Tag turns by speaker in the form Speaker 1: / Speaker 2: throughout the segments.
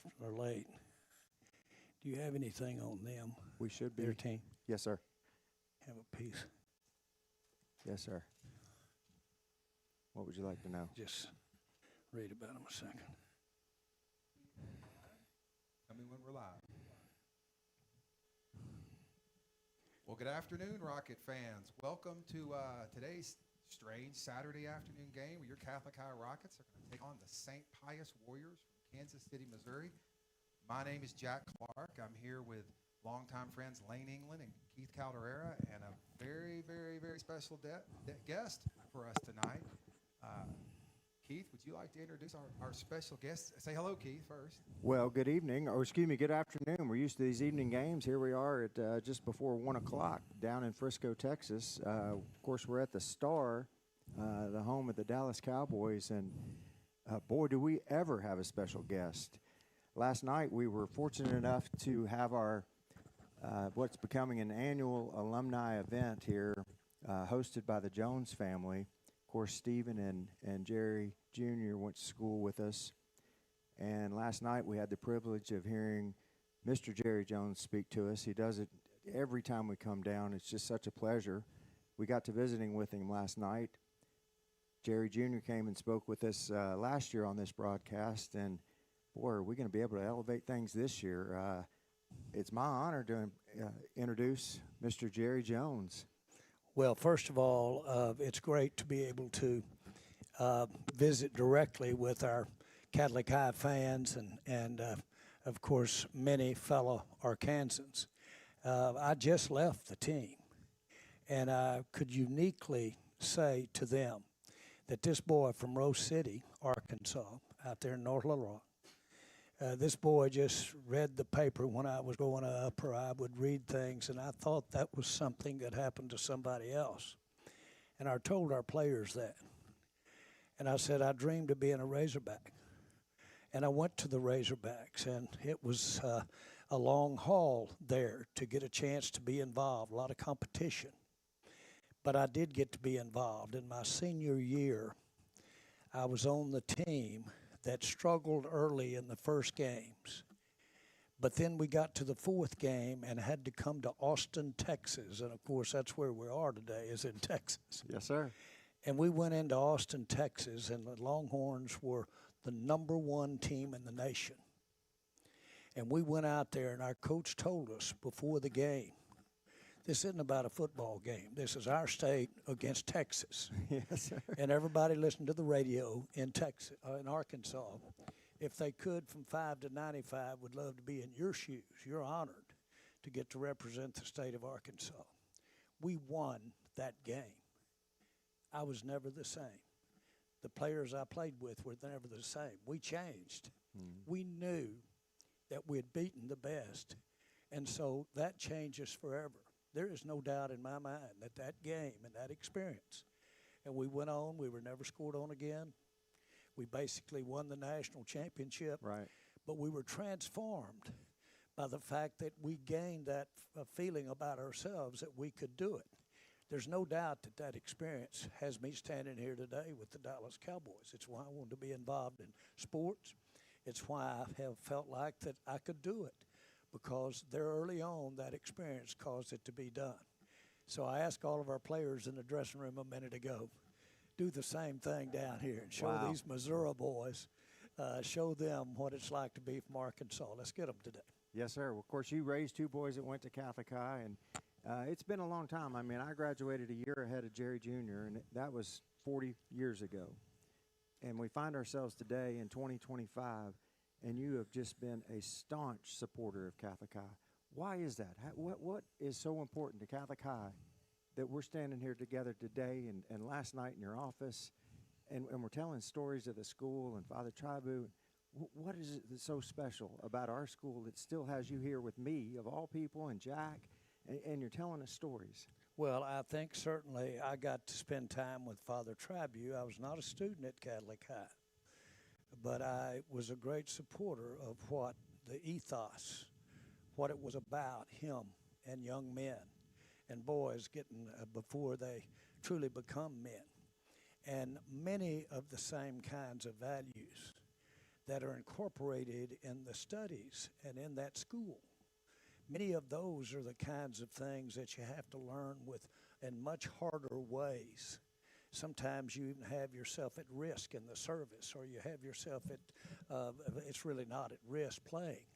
Speaker 1: after or late. Do you have anything on them?
Speaker 2: We should be.
Speaker 1: Their team?
Speaker 2: Yes, sir.
Speaker 1: Have a piece.
Speaker 2: Yes, sir. What would you like to know?
Speaker 1: Just read about them a second.
Speaker 3: Tell me when we're live. Well, good afternoon, Rocket fans. Welcome to today's strange Saturday afternoon game where your Catholic High Rockets are going to take on the St. Pius Warriors from Kansas City, Missouri. My name is Jack Clark. I'm here with longtime friends Lane England and Keith Calderera, and a very, very, very special guest for us tonight. Keith, would you like to introduce our special guest? Say hello, Keith, first.
Speaker 2: Well, good evening, or excuse me, good afternoon. We're used to these evening games. Here we are at just before 1 o'clock down in Frisco, Texas. Of course, we're at the Star, the home of the Dallas Cowboys, and boy, do we ever have a special guest. Last night, we were fortunate enough to have our what's becoming an annual alumni event here, hosted by the Jones family. Of course, Stephen and Jerry Jr. went to school with us. And last night we had the privilege of hearing Mr. Jerry Jones speak to us. He does it every time we come down. It's just such a pleasure. We got to visiting with him last night. Jerry Jr. came and spoke with us last year on this broadcast. And, boy, are we going to be able to elevate things this year. It's my honor to introduce Mr. Jerry Jones.
Speaker 1: Well, first of all, it's great to be able to visit directly with our Catholic High fans and of course, many fellow Arkansans. I just left the team, and I could uniquely say to them that this boy from Rose City, Arkansas, out there in North Little Rock, this boy just read the paper when I was going up, or I would read things, and I thought that was something that happened to somebody else. And I told our players that. And I said, I dreamed of being a Razorback. And I went to the Razorbacks, and it was a long haul there to get a chance to be involved, a lot of competition. But I did get to be involved. In my senior year, I was on the team that struggled early in the first games. But then we got to the fourth game and had to come to Austin, Texas. And, of course, that's where we are today, is in Texas.
Speaker 2: Yes, sir.
Speaker 1: And we went into Austin, Texas, and the Longhorns were the #1 team in the nation. And we went out there, and our coach told us before the game, this isn't about a football game. This is our state against Texas.
Speaker 2: Yes, sir.
Speaker 1: And everybody listened to the radio in Texas, in Arkansas. If they could, from 5 to 95, would love to be in your shoes. You're honored to get to represent the state of Arkansas. We won that game. I was never the same. The players I played with were never the same. We changed. Mm-hmm. We knew that we had beaten the best, and so that changed us forever. There is no doubt in my mind that that game and that experience, and we went on, we were never scored on again. We basically won the national championship,
Speaker 2: right.
Speaker 1: But we were transformed by the fact that we gained that feeling about ourselves that we could do it. There's no doubt that that experience has me standing here today with the Dallas Cowboys. It's why I wanted to be involved in sports. It's why I have felt like that I could do it, because there early on that experience caused it to be done. So I asked all of our players in the dressing room a minute ago, do the same thing down here and show these Missouri boys, show them what it's like to be from Arkansas. Let's get them today.
Speaker 2: Yes, sir. Well, of course, you raised two boys that went to Catholic High, and it's been a long time. I mean, I graduated a year ahead of Jerry Jr., and that was 40 years ago. And we find ourselves today in 2025, and you have just been a staunch supporter of Catholic High. Why is that? What is so important to Catholic High that we're standing here together today and last night in your office, and we're telling stories of the school and Father Tribu? What is it that's so special about our school that still has you here with me, of all people, and Jack, and you're telling us stories?
Speaker 1: Well, I think certainly I got to spend time with Father Tribu. I was not a student at Catholic High, but I was a great supporter of what the ethos, what it was about, him and young men and boys getting before they truly become men. And many of the same kinds of values that are incorporated in the studies and in that school. Many of those are the kinds of things that you have to learn with in much harder ways. Sometimes you even have yourself at risk in the service, or you have yourself at, it's really not at risk playing.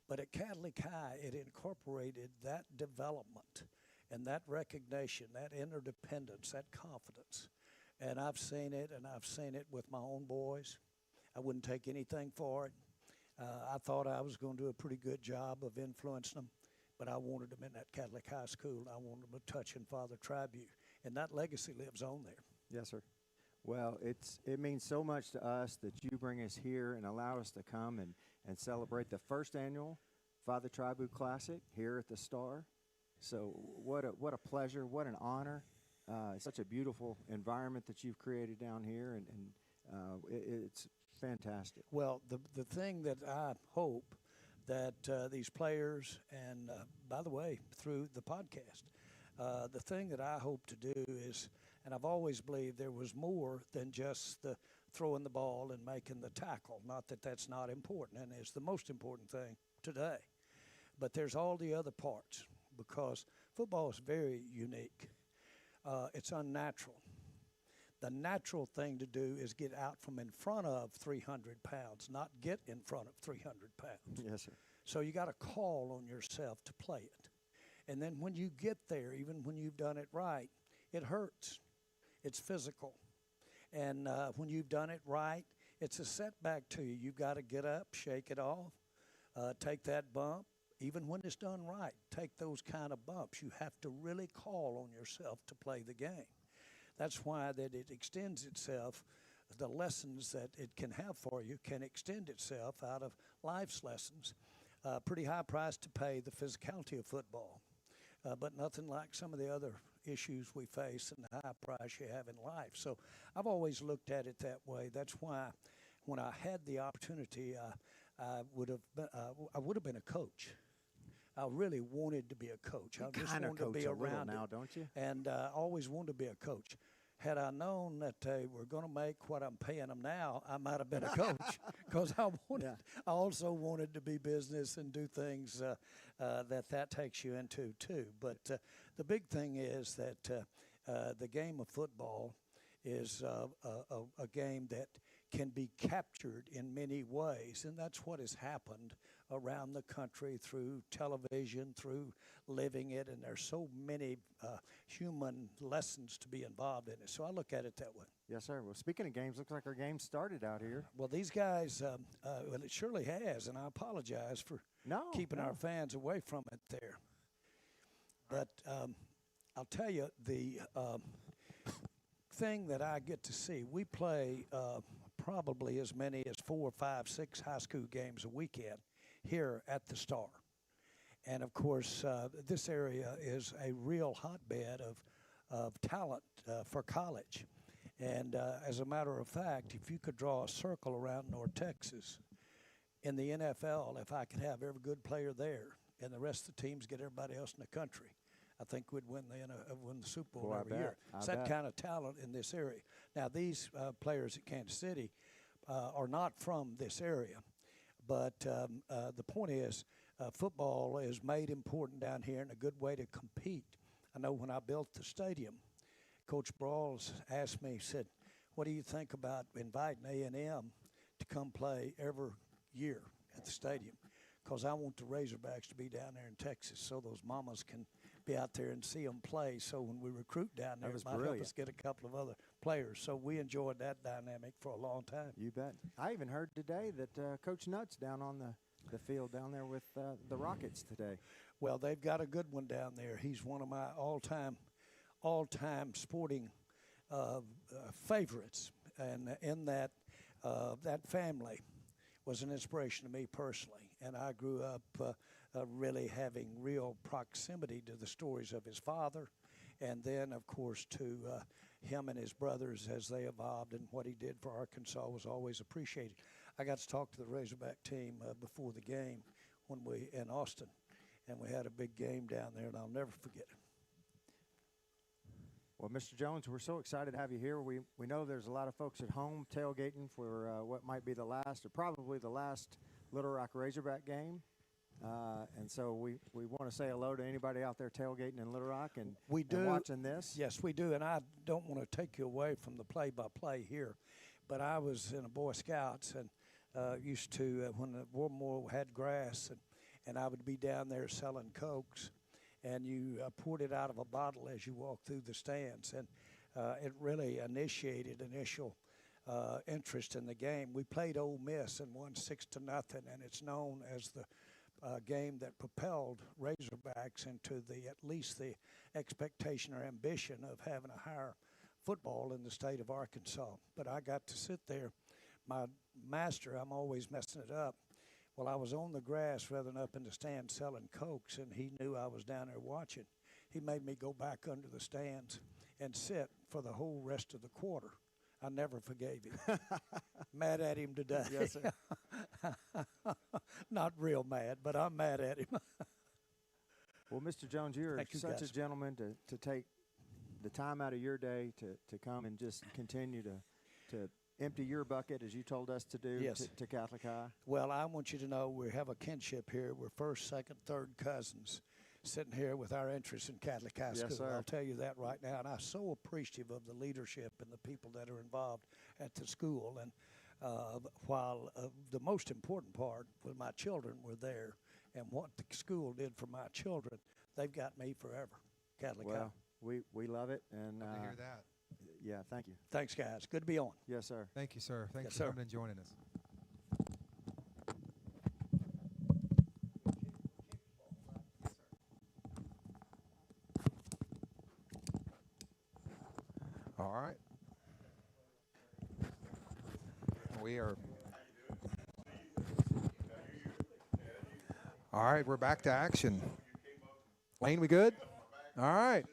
Speaker 1: But at Catholic High, it incorporated that development and that recognition, that interdependence, that confidence. And I've seen it, and I've seen it with my own boys. I wouldn't take anything for it. I thought I was going to do a pretty good job of influencing them, but I wanted them in that Catholic high school. I wanted them to touch and Father Tribute, and that legacy lives on there.
Speaker 2: Yes, sir. Well, it means so much to us that you bring us here and allow us to come and celebrate the first annual Father Tribute Classic here at the Star. So what a pleasure, what an honor. Such a beautiful environment that you've created down here, and it's fantastic.
Speaker 1: Well, the thing that I hope that these players, and by the way, through the podcast, the thing that I hope to do is, and I've always believed there was more than just the throwing the ball and making the tackle. Not that that's not important, and it's the most important thing today. But there's all the other parts, because football is very unique. It's unnatural. The natural thing to do is get out from in front of 300 pounds, not get in front of 300 pounds.
Speaker 2: Yes, sir.
Speaker 1: So you got to call on yourself to play it. And then when you get there, even when you've done it right, it hurts. It's physical. And when you've done it right, it's a setback to you. You've got to get up, shake it off, take that bump. Even when it's done right, take those kind of bumps. You have to really call on yourself to play the game. That's why that it extends itself. The lessons that it can have for you can extend itself out of life's lessons. Pretty high price to pay, the physicality of football, but nothing like some of the other issues we face and the high price you have in life. So I've always looked at it that way. That's why when I had the opportunity, I would have been a coach. I really wanted to be a coach. I just wanted to be around
Speaker 2: now,
Speaker 1: it.
Speaker 2: don't you?
Speaker 1: And I always wanted to be a coach. Had I known that they were going to make what I'm paying them now, I might have been a coach, because I also wanted to be business and do things that takes you into too. But the big thing is that the game of football is a game that can be captured in many ways, and that's what has happened around the country through television, through living it, and there's so many human lessons to be involved in it. So I look at it that way.
Speaker 2: Yes, sir. Well, speaking of games, looks like our game started out here.
Speaker 1: Well, these guys, well, it surely has, and I apologize for keeping our fans away from it there. But I'll tell you, the thing that I get to see, we play probably as many as 4, 5, 6 high school games a weekend here at the Star. And, of course, this area is a real hotbed of talent for college. And as a matter of fact, if you could draw a circle around North Texas in the NFL, if I could have every good player there and the rest of the teams get everybody else in the country, I think we'd win the Super Bowl every year. It's that kind of talent in this area. Now, these players at Kansas City are not from this area. But the point is, football is made important down here and a good way to compete. I know when I built the stadium, Coach Brawls asked me, he said, what do you think about inviting A&M to come play every year at the stadium? Because I want the Razorbacks to be down there in Texas so those mamas can be out there and see them play. So when we recruit down there, it might help us get a couple of other players. So we enjoyed that dynamic for a long time.
Speaker 2: You bet. I even heard today that Coach Nutt's down on the field down there with the Rockets today.
Speaker 1: Well, they've got a good one down there. He's one of my all-time sporting favorites. And in that family was an inspiration to me personally. And I grew up really having real proximity to the stories of his father, and then, of course, to him and his brothers as they evolved, and what he did for Arkansas was always appreciated. I got to talk to the Razorback team before the game in Austin, and we had a big game down there, and I'll never forget it.
Speaker 2: Well, Mr. Jones, we're so excited to have you here. We know there's a lot of folks at home tailgating for what might be the last, or probably the last, Little Rock Razorback game. And so we want to say hello to anybody out there tailgating in Little Rock and watching this.
Speaker 1: Yes, we do. And I don't want to take you away from the play-by-play here, but I was in a Boy Scouts and used to, when the War Memorial had grass, and I would be down there selling Cokes, and you poured it out of a bottle as you walked through the stands. And it really initiated initial interest in the game. We played Ole Miss and won 6-0, and it's known as the game that propelled Razorbacks into at least the expectation or ambition of having a higher football in the state of Arkansas. But I got to sit there. My master, I'm always messing it up. Well, I was on the grass rather than up in the stand selling Cokes, and he knew I was down there watching. He made me go back under the stands and sit for the whole rest of the quarter. I never forgave him. Mad at him today.
Speaker 2: Yes, sir.
Speaker 1: Not real mad, but I'm mad at him.
Speaker 2: Well, Mr. Jones, you're such a gentleman to take the time out of your day to come and just continue to empty your bucket, as you told us to do,
Speaker 1: yes,
Speaker 2: to Catholic High.
Speaker 1: Well, I want you to know we have a kinship here. We're first, second, third cousins sitting here with our interest in Catholic High School.
Speaker 2: Yes, sir.
Speaker 1: I'll tell you that right now. And I'm so appreciative of the leadership and the people that are involved at the school. And while the most important part was my children were there and what the school did for my children, they've got me forever, Catholic High.
Speaker 2: Well, we love it. And
Speaker 3: Love to hear that.
Speaker 2: yeah, thank you.
Speaker 1: Thanks, guys. Good to be on.
Speaker 2: Yes, sir.
Speaker 3: Thank you, sir. Thanks
Speaker 1: Yes,
Speaker 3: for
Speaker 1: sir.
Speaker 3: coming and joining us. All right. We are. All right, we're back to action. Lane, we good? All right.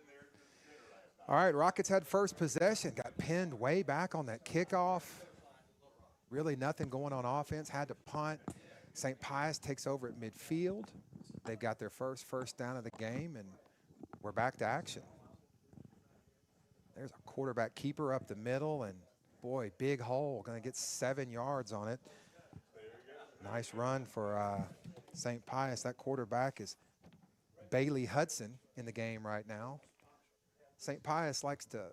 Speaker 3: All right, Rockets had first possession, got pinned way back on that kickoff. Really nothing going on offense, had to punt. St. Pius takes over at midfield. They've got their first down of the game, and we're back to action. There's a quarterback keeper up the middle, and boy, big hole, going to get 7 yards on it. Nice run for St. Pius. That quarterback is Bailey Hudson in the game right now. St. Pius likes to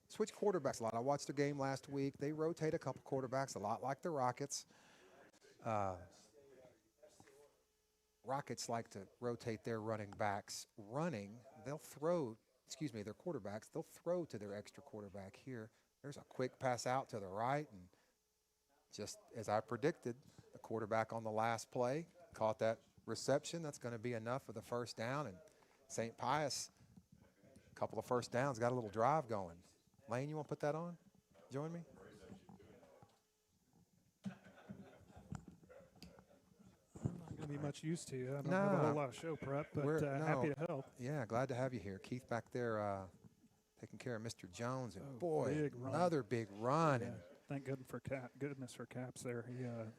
Speaker 3: switch quarterbacks a lot. I watched their game last week. They rotate a couple quarterbacks, a lot like the Rockets. Rockets like to rotate their running backs. They'll throw, their quarterbacks, they'll throw to their extra quarterback here. There's a quick pass out to the right, and just as I predicted, the quarterback on the last play caught that reception. That's going to be enough for the first down, and St. Pius, a couple of first downs, got a little drive going. Lane, you want to put that on? Join me?
Speaker 4: I'm not going to be much use to you. I don't
Speaker 3: No.
Speaker 4: have a whole lot of show prep, but happy to help.
Speaker 3: Yeah, glad to have you here. Keith back there taking care of Mr. Jones. And boy,
Speaker 4: big run.
Speaker 3: another big run.
Speaker 4: Yeah.
Speaker 3: And
Speaker 4: Thank goodness for Caps there.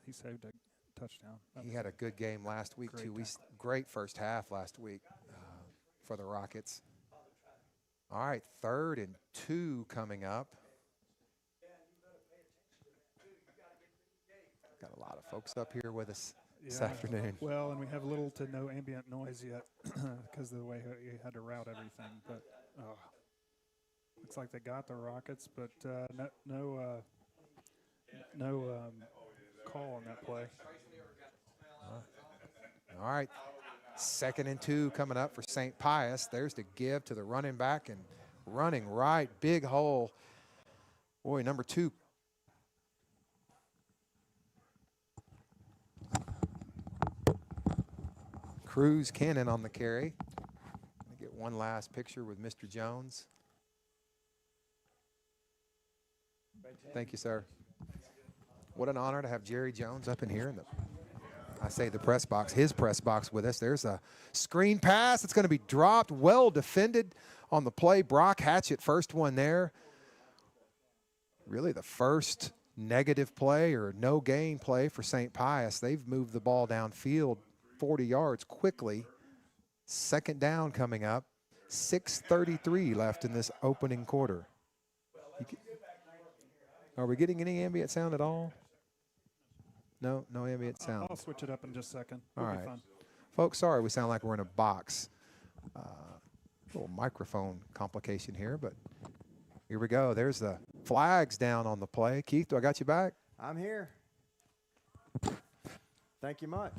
Speaker 4: He saved a touchdown.
Speaker 3: he had a good game last week,
Speaker 4: Great
Speaker 3: too.
Speaker 4: time.
Speaker 3: Great first half last week for the Rockets. All right, 3rd and 2 coming up. Got a lot of folks up here with us this afternoon.
Speaker 4: Well, and we have little to no ambient noise yet because of the way he had to route everything. But looks like they got the Rockets, but no call on that play.
Speaker 3: All right, 2nd and 2 coming up for St. Pius. There's the give to the running back and running right, big hole. Boy, number 2. Cruz Cannon on the carry. Let me get one last picture with Mr. Jones. Thank you, sir. What an honor to have Jerry Jones up in here in the press box, his press box with us. There's a screen pass. It's going to be dropped. Well defended on the play. Brock Hatchett, first one there. Really the first negative play or no gain play for St. Pius. They've moved the ball downfield 40 yards quickly. 2nd down coming up.
Speaker 5: 6:33 left in this opening quarter. Are we getting any ambient sound at all? No ambient sound.
Speaker 4: I'll switch it up in just a second.
Speaker 5: All
Speaker 4: It'll
Speaker 5: right.
Speaker 4: be fun.
Speaker 5: Folks, sorry we sound like we're in a box. Little microphone complication here, but here we go. There's the flags down on the play. Keith, do I got you back?
Speaker 2: I'm here. Thank you much.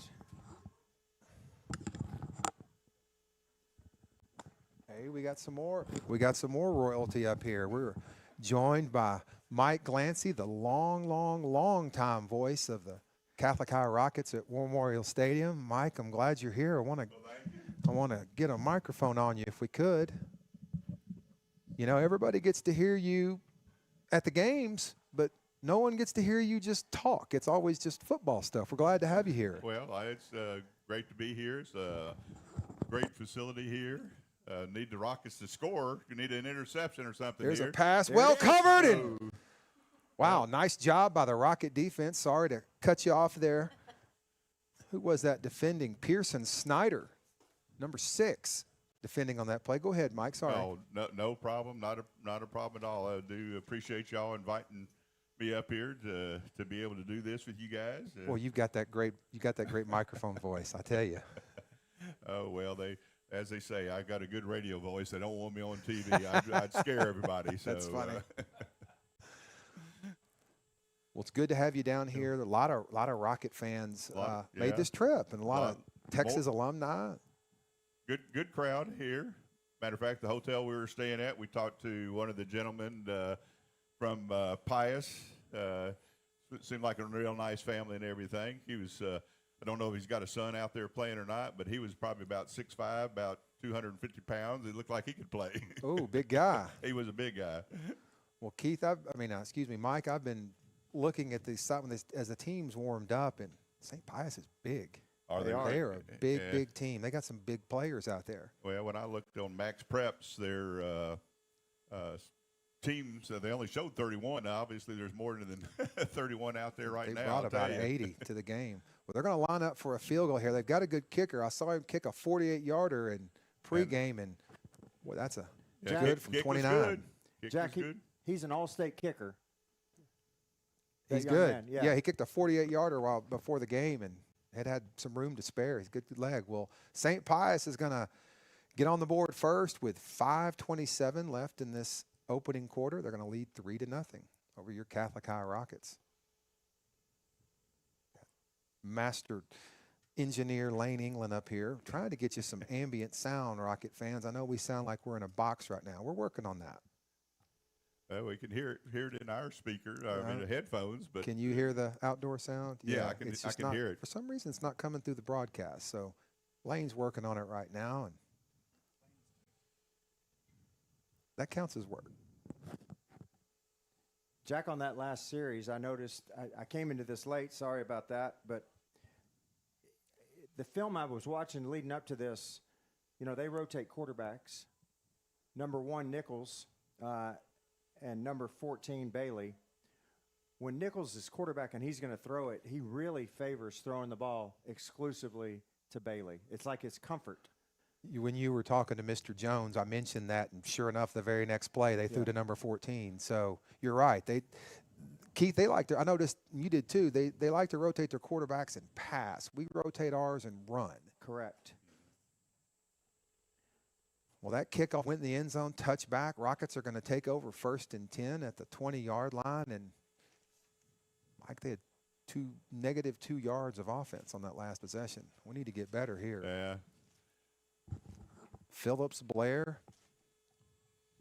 Speaker 5: Hey, we got some more. We got some more royalty up here. We're joined by Mike Glancy, the long time voice of the Catholic High Rockets at War Memorial Stadium. Mike, I'm glad you're here. I want to get a microphone on you if we could. You know, everybody gets to hear you at the games, but no one gets to hear you just talk. It's always just football stuff. We're glad to have you here.
Speaker 6: Well, it's great to be here. It's a great facility here. Need the Rockets to score. You need an interception or something.
Speaker 5: There's
Speaker 6: here.
Speaker 5: a pass, well covered, and wow, nice job by the Rocket defense. Sorry to cut you off there. Who was that defending? Pearson Snyder, number 6, defending on that play. Go ahead, Mike. Sorry.
Speaker 6: Oh, no problem. Not a problem at all. I do appreciate y'all inviting me up here to be able to do this with you guys.
Speaker 5: Well, you got that great microphone voice, I tell you.
Speaker 6: Oh well, as they say, I got a good radio voice. They don't want me on TV. I'd scare everybody. So,
Speaker 5: That's funny. Well, it's good to have you down here. A lot of Rocket fans made this trip, and a lot of Texas alumni.
Speaker 6: Good crowd here. Matter of fact, the hotel we were staying at, we talked to one of the gentlemen from Pius. Seemed like a real nice family and everything. He was. I don't know if he's got a son out there playing or not, but he was probably about 6'5", about 250 pounds. He looked like he could play.
Speaker 5: Oh, big guy.
Speaker 6: He was a big guy.
Speaker 5: Well, Keith, Mike, I've been looking at these as the team's warmed up, and St. Pius is big. They are a big team. They got some big players out there.
Speaker 6: Well, when I looked on Max Preps, their teams, they only showed 31. Now, obviously, there's more than 31 out there now.
Speaker 5: They brought about 80 to the game. Well, they're going to line up for a field goal here. They've got a good kicker. I saw him kick a 48-yarder in pregame, and boy, that's good from 29.
Speaker 2: Jack, he's an all-state kicker.
Speaker 5: He's good. Yeah, he kicked a 48-yarder before the game and had some room to spare. He's a good leg. Well, St. Pius is going to get on the board first with 5:27 left in this opening quarter. They're going to lead 3-0 over your Catholic High Rockets. Master engineer Lane England up here trying to get you some ambient sound, Rocket fans. I know we sound like we're in a box right now. We're working on that.
Speaker 6: We can hear it in our speaker, the headphones. But
Speaker 5: can you hear the outdoor sound?
Speaker 6: Yeah, I can hear it.
Speaker 5: For some reason, it's not coming through the broadcast. So Lane's working on it right now, and that counts as work.
Speaker 2: Jack, on that last series, I noticed I came into this late. Sorry about that, but the film I was watching leading up to this, they rotate quarterbacks. Number 1, Nichols, and number 14, Bailey. When Nichols is quarterback and he's going to throw it, he really favors throwing the ball exclusively to Bailey. It's like it's comfort.
Speaker 5: When you were talking to Mr. Jones, I mentioned that, and sure enough, the very next play, they threw to number 14. So you're right. Keith, they like to – I noticed you did too. They like to rotate their quarterbacks and pass. We rotate ours and run.
Speaker 2: Correct.
Speaker 5: Well, that kickoff went in the end zone, touchback. Rockets are going to take over 1st and 10 at the 20-yard line, and Mike, they had negative 2 yards of offense on that last possession. We need to get better here.
Speaker 6: Yeah.
Speaker 5: Phillips Blair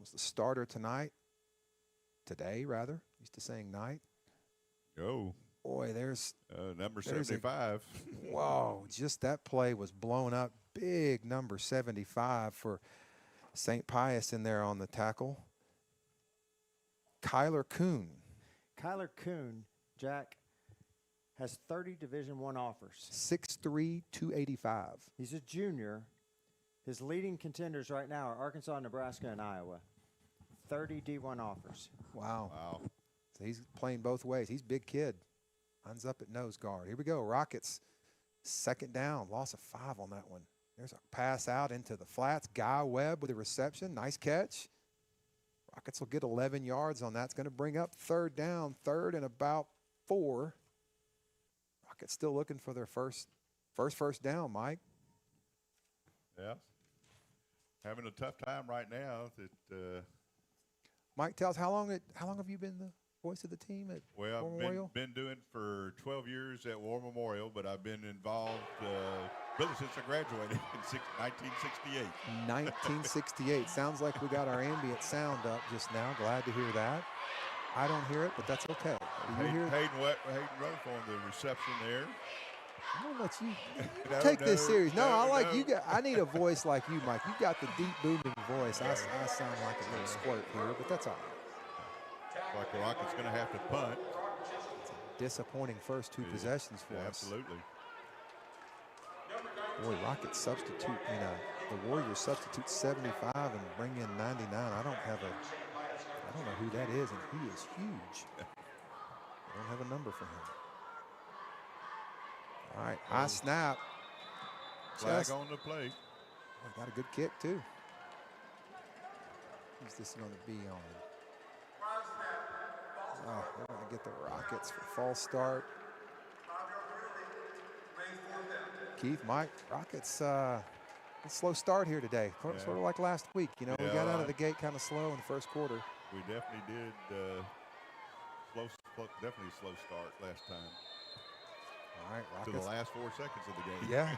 Speaker 5: was the starter today, rather. Used to saying night.
Speaker 6: Oh.
Speaker 5: Boy, there's
Speaker 6: number 75.
Speaker 5: Whoa, just that play was blown up. Big number 75 for St. Pius in there on the tackle. Kyler Kuhn.
Speaker 2: Kyler Kuhn, Jack, has 30 Division I offers.
Speaker 5: 6'3", 285.
Speaker 2: He's a junior. His leading contenders right now are Arkansas, Nebraska, and Iowa. 30 D1 offers.
Speaker 5: Wow. So he's playing both ways. He's a big kid. Lines up at nose guard. Here we go. Rockets, 2nd down. Loss of 5 on that one. There's a pass out into the flats. Guy Webb with a reception. Nice catch. Rockets will get 11 yards on that. It's going to bring up third down, third and about 4. Rockets still looking for their first down, Mike.
Speaker 6: Yeah. Having a tough time right now.
Speaker 5: Mike, tell us how long have you been the voice of the team at War
Speaker 6: Well,
Speaker 5: Memorial?
Speaker 6: I've been doing for 12 years at War Memorial, but I've been involved really since I graduated in 1968.
Speaker 5: 1968. Sounds like we got our ambient sound up just now. Glad to hear that. I don't hear it, but that's okay. Do you hear it?
Speaker 6: Hayden Rutherford on the reception there.
Speaker 5: I'm gonna let you
Speaker 6: No,
Speaker 5: take this
Speaker 6: no,
Speaker 5: serious. No,
Speaker 6: no,
Speaker 5: I like
Speaker 6: no.
Speaker 5: you. I need a voice like you, Mike. You got the deep booming voice. I sound like a little squirt here, but that's all right.
Speaker 6: Like the Rockets going to have to punt.
Speaker 5: Disappointing first 2 possessions for
Speaker 6: Yeah,
Speaker 5: us.
Speaker 6: absolutely.
Speaker 5: Boy, Rockets substitute. The Warriors substitute 75 and bring in 99. I don't know who that is, and he is huge. I don't have a number for him. All right, high snap.
Speaker 6: Flag on the play.
Speaker 5: Got a good kick, too. Who's this going to be on? Oh, they're going to get the Rockets for false start. Keith, Mike, Rockets, a slow start here today. Sort of like last week. We got out of the gate kind of slow in the first quarter.
Speaker 6: We definitely did. Definitely a slow start last time.
Speaker 5: All right,
Speaker 6: To
Speaker 5: Rockets.
Speaker 6: the last 4 seconds of the game.
Speaker 5: Yeah.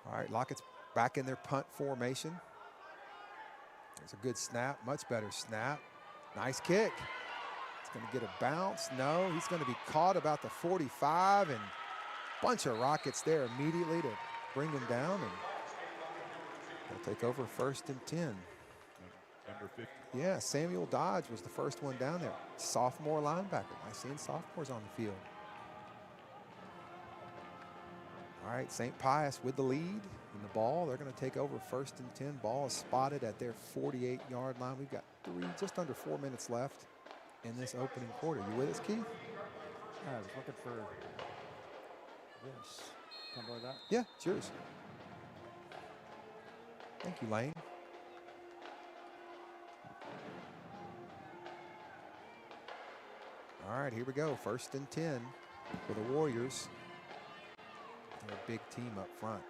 Speaker 5: All right, Rockets back in their punt formation. There's a good snap, much better snap. Nice kick. It's going to get a bounce. No, he's going to be caught about the 45, and a bunch of Rockets there immediately to bring him down, and they'll take over 1st and 10.
Speaker 6: Number 50.
Speaker 5: Yeah, Samuel Dodge was the first one down there. Sophomore linebacker. Nice seeing sophomores on the field. All right, St. Pius with the lead in the ball. They're going to take over 1st and 10. Ball is spotted at their 48-yard line. We've got just under 4 minutes left in this opening quarter. You with us, Keith?
Speaker 2: I was looking for this. Can I borrow that?
Speaker 5: Yeah, it's yours. Thank you, Lane. All right, here we go. 1st and 10 for the Warriors. They're a big team up front.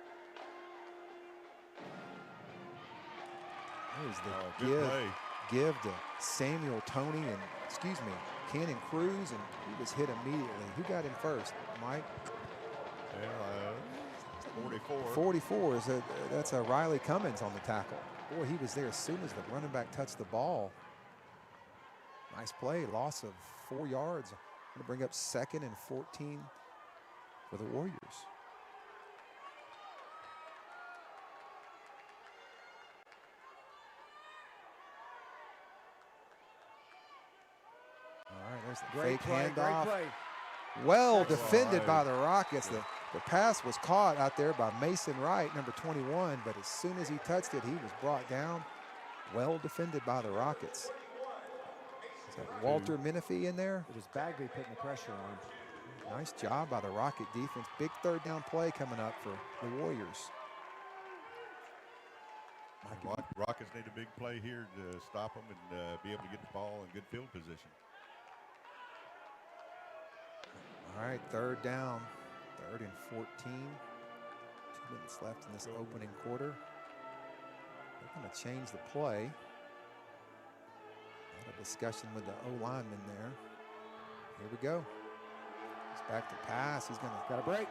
Speaker 5: There's the
Speaker 6: Good play.
Speaker 5: give to Samuel Toney and, Cannon Cruz, and he was hit immediately. Who got him first, Mike?
Speaker 6: 44.
Speaker 5: 44 that's a Riley Cummins on the tackle. Boy, he was there as soon as the running back touched the ball. Nice play, loss of 4 yards. Going to bring up 2nd and 14 for the Warriors. All right, there's the
Speaker 2: Great
Speaker 5: fake
Speaker 2: play,
Speaker 5: handoff.
Speaker 2: great play.
Speaker 5: Well defended by the Rockets. The pass was caught out there by Mason Wright, number 21, but as soon as he touched it, he was brought down. Well defended by the Rockets. Is that Walter Menifee in there?
Speaker 2: It was Bagley putting the pressure on.
Speaker 5: Nice job by the Rocket defense. Big 3rd down play coming up for the Warriors.
Speaker 6: Rockets need a big play here to stop them and be able to get the ball in good field position.
Speaker 5: All right, 3rd down, 3rd and 14. 2 minutes left in this opening quarter. They're going to change the play. A discussion with the O-lineman there. Here we go. He's back to pass. He's going to
Speaker 2: Got a break.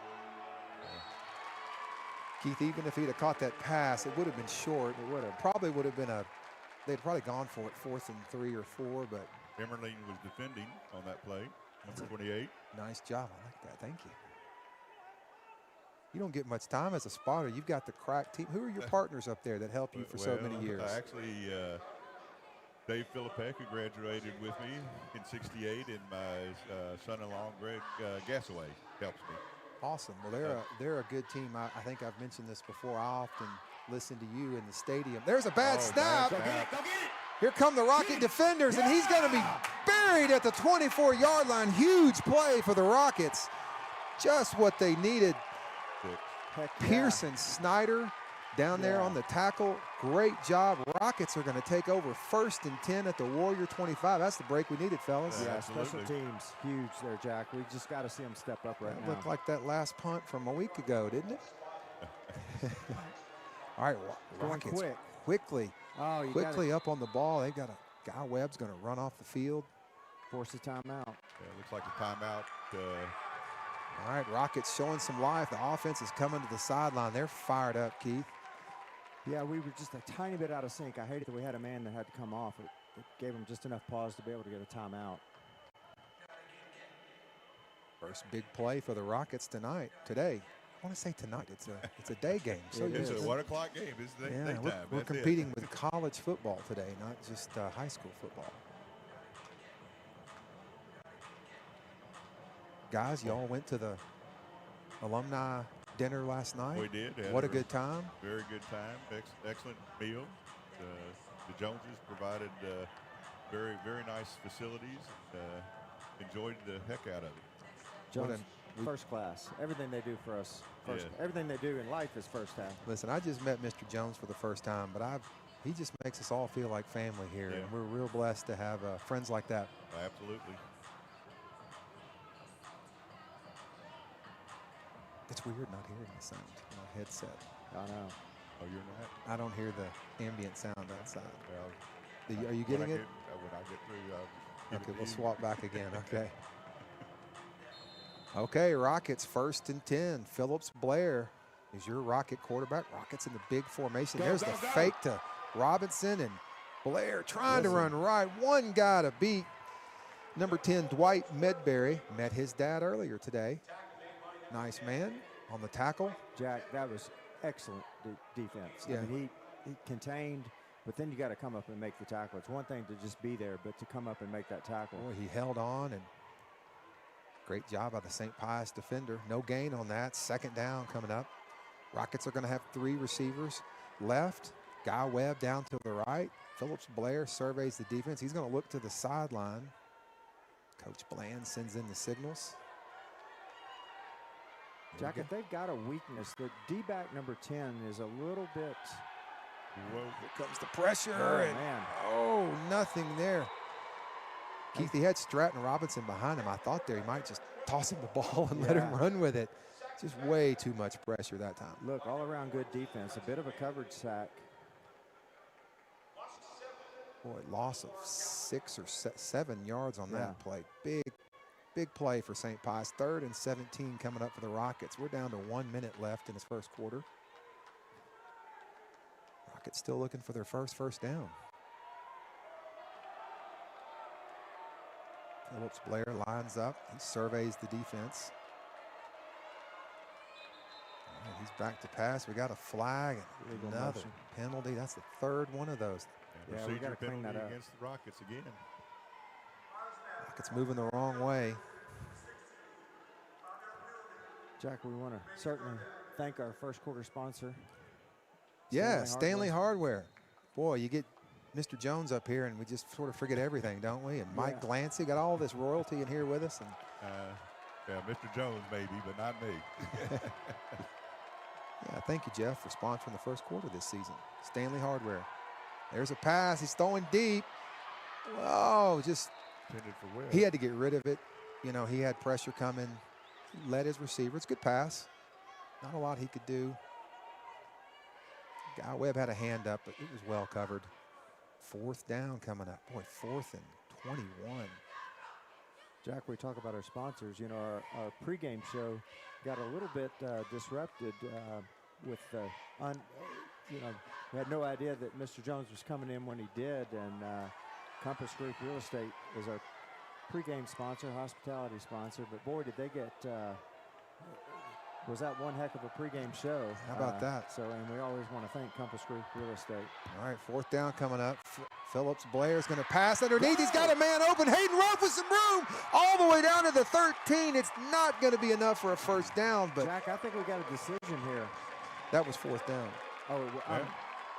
Speaker 5: Keith, even if he'd have caught that pass, it would have been short. It would have probably been they'd probably gone for it 4th and 3 or 4, but
Speaker 6: Emmerling was defending on that play. Number 28.
Speaker 5: nice job. I like that. Thank you. You don't get much time as a spotter. You've got the crack team. Who are your partners up there that help you for so many years?
Speaker 6: Actually, Dave Philippek, who graduated with me in '68, and my son-in-law, Greg Gassaway, helps me.
Speaker 5: Awesome. Well, they're a good team. I think I've mentioned this before. I often listen to you in the stadium. There's a bad snap. Here come the Rocket defenders, and he's going to be buried at the 24-yard line. Huge play for the Rockets. Just what they needed.
Speaker 2: Heck yeah.
Speaker 5: Pearson Snyder down there
Speaker 2: Yeah.
Speaker 5: on the tackle. Great job. Rockets are going to take over 1st and 10 at the Warrior 25. That's the break we needed, fellas.
Speaker 2: Yeah,
Speaker 6: Absolutely.
Speaker 2: special teams, huge there, Jack. We just got to see them step up right
Speaker 5: That
Speaker 2: now.
Speaker 5: looked like that last punt from a week ago, didn't it? All right,
Speaker 2: Going
Speaker 5: Rockets
Speaker 2: quick.
Speaker 5: quickly
Speaker 2: Oh,
Speaker 5: up on the ball. They've got a guy Webb's going to run off the field.
Speaker 2: force a timeout.
Speaker 6: Yeah, looks like a timeout.
Speaker 5: All right, Rockets showing some life. The offense is coming to the sideline. They're fired up, Keith.
Speaker 2: Yeah, we were just a tiny bit out of sync. I hated that we had a man that had to come off. It gave him just enough pause to be able to get a timeout.
Speaker 5: First big play for the Rockets today. I want to say tonight. It's a day game. So
Speaker 2: It
Speaker 6: It's
Speaker 2: is.
Speaker 6: a 1 o'clock game. It's
Speaker 5: yeah,
Speaker 6: daytime.
Speaker 5: we're
Speaker 6: That's it.
Speaker 5: competing with college football today, not just high school football. Guys, y'all went to the alumni dinner last night.
Speaker 6: We did. Had
Speaker 5: What a good time.
Speaker 6: Very good time. Excellent meal. The Joneses provided very, very nice facilities. Enjoyed the heck out of it.
Speaker 2: Jones, first class. Everything they do for us, everything they do in life is first half.
Speaker 5: Listen, I just met Mr. Jones for the first time, but he just makes us all feel like family here,
Speaker 6: Yeah.
Speaker 5: and we're real blessed to have friends like that.
Speaker 6: Absolutely.
Speaker 5: It's weird not hearing the sound on my headset.
Speaker 2: I know.
Speaker 6: Oh, you're not?
Speaker 5: I don't hear the ambient sound outside.
Speaker 6: Well,
Speaker 5: Are you
Speaker 6: when
Speaker 5: getting it?
Speaker 6: When I get through, I'll give it
Speaker 5: Okay,
Speaker 6: to
Speaker 5: we'll
Speaker 6: you.
Speaker 5: swap back again. Okay. Okay, Rockets 1st and 10. Phillips Blair is your Rocket quarterback. Rockets in the big formation. There's the fake to Robinson, and Blair trying to run right. One guy to beat. Number 10, Dwight Medberry, met his dad earlier today. Nice man on the tackle.
Speaker 2: Jack, that was excellent defense.
Speaker 5: Yeah.
Speaker 2: I mean, he contained, but then you got to come up and make the tackle. It's one thing to just be there, but to come up and make that tackle.
Speaker 5: Boy, he held on, and great job by the St. Pius defender. No gain on that. 2nd down coming up. Rockets are going to have 3 receivers left. Guy Webb down to the right. Phillips Blair surveys the defense. He's going to look to the sideline. Coach Bland sends in the signals.
Speaker 2: Jack, if they've got a weakness, the D-back number 10 is a little bit.
Speaker 6: Whoa.
Speaker 5: Here comes the pressure.
Speaker 2: Oh,
Speaker 5: and
Speaker 2: man.
Speaker 5: nothing there. Keith, he had Stratton Robinson behind him. I thought there he might just toss him the ball and let him
Speaker 2: Yeah.
Speaker 5: run with it. Just way too much pressure that time.
Speaker 2: Look, all around good defense. A bit of a coverage sack.
Speaker 5: Boy, loss of 6 or 7 yards on
Speaker 2: Yeah.
Speaker 5: that play. Big play for St. Pius. 3rd and 17 coming up for the Rockets. We're down to 1 minute left in this first quarter. Rockets still looking for their first down. Phillips Blair lines up. He surveys the defense. All right, he's back to pass. We got a flag and
Speaker 2: Legal
Speaker 5: another
Speaker 2: motion.
Speaker 5: penalty. That's the 3rd one of those.
Speaker 6: And
Speaker 2: Yeah, we
Speaker 6: procedure
Speaker 2: gotta clean
Speaker 6: penalty
Speaker 2: that up.
Speaker 6: against the Rockets again.
Speaker 5: Rockets moving the wrong way.
Speaker 2: Jack, we want to certainly thank our first quarter sponsor.
Speaker 5: Yeah, Stanley Hardware. Boy, you get Mr. Jones up here, and we just sort of forget everything, don't we? And Mike
Speaker 2: Yeah.
Speaker 5: Glancy got all this royalty in here with us. And
Speaker 6: Yeah, Mr. Jones maybe, but not me.
Speaker 5: yeah, thank you, Jeff, for sponsoring the first quarter this season. Stanley Hardware. There's a pass. He's throwing deep. Oh, just
Speaker 6: Intended for Webb.
Speaker 5: he had to get rid of it. You know, he had pressure coming. He led his receiver. It's a good pass. Not a lot he could do. Guy Webb had a hand up, but it was well covered. 4th down coming up. Boy, 4th and 21.
Speaker 2: Jack, we talk about our sponsors. You know, our pregame show got a little bit disrupted with you know, we had no idea that Mr. Jones was coming in when he did, and Compass Group Real Estate is our pregame sponsor, hospitality sponsor. But boy, did they get was that one heck of a pregame show.
Speaker 5: How about that?
Speaker 2: So, and we always want to thank Compass Group Real Estate.
Speaker 5: All right, 4th down coming up. Phillips Blair's going to pass underneath. He's got a man open. Hayden Ruff with some room all the way down to the 13. It's not going to be enough for a first down, but
Speaker 2: Jack, I think we got a decision here.
Speaker 5: that was 4th down.
Speaker 2: Oh,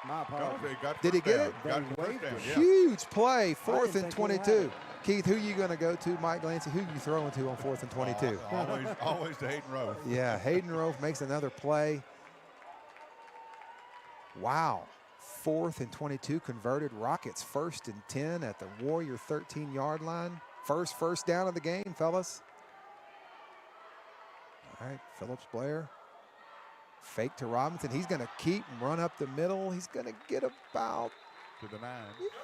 Speaker 2: my apologies.
Speaker 6: Got
Speaker 5: Did he
Speaker 6: first
Speaker 5: get
Speaker 6: down.
Speaker 5: it?
Speaker 6: Got
Speaker 2: They
Speaker 6: the first
Speaker 2: waved
Speaker 6: down,
Speaker 2: it.
Speaker 6: yeah.
Speaker 5: Huge play, 4th
Speaker 2: didn't
Speaker 5: and
Speaker 2: think he had
Speaker 5: 22.
Speaker 2: it.
Speaker 5: Keith, who you going to go to? Mike Glancy, who you throwing to on 4th and 22?
Speaker 6: Always to Hayden Rowe.
Speaker 5: Yeah, Hayden Rowe makes another play. Wow. 4th and 22 converted. Rockets 1st and 10 at the Warrior 13-yard line. First down of the game, fellas. All right, Phillips Blair. Fake to Robinson. He's going to keep and run up the middle. He's going to get about
Speaker 6: To the 9.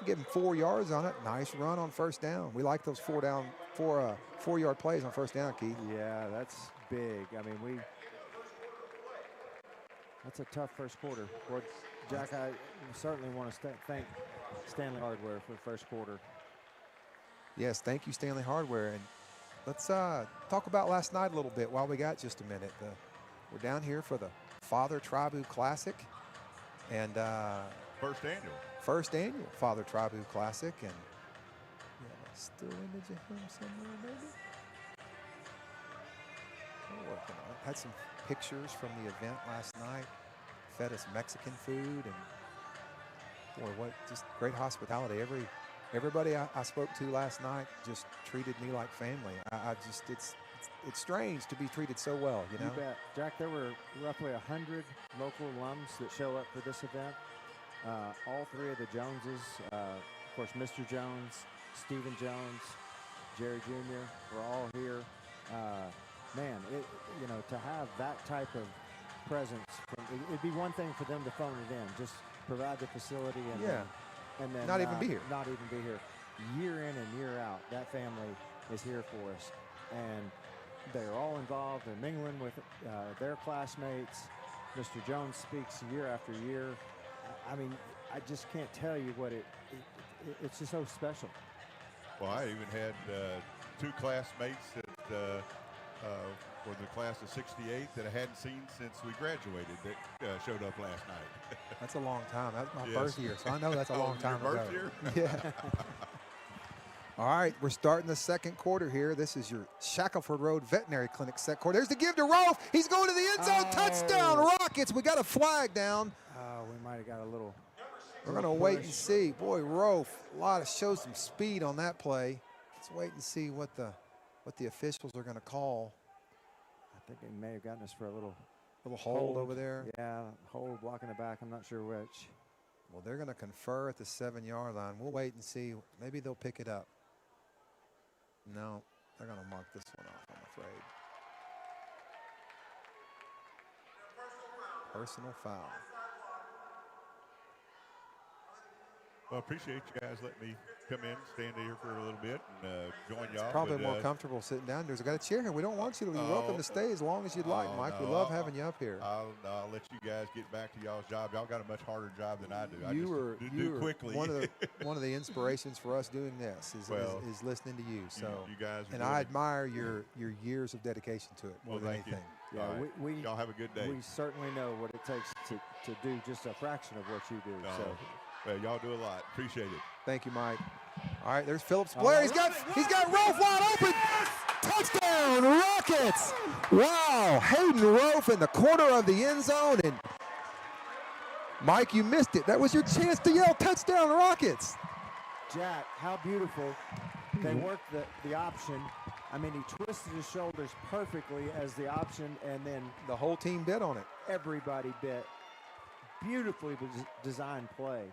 Speaker 5: give him 4 yards on it. Nice run on 1st down. We like those 4-yard plays on 1st down, Keith.
Speaker 2: Yeah, that's big. I mean, that's a tough first quarter. Well, Jack, I certainly want to thank Stanley Hardware for the first quarter.
Speaker 5: Yes, thank you, Stanley Hardware. And let's talk about last night a little bit while we got just a minute. We're down here for the Father Tribu Classic, and
Speaker 6: First annual.
Speaker 5: Father Tribu Classic. And yeah, still image of him somewhere, maybe. We're working on it. Had some pictures from the event last night. Fed us Mexican food, and boy, what just great hospitality. Everybody I spoke to last night just treated me like family. It's strange to be treated so well, you know.
Speaker 2: You bet. Jack, there were roughly 100 local alums that show up for this event. All 3 of the Joneses, of course, Mr. Jones, Stephen Jones, Jerry Jr. were all here. Man, to have that type of presence, it'd be one thing for them to phone it in, just provide the facility and then
Speaker 5: Not even be here.
Speaker 2: Not even be here. Year in and year out, that family is here for us, and they're all involved. They're mingling with their classmates. Mr. Jones speaks year after year. I mean, I just can't tell you what it's just so special.
Speaker 6: Well, I even had 2 classmates that for the class of '68 that I hadn't seen since we graduated that showed up last night.
Speaker 5: That's a long time. That's my
Speaker 6: Yes.
Speaker 5: birth year, so I know that's a long time
Speaker 6: your
Speaker 5: ago.
Speaker 6: birth year?
Speaker 5: Yeah. All right, we're starting the second quarter here. This is your Shackelford Road Veterinary Clinic set quarter. There's the give to Rolfe. He's going to the end zone.
Speaker 2: Oh.
Speaker 5: Touchdown, Rockets. We got a flag down.
Speaker 2: Oh, we might have got a little.
Speaker 5: We're going to wait and see. Boy, Rolfe, shows some speed on that play. Let's wait and see what the officials are going to call.
Speaker 2: I think they may have gotten us for a little
Speaker 5: Hold over there.
Speaker 2: Yeah, hold, blocking the back. I'm not sure which.
Speaker 5: Well, they're going to confer at the 7-yard line. We'll wait and see. Maybe they'll pick it up. No, they're going to mark this one off, I'm afraid. Personal foul.
Speaker 6: Well, appreciate you guys letting me come in, stand here for a little bit, and join y'all.
Speaker 5: Probably
Speaker 6: but,
Speaker 5: more comfortable sitting down. There's got a chair here. We don't want you to. You're welcome to stay as long as you'd like, Mike. We love having you up here.
Speaker 6: I'll let you guys get back to y'all's job. Y'all got a much harder job than I do. I
Speaker 5: You
Speaker 6: just
Speaker 5: were
Speaker 6: do quickly.
Speaker 5: one of the inspirations for us doing this is listening to you. So
Speaker 6: you guys are
Speaker 5: and
Speaker 6: doing
Speaker 5: I
Speaker 6: it.
Speaker 5: admire your years of dedication to it more than
Speaker 6: thank you.
Speaker 5: anything.
Speaker 2: Yeah,
Speaker 6: All right.
Speaker 2: we
Speaker 6: y'all have a good day.
Speaker 2: We certainly know what it takes to do just a fraction of what you do. So.
Speaker 6: Well, y'all do a lot. Appreciate it.
Speaker 5: Thank you, Mike. All right, there's Phillips Blair. He's got Rolfe wide open. Touchdown, Rockets! Wow, Hayden Rolfe in the corner of the end zone, and Mike, you missed it. That was your chance to yell touchdown, Rockets.
Speaker 2: Jack, how beautiful. They worked the option. I mean, he twisted his shoulders perfectly as the option, and then
Speaker 5: The whole team bid on it.
Speaker 2: everybody bit. Beautifully designed play.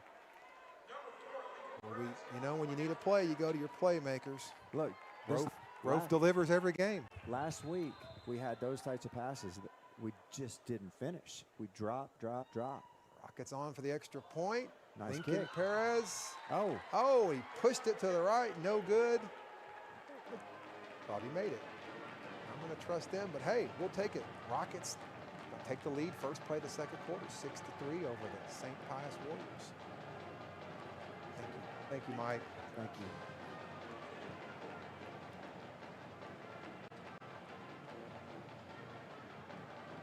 Speaker 5: Well, when you need a play, you go to your playmakers.
Speaker 2: Look,
Speaker 5: Rolfe delivers every game.
Speaker 2: last week we had those types of passes that we just didn't finish. We drop.
Speaker 5: Rockets on for the extra point.
Speaker 2: Nice
Speaker 5: Lincoln
Speaker 2: kick.
Speaker 5: Perez.
Speaker 2: Oh,
Speaker 5: Oh, he pushed it to the right. No good. Thought he made it. I'm going to trust them, but hey, we'll take it. Rockets take the lead. First play of the second quarter, 6-3 over the St. Pius Warriors. Thank you, Mike.
Speaker 2: thank you.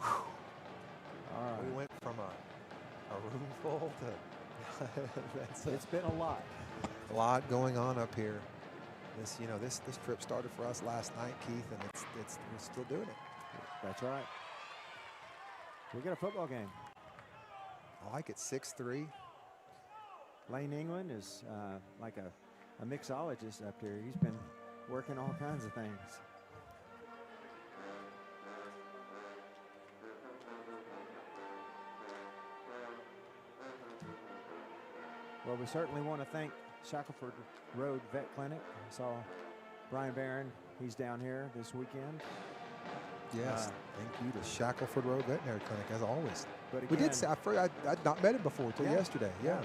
Speaker 2: All right.
Speaker 5: We went from a room full to
Speaker 2: It's been a lot.
Speaker 5: a lot going on up here. This trip started for us last night, Keith, and we're still doing it.
Speaker 2: That's right. We got a football game.
Speaker 5: I like it. 6-3.
Speaker 2: Lane England is like a a mixologist up here. He's been working all kinds of things. Well, we certainly want to thank Shackelford Road Vet Clinic. I saw Brian Barron. He's down here this weekend.
Speaker 5: Yes, thank you to Shackelford Road Veterinary Clinic, as always.
Speaker 2: But
Speaker 5: We did
Speaker 2: again,
Speaker 5: say, I'd not met him before until
Speaker 2: Yeah,
Speaker 5: yesterday. Yeah.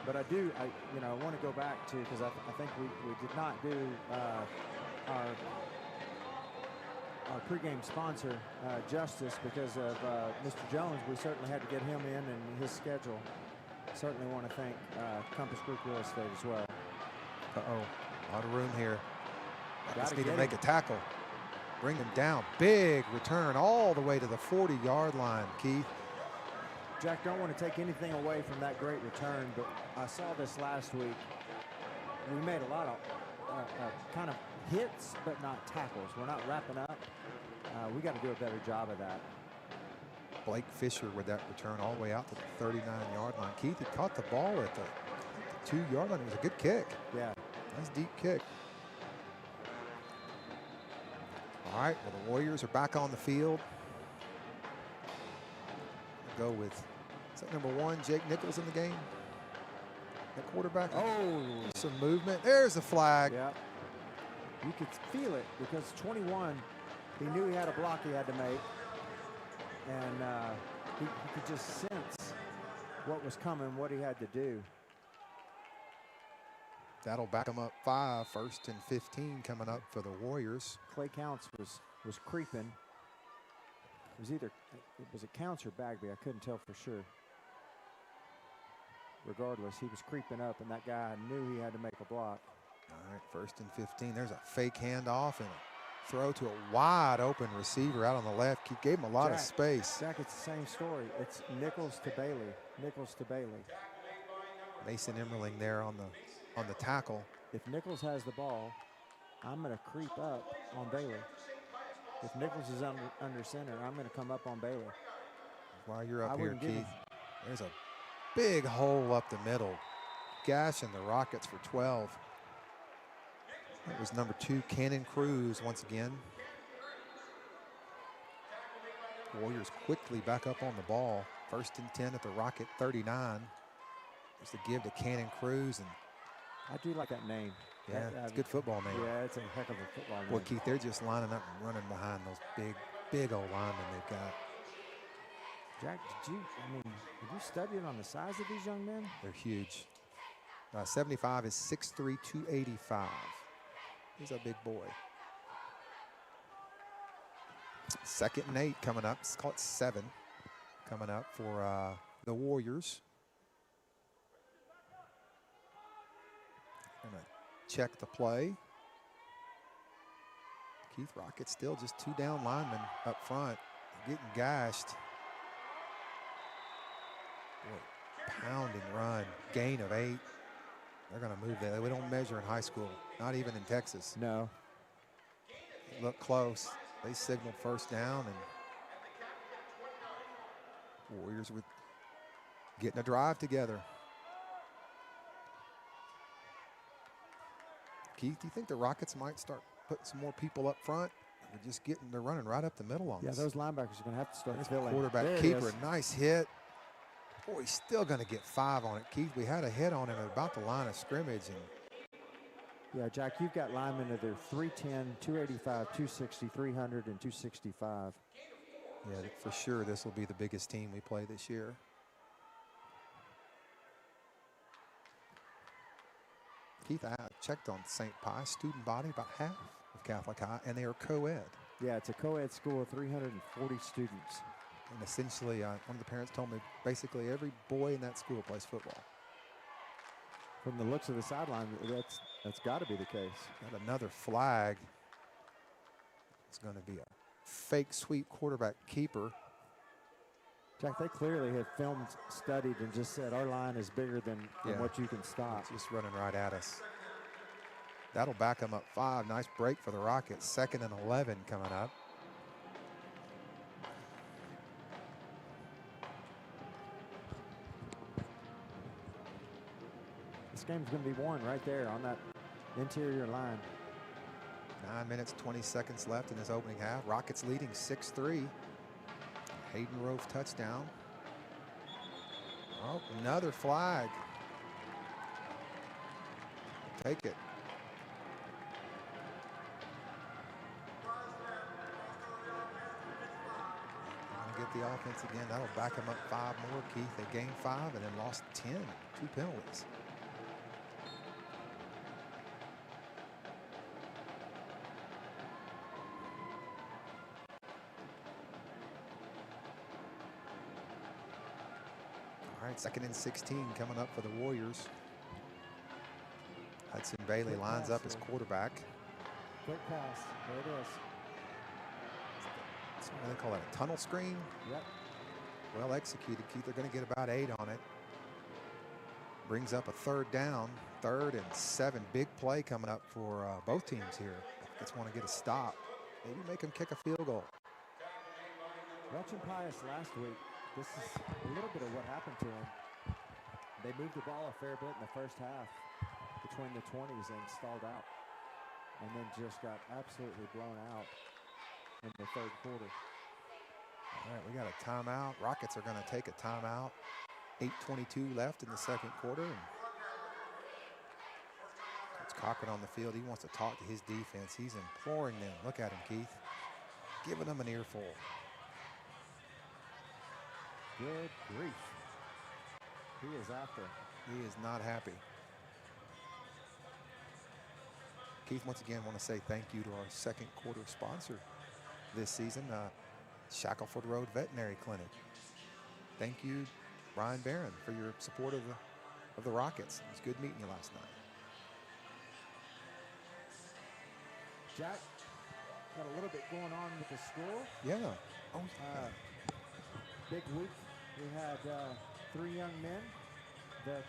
Speaker 2: But I want to go back to, because I think we did not do our pregame sponsor justice because of Mr. Jones. We certainly had to get him in and his schedule. Certainly want to thank Compass Group Real Estate as well.
Speaker 5: Uh-oh, a lot of room here. Just need to
Speaker 2: get
Speaker 5: make
Speaker 2: him.
Speaker 5: a tackle. Bring him down. Big return all the way to the 40-yard line, Keith.
Speaker 2: Jack, don't want to take anything away from that great return, but I saw this last week. We made a lot of kind of hits, but not tackles. We're not wrapping up. We got to do a better job of that.
Speaker 5: Blake Fisher with that return all the way out to the 39-yard line. Keith had caught the ball at the 2-yard line. It was a good kick.
Speaker 2: Yeah.
Speaker 5: Nice deep kick. All right, well, the Warriors are back on the field. We'll go with, is that number 1, Jake Nichols in the game? That quarterback?
Speaker 2: Oh.
Speaker 5: Some movement. There's the flag.
Speaker 2: Yeah. You could feel it because 21, he knew he had a block he had to make. And he could just sense what was coming, what he had to do.
Speaker 5: That'll back them up 5, 1st and 15 coming up for the Warriors.
Speaker 2: Clay Counts was creeping. It was a Counts or Bagby. I couldn't tell for sure. Regardless, he was creeping up, and that guy knew he had to make a block.
Speaker 5: All right, 1st and 15. There's a fake handoff and a throw to a wide open receiver out on the left. He gave him a lot of space.
Speaker 2: Jack, it's the same story. It's Nichols to Bailey. Nichols to Bailey.
Speaker 5: Mason Emmerling there on the tackle.
Speaker 2: If Nichols has the ball, I'm going to creep up on Bailey. If Nichols is under center, I'm going to come up on Bailey.
Speaker 5: While you're up
Speaker 2: I
Speaker 5: here,
Speaker 2: wouldn't give
Speaker 5: Keith,
Speaker 2: him-
Speaker 5: there's a big hole up the middle. Gashing the Rockets for 12. That was number 2, Cannon Cruz once again. Warriors quickly back up on the ball. 1st and 10 at the Rocket 39. There's the give to Cannon Cruz, and
Speaker 2: I do like that name.
Speaker 5: yeah, it's a good football name.
Speaker 2: Yeah, it's a heck of a football name.
Speaker 5: Well, Keith, they're just lining up and running behind those big old linemen they've got.
Speaker 2: Jack, have you studied on the size of these young men?
Speaker 5: They're huge. 75 is 6'3", 285. He's a big boy. 2nd and 8 coming up. Let's call it 7 coming up for the Warriors. Gonna check the play. Keith Rocket still just 2 down linemen up front. Getting gashed. Boy, pounding run. Gain of 8. They're going to move that. We don't measure in high school, not even in Texas.
Speaker 2: No.
Speaker 5: Look close. They signaled 1st down, and Warriors with getting a drive together. Keith, do you think the Rockets might start putting some more people up front? They're running right up the middle on
Speaker 2: Yeah,
Speaker 5: us.
Speaker 2: those linebackers are going to have to start
Speaker 5: There's
Speaker 2: filling.
Speaker 5: the quarterback
Speaker 2: There it
Speaker 5: keeper,
Speaker 2: is.
Speaker 5: a nice hit. Boy, he's still going to get 5 on it. Keith, we had a hit on him at about the line of scrimmage, and
Speaker 2: Yeah, Jack, you've got linemen that are 310, 285, 260, 300, and 265.
Speaker 5: yeah, for sure this will be the biggest team we play this year. Keith, I checked on St. Pius student body, about half of Catholic High, and they are co-ed.
Speaker 2: Yeah, it's a co-ed school of 340 students.
Speaker 5: And essentially, one of the parents told me basically every boy in that school plays football.
Speaker 2: From the looks of the sideline, that's got to be the case.
Speaker 5: Got another flag. It's going to be a fake sweep quarterback keeper.
Speaker 2: Jack, they clearly have filmed, studied, and just said our line is bigger than
Speaker 5: Yeah.
Speaker 2: what you can stop.
Speaker 5: It's just running right at us. That'll back them up 5. Nice break for the Rockets. 2nd and 11 coming up.
Speaker 2: This game's going to be won right there on that Interior line.
Speaker 5: 9 minutes, 20 seconds left in this opening half. Rockets leading 6-3. Hayden Rove touchdown. Oh, another flag. Take it. Get the offense again. That'll back them up 5 more, Keith. They gained 5 and then lost 10. 2 penalties. All right, 2nd and 16 coming up for the Warriors. Hudson Bailey lines up as quarterback.
Speaker 2: Quick pass. There it is.
Speaker 5: What do they call that? A tunnel screen?
Speaker 2: Yep.
Speaker 5: Well executed, Keith. They're going to get about 8 on it. Brings up a 3rd down. 3rd and 7. Big play coming up for both teams here. Just want to get a stop. Maybe make them kick a field goal.
Speaker 2: Watching Pius last week, this is a little bit of what happened to him. They moved the ball a fair bit in the first half between the 20s and stalled out. And then just got absolutely blown out in the 3rd quarter.
Speaker 5: All right, we got a timeout. Rockets are going to take a timeout. 8:22 left in the 2nd quarter. And Coach Cochran on the field. He wants to talk to his defense. He's imploring them. Look at him, Keith. Giving them an earful.
Speaker 2: Good grief. He is after.
Speaker 5: He is not happy. Keith, once again, want to say thank you to our 2nd quarter sponsor this season, Shackleford Road Veterinary Clinic. Thank you, Brian Barron, for your support of the Rockets. It was good meeting you last night.
Speaker 2: Jack, got a little bit going on with the school.
Speaker 5: Yeah. Oh,
Speaker 2: Big week. We had 3 young men that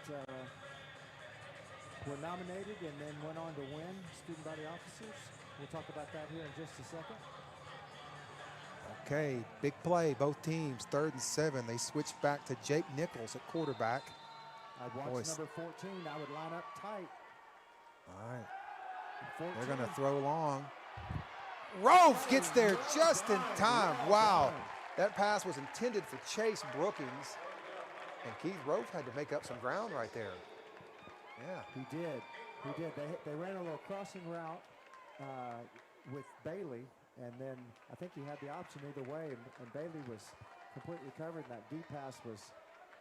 Speaker 2: were nominated and then went on to win student body officers. We'll talk about that here in just a second.
Speaker 5: Okay, big play, both teams, 3rd and 7. They switched back to Jake Nichols at quarterback.
Speaker 2: I'd watch number 14. I would line up tight.
Speaker 5: All right,
Speaker 2: 14.
Speaker 5: they're going to throw long. Rove gets there just in time. Wow, that pass was intended for Chase Brookings. And Keith Rove had to make up some ground right there. Yeah.
Speaker 2: He did. He did. They ran a little crossing route with Bailey. And then I think he had the option either way, and Bailey was completely covered, and that deep pass was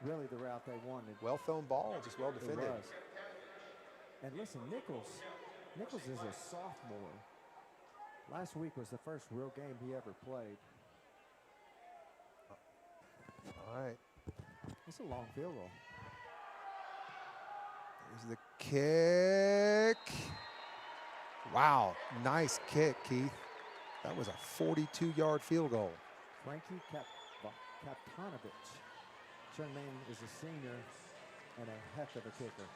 Speaker 2: really the route they wanted.
Speaker 5: Well thrown ball, just well defended.
Speaker 2: It was. And listen, Nichols is a sophomore. Last week was the first real game he ever played.
Speaker 5: All right.
Speaker 2: It's a long field goal.
Speaker 5: Here's the kick. Wow, nice kick, Keith. That was a 42-yard field goal.
Speaker 2: Frankie Kaptanovich. Charmaine is a senior and a heck of a kicker.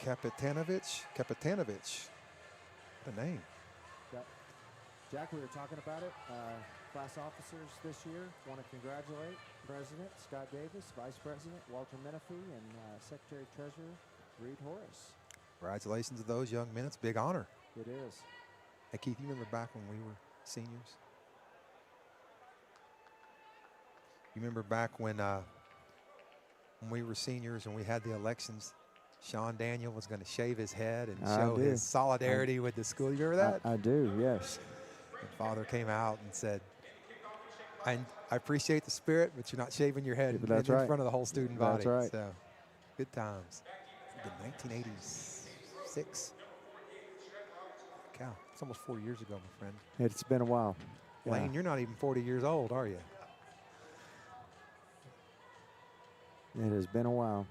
Speaker 5: Kapitanovich. The name.
Speaker 2: Yep. Jack, we were talking about it. Class officers this year want to congratulate President Scott Davis, Vice President Walter Menifee, and Secretary Treasurer Reed Horace.
Speaker 5: Congratulations to those young men. It's a big honor.
Speaker 2: It is.
Speaker 5: Hey, Keith, you remember back when we were seniors? You remember back when we were seniors and we had the elections, Sean Daniel was going to shave his head and show his solidarity with the school. You remember that?
Speaker 2: I do, yes.
Speaker 5: And Father came out and said, I appreciate the spirit, but you're not shaving your head in front of the whole student body.
Speaker 2: That's right.
Speaker 5: So, good times. In 1986. Cow, it's almost 4 years ago, my friend.
Speaker 2: It's been a while.
Speaker 5: Lane, you're not even 40 years old, are you?
Speaker 2: It has been a while.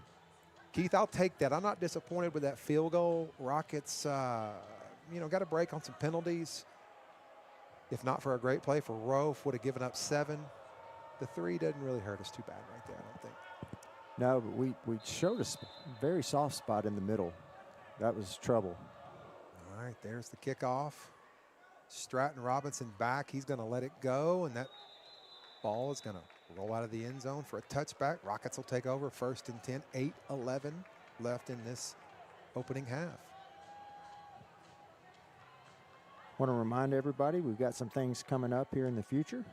Speaker 5: Keith, I'll take that. I'm not disappointed with that field goal. Rockets, got a break on some penalties. If not for a great play for Rove, would have given up 7. The 3 doesn't really hurt us too bad right there, I don't think.
Speaker 2: No, but we showed a very soft spot in the middle. That was trouble.
Speaker 5: All right, there's the kickoff. Stratton Robinson back. He's going to let it go, and that ball is going to roll out of the end zone for a touchback. Rockets will take over 1st and 10, 8-11 left in this opening half.
Speaker 2: Want to remind everybody we've got some things coming up here in the future.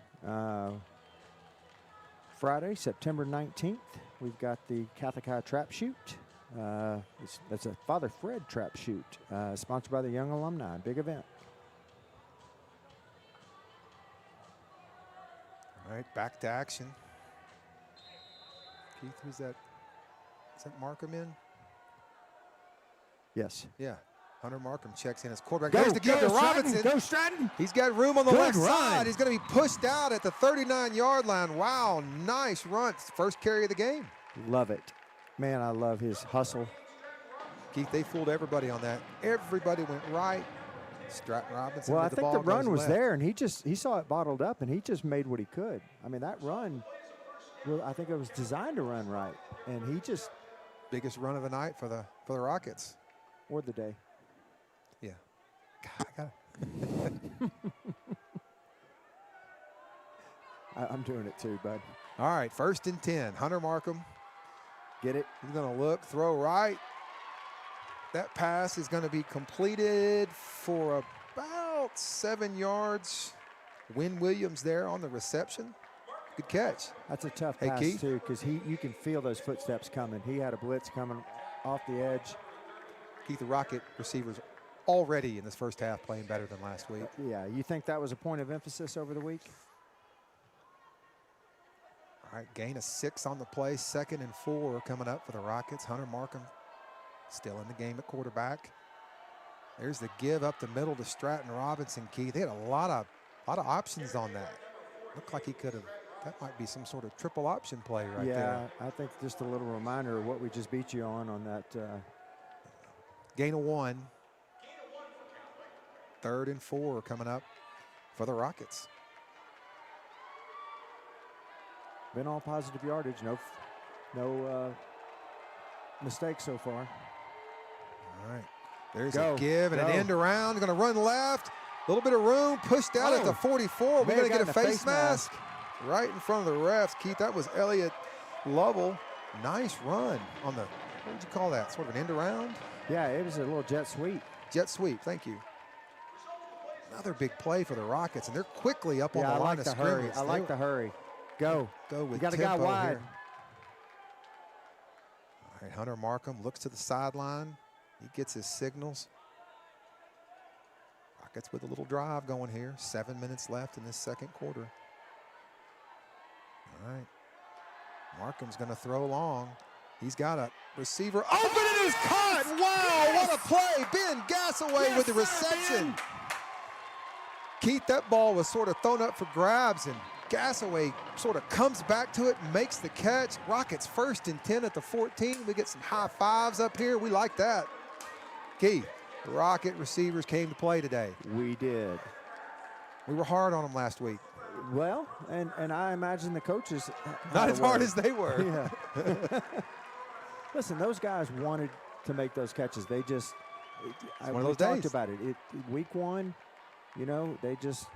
Speaker 2: Friday, September 19th, we've got the Catholic High Trap Shoot. That's a Father Fred Trap Shoot, sponsored by the Young Alumni. Big event.
Speaker 5: All right, back to action. Keith, who's that? Is that Markham in?
Speaker 2: Yes.
Speaker 5: Yeah. Hunter Markham checks in as quarterback.
Speaker 2: Go,
Speaker 5: There's the give to
Speaker 2: Stratton,
Speaker 5: Robinson.
Speaker 2: go, Stratton.
Speaker 5: He's got room on the
Speaker 2: Good
Speaker 5: left
Speaker 2: run.
Speaker 5: side. He's going to be pushed out at the 39-yard line. Wow, nice run. It's the first carry of the game.
Speaker 2: Love it. Man, I love his hustle.
Speaker 5: Keith, they fooled everybody on that. Everybody went right. Stratton Robinson.
Speaker 2: Well, I
Speaker 5: with
Speaker 2: think
Speaker 5: ball
Speaker 2: the run
Speaker 5: goes
Speaker 2: was
Speaker 5: left.
Speaker 2: there, and he saw it bottled up, and he just made what he could. I mean, that run, well, I think it was designed to run right, and he just
Speaker 5: Biggest run of the night for the Rockets.
Speaker 2: or the day.
Speaker 5: Yeah. God,
Speaker 2: I'm doing it too, bud.
Speaker 5: All right, 1st and 10. Hunter Markham.
Speaker 2: Get it?
Speaker 5: He's going to look, throw right. That pass is going to be completed for about 7 yards. Wynn Williams there on the reception. Good catch.
Speaker 2: That's a tough
Speaker 5: Hey,
Speaker 2: pass
Speaker 5: Keith?
Speaker 2: too, because you can feel those footsteps coming. He had a blitz coming off the edge.
Speaker 5: Keith, the Rocket receivers already in this first half playing better than last week.
Speaker 2: Yeah, you think that was a point of emphasis over the week?
Speaker 5: All right, gain of 6 on the play. 2nd and 4 coming up for the Rockets. Hunter Markham still in the game at quarterback. There's the give up the middle to Stratton Robinson. Keith, they had a lot of options on that. Looked like he could have. That might be some sort of triple option play right there.
Speaker 2: Yeah, I think just a little reminder of what we just beat you on that.
Speaker 5: Gain of 1. 3rd and 4 coming up for the Rockets.
Speaker 2: Been all positive yardage. No mistakes so far.
Speaker 5: All right. There's
Speaker 2: Go,
Speaker 5: a give and
Speaker 2: go.
Speaker 5: an end around. Going to run left. A little bit of room. Pushed out at the 44. We're
Speaker 2: May
Speaker 5: going
Speaker 2: have
Speaker 5: to get a
Speaker 2: gotten
Speaker 5: face mask right in front of the refs. Keith, that was Elliott Lovell. Nice run on the, what would you call that? Sort of an end around?
Speaker 2: Yeah, it was a little jet sweep.
Speaker 5: Jet sweep. Thank you. Another big play for the Rockets, and they're quickly up on
Speaker 2: Yeah,
Speaker 5: the
Speaker 2: I
Speaker 5: line
Speaker 2: like
Speaker 5: of
Speaker 2: the hurry.
Speaker 5: scrimmage.
Speaker 2: I like the hurry. Go.
Speaker 5: Go with
Speaker 2: You got a guy
Speaker 5: tempo
Speaker 2: wide.
Speaker 5: here. All right, Hunter Markham looks to the sideline. He gets his signals. Rockets with a little drive going here. 7 minutes left in this second quarter. All right. Markham's going to throw long. He's got a receiver open and it is caught. Wow, what a play. Ben Gassaway with the reception. Keith, that ball was sort of thrown up for grabs, and Gassaway sort of comes back to it, makes the catch. Rockets 1st and 10 at the 14. We get some high fives up here. We like that. Keith, the Rocket receivers came to play today.
Speaker 2: We did.
Speaker 5: We were hard on them last week.
Speaker 2: Well, and I imagine the coaches had
Speaker 5: Not
Speaker 2: to
Speaker 5: as hard
Speaker 2: work.
Speaker 5: as they were.
Speaker 2: Yeah. Listen, those guys wanted to make those catches. They just,
Speaker 5: one of
Speaker 2: we
Speaker 5: those
Speaker 2: talked
Speaker 5: days.
Speaker 2: about it. Week 1, you know, they just,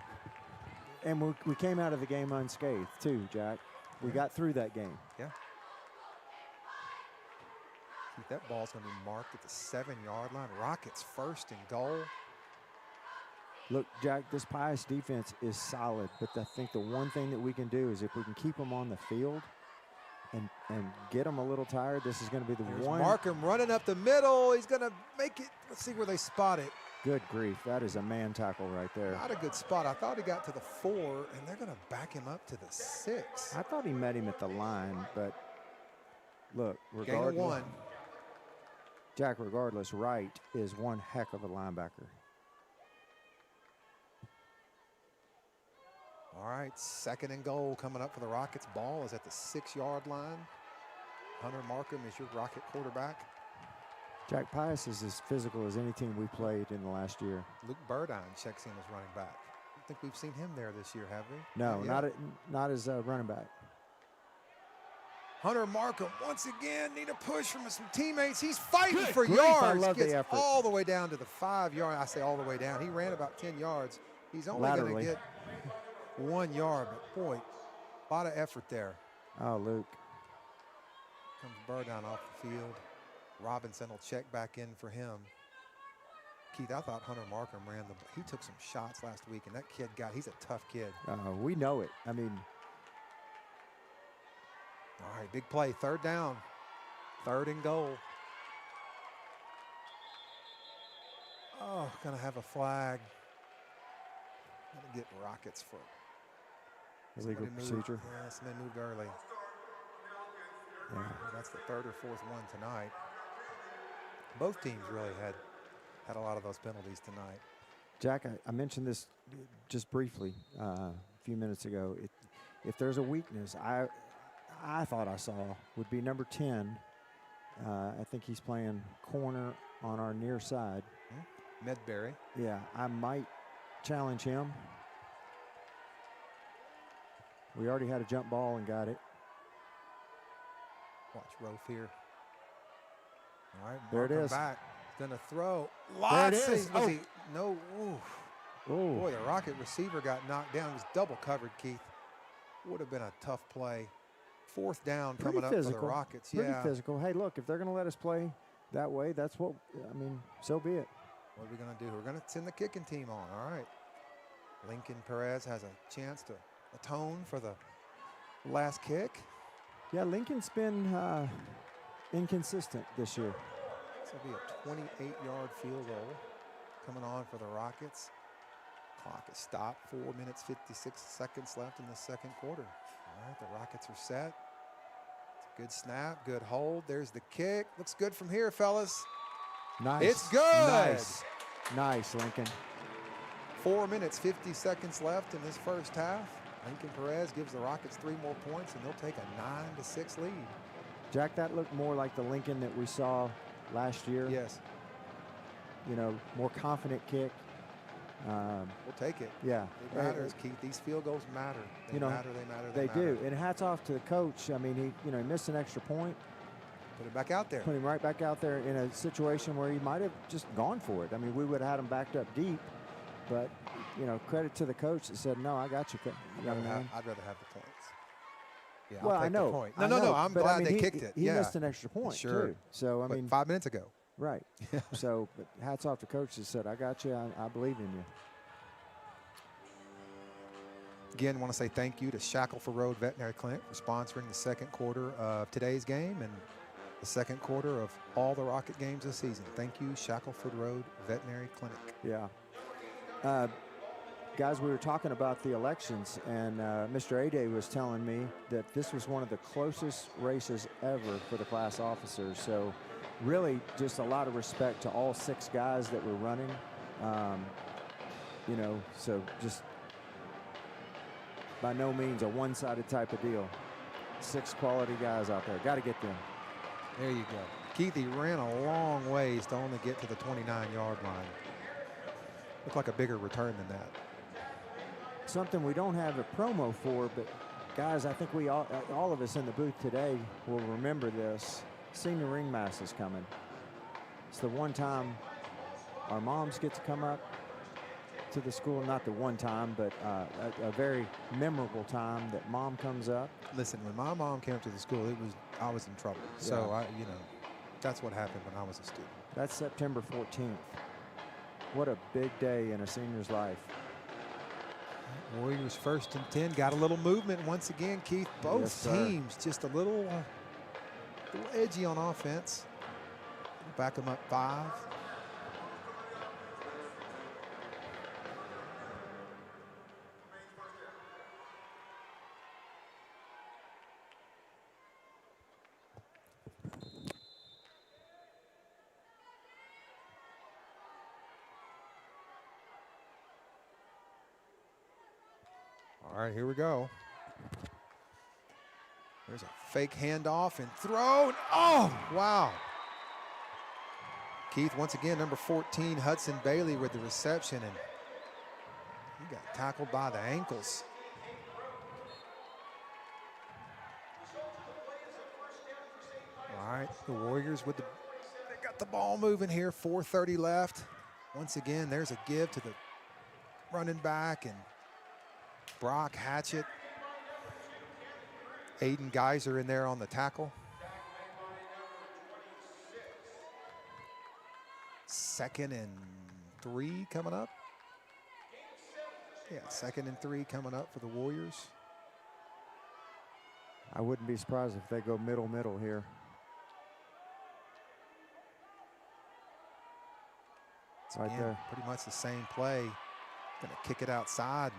Speaker 2: and we came out of the game unscathed too, Jack. We got through that game.
Speaker 5: Yeah. Keith, that ball's going to be marked at the 7-yard line. Rockets 1st and goal.
Speaker 2: Look, Jack, this Pius defense is solid, but I think the one thing that we can do is if we can keep them on the field and get them a little tired, this is going to be the
Speaker 5: There's
Speaker 2: one.
Speaker 5: Markham running up the middle. He's going to make it. Let's see where they spot it.
Speaker 2: Good grief, that is a man tackle right there.
Speaker 5: Not a good spot. I thought he got to the 4, and they're going to back him up to the 6.
Speaker 2: I thought he met him at the line, but look,
Speaker 5: Gain of 1.
Speaker 2: Jack, regardless, Wright is one heck of a linebacker.
Speaker 5: All right, 2nd and goal coming up for the Rockets. Ball is at the 6-yard line. Hunter Markham is your Rocket quarterback.
Speaker 2: Jack, Pius is as physical as any team we played in the last year.
Speaker 5: Luke Burdine checks in as running back. I don't think we've seen him there this year, have we?
Speaker 2: No,
Speaker 5: yet.
Speaker 2: not as a running back.
Speaker 5: Hunter Markham once again need a push from some teammates. He's fighting
Speaker 2: Good
Speaker 5: for
Speaker 2: grief, I
Speaker 5: yards.
Speaker 2: love the
Speaker 5: Gets
Speaker 2: effort.
Speaker 5: all the way down to the 5-yard. I say all the way down. He ran about 10 yards. He's only going to
Speaker 2: Laterally.
Speaker 5: get 1 yard, but boy, a lot of effort there.
Speaker 2: Oh, Luke.
Speaker 5: Comes Burdine off the field. Robinson will check back in for him. Keith, I thought Hunter Markham he took some shots last week, and that kid he's a tough kid.
Speaker 2: We know it. I mean,
Speaker 5: All right, big play, 3rd down, 3rd and goal. Oh, gonna have a flag. Gonna get Rockets for
Speaker 2: illegal
Speaker 5: somebody moved.
Speaker 2: procedure.
Speaker 5: Yeah, somebody moved early.
Speaker 2: Yeah.
Speaker 5: That's the 3rd or 4th one tonight. Both teams really had a lot of those penalties tonight.
Speaker 2: Jack, I mentioned this just briefly a few minutes ago. If there's a weakness, I thought I saw would be number 10. I think he's playing corner on our near side.
Speaker 5: Medberry.
Speaker 2: Yeah, I might challenge him. We already had a jump ball and got it.
Speaker 5: Watch Rofe here. All right,
Speaker 2: There it
Speaker 5: Markham
Speaker 2: is.
Speaker 5: back. Gonna throw.
Speaker 2: There it is.
Speaker 5: Was
Speaker 2: Oh.
Speaker 5: he? No. Ooh.
Speaker 2: Oh,
Speaker 5: Boy, the Rocket receiver got knocked down. He was double covered, Keith. Would have been a tough play. 4th down
Speaker 2: pretty
Speaker 5: coming
Speaker 2: physical.
Speaker 5: up for the Rockets.
Speaker 2: Pretty
Speaker 5: Yeah.
Speaker 2: physical. Hey, look, if they're going to let us play that way, that's what, I mean, so be it.
Speaker 5: What are we going to do? We're going to send the kicking team on. All right. Lincoln Perez has a chance to atone for the last kick.
Speaker 2: Yeah, Lincoln's been inconsistent this year.
Speaker 5: This will be a 28-yard field goal coming on for the Rockets. Clock is stopped. 4 minutes, 56 seconds left in the 2nd quarter. All right, the Rockets are set. It's a good snap, good hold. There's the kick. Looks good from here, fellas.
Speaker 2: Nice.
Speaker 5: It's good.
Speaker 2: Nice. Nice, Lincoln.
Speaker 5: 4 minutes, 50 seconds left in this first half. Lincoln Perez gives the Rockets 3 more points, and they'll take a 9-6 lead.
Speaker 2: Jack, that looked more like the Lincoln that we saw last year.
Speaker 5: Yes,
Speaker 2: You know, more confident kick.
Speaker 5: we'll take it.
Speaker 2: Yeah.
Speaker 5: It matters, Keith. These field goals matter. They
Speaker 2: You know,
Speaker 5: matter, they matter,
Speaker 2: They
Speaker 5: matter.
Speaker 2: do. And hats off to the coach. I mean, he missed an extra point.
Speaker 5: Put it back out there.
Speaker 2: Put him right back out there in a situation where he might have just gone for it. I mean, we would have had him backed up deep, but, credit to the coach that said, no, I got you, young man.
Speaker 5: I'd rather have the points. Yeah,
Speaker 2: Well,
Speaker 5: I'll
Speaker 2: I
Speaker 5: take
Speaker 2: know.
Speaker 5: the point.
Speaker 2: I
Speaker 5: No.
Speaker 2: know,
Speaker 5: I'm
Speaker 2: but,
Speaker 5: glad
Speaker 2: I mean,
Speaker 5: they
Speaker 2: he,
Speaker 5: kicked it.
Speaker 2: He
Speaker 5: yeah.
Speaker 2: missed an extra point,
Speaker 5: Sure.
Speaker 2: too. So, I
Speaker 5: But
Speaker 2: mean,
Speaker 5: 5 minutes ago.
Speaker 2: right. So, but hats off to coach that said, I got you. I believe in you.
Speaker 5: Again, want to say thank you to Shackleford Road Veterinary Clinic for sponsoring the 2nd quarter of today's game and the 2nd quarter of all the Rocket games this season. Thank you, Shackleford Road Veterinary Clinic.
Speaker 2: Yeah. Guys, we were talking about the elections, and Mr. Ade was telling me that this was one of the closest races ever for the class officers. So really just a lot of respect to all 6 guys that were running. So just by no means a one-sided type of deal. 6 quality guys out there. Got to get them.
Speaker 5: There you go. Keith, he ran a long ways to only get to the 29-yard line. Looked like a bigger return than that.
Speaker 2: Something we don't have a promo for, but guys, I think we all of us in the booth today will remember this. Senior ring mass is coming. It's the one time our moms get to come up to the school. Not the one time, but a very memorable time that mom comes up.
Speaker 5: Listen, when my mom came to the school, I was in trouble. So that's what happened when I was a student.
Speaker 2: That's September 14th. What a big day in a senior's life.
Speaker 5: Warriors 1st and 10. Got a little movement once again, Keith. Both
Speaker 2: Yes, sir.
Speaker 5: teams just a little edgy on offense. Back them up 5. All right, here we go. There's a fake handoff and throw. Oh, wow. Keith, once again, number 14, Hudson Bailey with the reception, and he got tackled by the ankles. All right, the Warriors they got the ball moving here, 4:30 left. Once again, there's a give to the running back, and Brock Hatchett. Aiden Geyser in there on the tackle. 2nd and 3 coming up. Yeah, 2nd and 3 coming up for the Warriors.
Speaker 2: I wouldn't be surprised if they go middle here.
Speaker 5: So
Speaker 2: Right
Speaker 5: again,
Speaker 2: there.
Speaker 5: pretty much the same play. Going to kick it outside.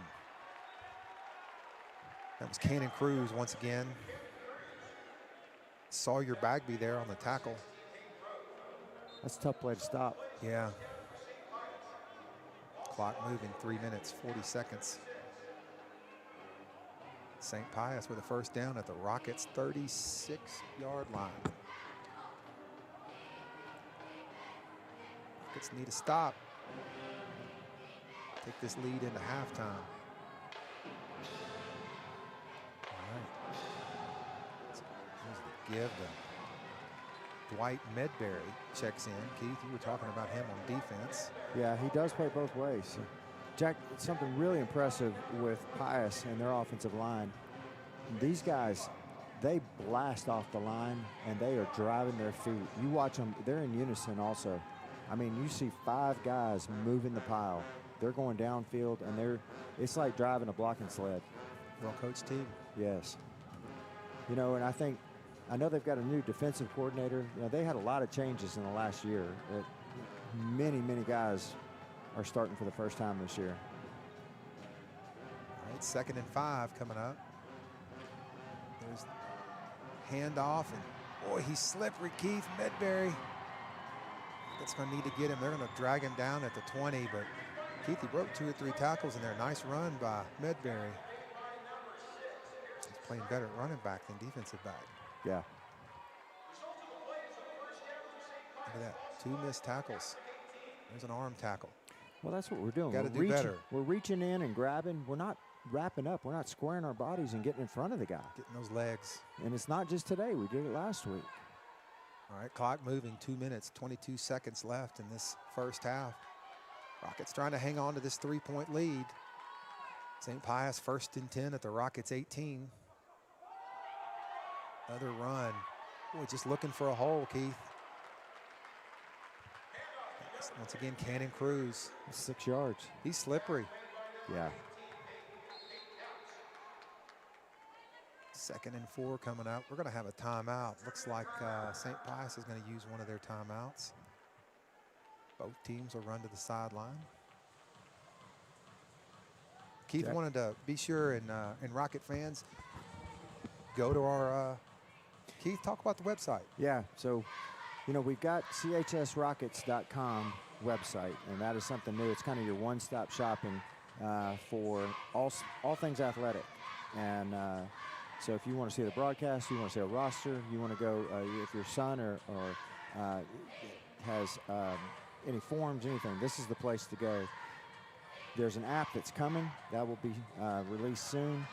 Speaker 5: That was Cannon Cruz once again. Sawyer Bagby there on the tackle.
Speaker 2: That's a tough play to stop.
Speaker 5: Yeah. Clock moving, 3 minutes, 40 seconds. St. Pius with a first down at the Rockets' 36-yard line. Rockets need to stop. Take this lead into halftime. All right. Here's the give to Dwight Medberry checks in. Keith, you were talking about him on defense.
Speaker 2: Yeah, he does play both ways. Jack, something really impressive with Pius and their offensive line. These guys, they blast off the line and they are driving their feet. You watch them, they're in unison also. I mean, you see 5 guys moving the pile. They're going downfield and it's like driving a blocking sled.
Speaker 5: Well-coached team.
Speaker 2: Yes. You know, and I know they've got a new defensive coordinator. You know, they had a lot of changes in the last year. Many guys are starting for the first time this year.
Speaker 5: All right, 2nd and 5 coming up. There's handoff, and boy, he's slippery, Keith Medberry. That's going to need to get him. They're going to drag him down at the 20, but Keith, he broke 2 or 3 tackles in there. Nice run by Medberry. He's playing better at running back than defensive back.
Speaker 2: Yeah.
Speaker 5: Look at that, 2 missed tackles. There's an arm tackle.
Speaker 2: Well, that's what we're doing.
Speaker 5: Gotta
Speaker 2: We're
Speaker 5: do better.
Speaker 2: We're reaching in and grabbing. We're not wrapping up. We're not squaring our bodies and getting in front of the guy.
Speaker 5: Getting those legs.
Speaker 2: And it's not just today. We did it last week.
Speaker 5: All right, clock moving, 2 minutes, 22 seconds left in this first half. Rockets trying to hang on to this 3-point lead. St. Pius 1st and 10 at the Rockets' 18. Another run. Boy, just looking for a hole, Keith. Once again, Cannon Cruz.
Speaker 2: 6 yards.
Speaker 5: He's slippery.
Speaker 2: Yeah.
Speaker 5: 2nd and 4 coming up. We're going to have a timeout. Looks like St. Pius is going to use one of their timeouts. Both teams will run to the sideline. Keith wanted to be sure, and Rocket fans, go to our, Keith, talk about the website.
Speaker 2: Yeah, so, you know, we've got chsrockets.com website, and that is something new. It's kind of your one-stop shopping for all things athletic. And so if you want to see the broadcast, you want to see a roster, you want to go, if your son or has any forms, anything, this is the place to go. There's an app that's coming that will be released soon.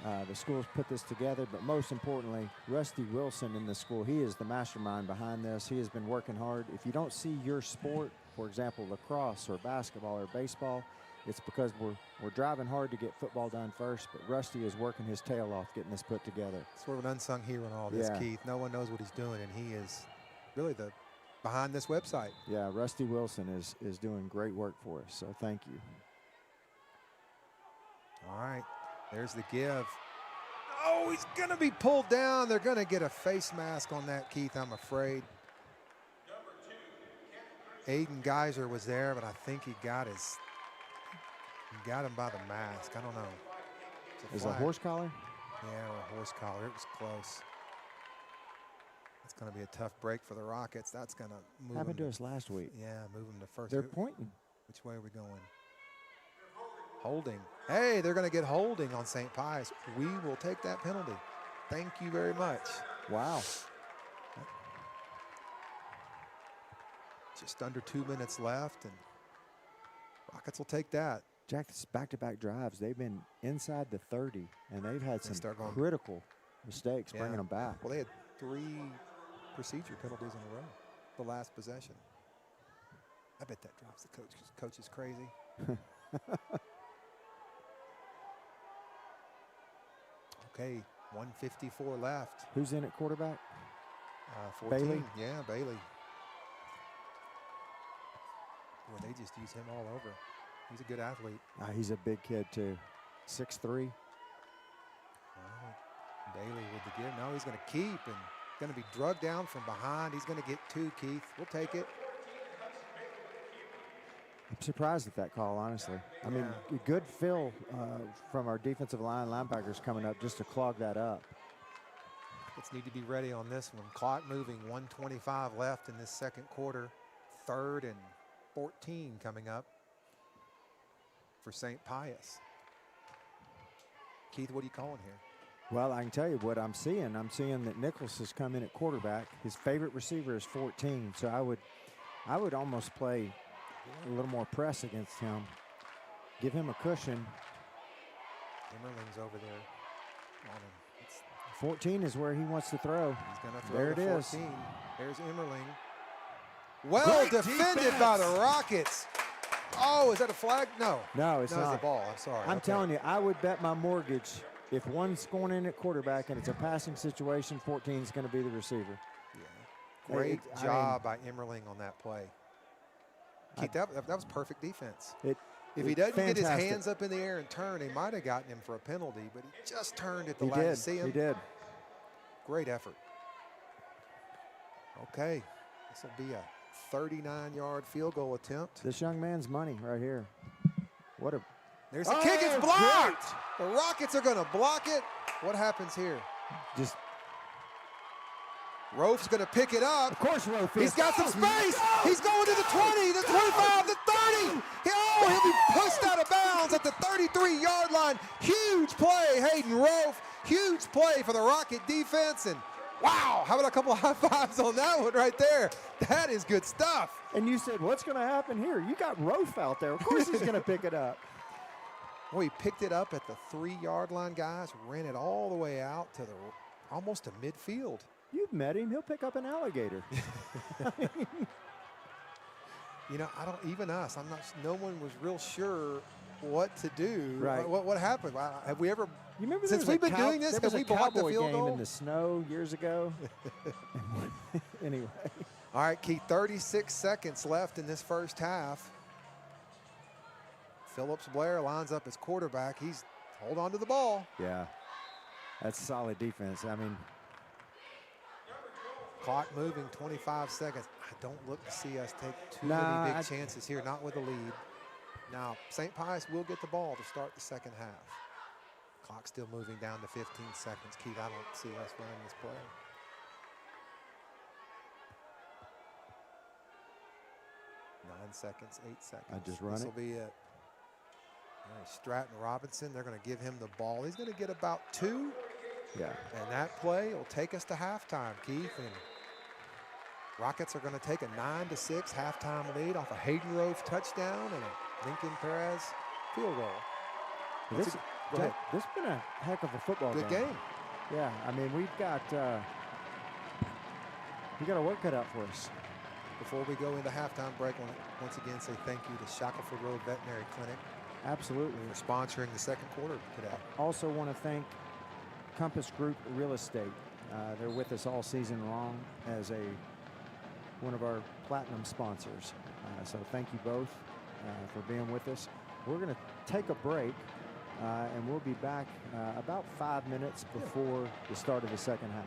Speaker 2: The school's put this together, but most importantly, Rusty Wilson in the school, he is the mastermind behind this. He has been working hard. If you don't see your sport, for example, lacrosse or basketball or baseball, it's because we're driving hard to get football done first, but Rusty is working his tail off getting this put together.
Speaker 5: Sort of an unsung hero in all this,
Speaker 2: Yeah.
Speaker 5: Keith. No one knows what he's doing, and he is really the behind this website.
Speaker 2: Yeah, Rusty Wilson is doing great work for us, so thank you.
Speaker 5: All right, there's the give. Oh, he's going to be pulled down. They're going to get a face mask on that, Keith, I'm afraid. Aiden Geyser was there, but I think he got him by the mask. I don't know.
Speaker 2: Is it a horse collar?
Speaker 5: Yeah, or a horse collar. It was close. It's going to be a tough break for the Rockets. That's going to move
Speaker 2: Happened
Speaker 5: them
Speaker 2: to us last week.
Speaker 5: Yeah, move them to first.
Speaker 2: They're pointing.
Speaker 5: Which way are we going? Holding. Hey, they're going to get holding on St. Pius. We will take that penalty. Thank you very much.
Speaker 2: Wow.
Speaker 5: Just under 2 minutes left, and Rockets will take that.
Speaker 2: Jack, this back-to-back drives, they've been inside the 30, and they've had some
Speaker 5: start going-
Speaker 2: critical mistakes bringing them back.
Speaker 5: Well, they had 3 procedure penalties in a row, the last possession. I bet that drops the coach. 'Cause coach is crazy. Okay, 1:54 left.
Speaker 2: Who's in at quarterback?
Speaker 5: 14.
Speaker 2: Bailey?
Speaker 5: Yeah, Bailey. where they just use him all over. He's a good athlete.
Speaker 2: He's a big kid, too. 6'3".
Speaker 5: Bailey with the give. No, he's going to keep and going to be drugged down from behind. He's going to get 2, Keith. We'll take it.
Speaker 2: I'm surprised at that call, honestly. I mean, a good fill from our defensive line linebackers coming up just to clog that up.
Speaker 5: Let's need to be ready on this one. Clock moving, 1:25 left in this second quarter. 3rd and 14 coming up for St. Pius. Keith, what are you calling here?
Speaker 2: Well, I can tell you what I'm seeing. I'm seeing that Nichols has come in at quarterback. His favorite receiver is 14, so I would almost play a little more press against him. Give him a cushion.
Speaker 5: Emmerling's over there on him.
Speaker 2: 14 is where he wants to throw.
Speaker 5: He's going to throw
Speaker 2: There
Speaker 5: to
Speaker 2: it
Speaker 5: 14.
Speaker 2: is.
Speaker 5: There's Emmerling. Well defended by the Rockets. Oh, is that a flag? No.
Speaker 2: No, it's
Speaker 5: no,
Speaker 2: not.
Speaker 5: it's the ball. I'm sorry.
Speaker 2: I'm telling you, I would bet my mortgage if one's going in at quarterback and it's a passing situation, 14 is going to be the receiver.
Speaker 5: Yeah. Great job by Emmerling on that play. Keith, that was perfect defense. If he doesn't get his hands up in the air and turn, he might have gotten him for a penalty, but he just turned at the last. You see him?
Speaker 2: He did.
Speaker 5: Great effort. Okay, this will be a 39-yard field goal attempt.
Speaker 2: This young man's money right here. What a.
Speaker 5: There's a kick. It's blocked. Great. The Rockets are going to block it. What happens here?
Speaker 2: Just.
Speaker 5: Roaf's going to pick it up.
Speaker 2: Of course, Roaf.
Speaker 5: He's got some space. He's going to the 20, the 25, the 30. He'll be pushed out of bounds at the 33-yard line. Huge play, Hayden Roaf. Huge play for the Rocket defense. And wow, how about a couple of high fives on that one right there? That is good stuff.
Speaker 2: And you said, what's going to happen here? You got Roaf out there. Of course he's going to pick it up.
Speaker 5: Well, he picked it up at the 3-yard line, guys. Ran it all the way out to almost to midfield.
Speaker 2: You've met him. He'll pick up an alligator.
Speaker 5: You know, even us, no one was real sure what to do.
Speaker 2: Right.
Speaker 5: What happened? Have we ever,
Speaker 2: you remember
Speaker 5: since we've been doing this, have we blocked the field
Speaker 2: game
Speaker 5: goal?
Speaker 2: in the snow years ago? Anyway.
Speaker 5: All right, Keith, 36 seconds left in this first half. Phillips Blair lines up his quarterback. He's hold on to the ball.
Speaker 2: Yeah, that's solid defense. I mean,
Speaker 5: clock moving, 25 seconds. I don't look to see us take too many big chances here, not with a lead. Now, St. Pius will get the ball to start the second half. Clock still moving down to 15 seconds. Keith, I don't see us running this play. Nine seconds, 8 seconds.
Speaker 2: I just run
Speaker 5: This
Speaker 2: it.
Speaker 5: will be it. All right, Stratton Robinson, they're going to give him the ball. He's going to get about 2.
Speaker 2: yeah.
Speaker 5: And that play will take us to halftime, Keith. And Rockets are going to take a 9-6 halftime lead off a Hayden Roaf touchdown and a Lincoln Perez field goal.
Speaker 2: This has been a heck of a football
Speaker 5: Good game.
Speaker 2: Yeah, I mean, we got our work cut out for us.
Speaker 5: Before we go into halftime break, I want to once again say thank you to Shackelford Road Veterinary Clinic
Speaker 2: Absolutely.
Speaker 5: for sponsoring the second quarter today.
Speaker 2: Also want to thank Compass Group Real Estate. They're with us all season long as one of our platinum sponsors. So thank you both for being with us. We're going to take a break, and we'll be back about 5 minutes before the start of the second half.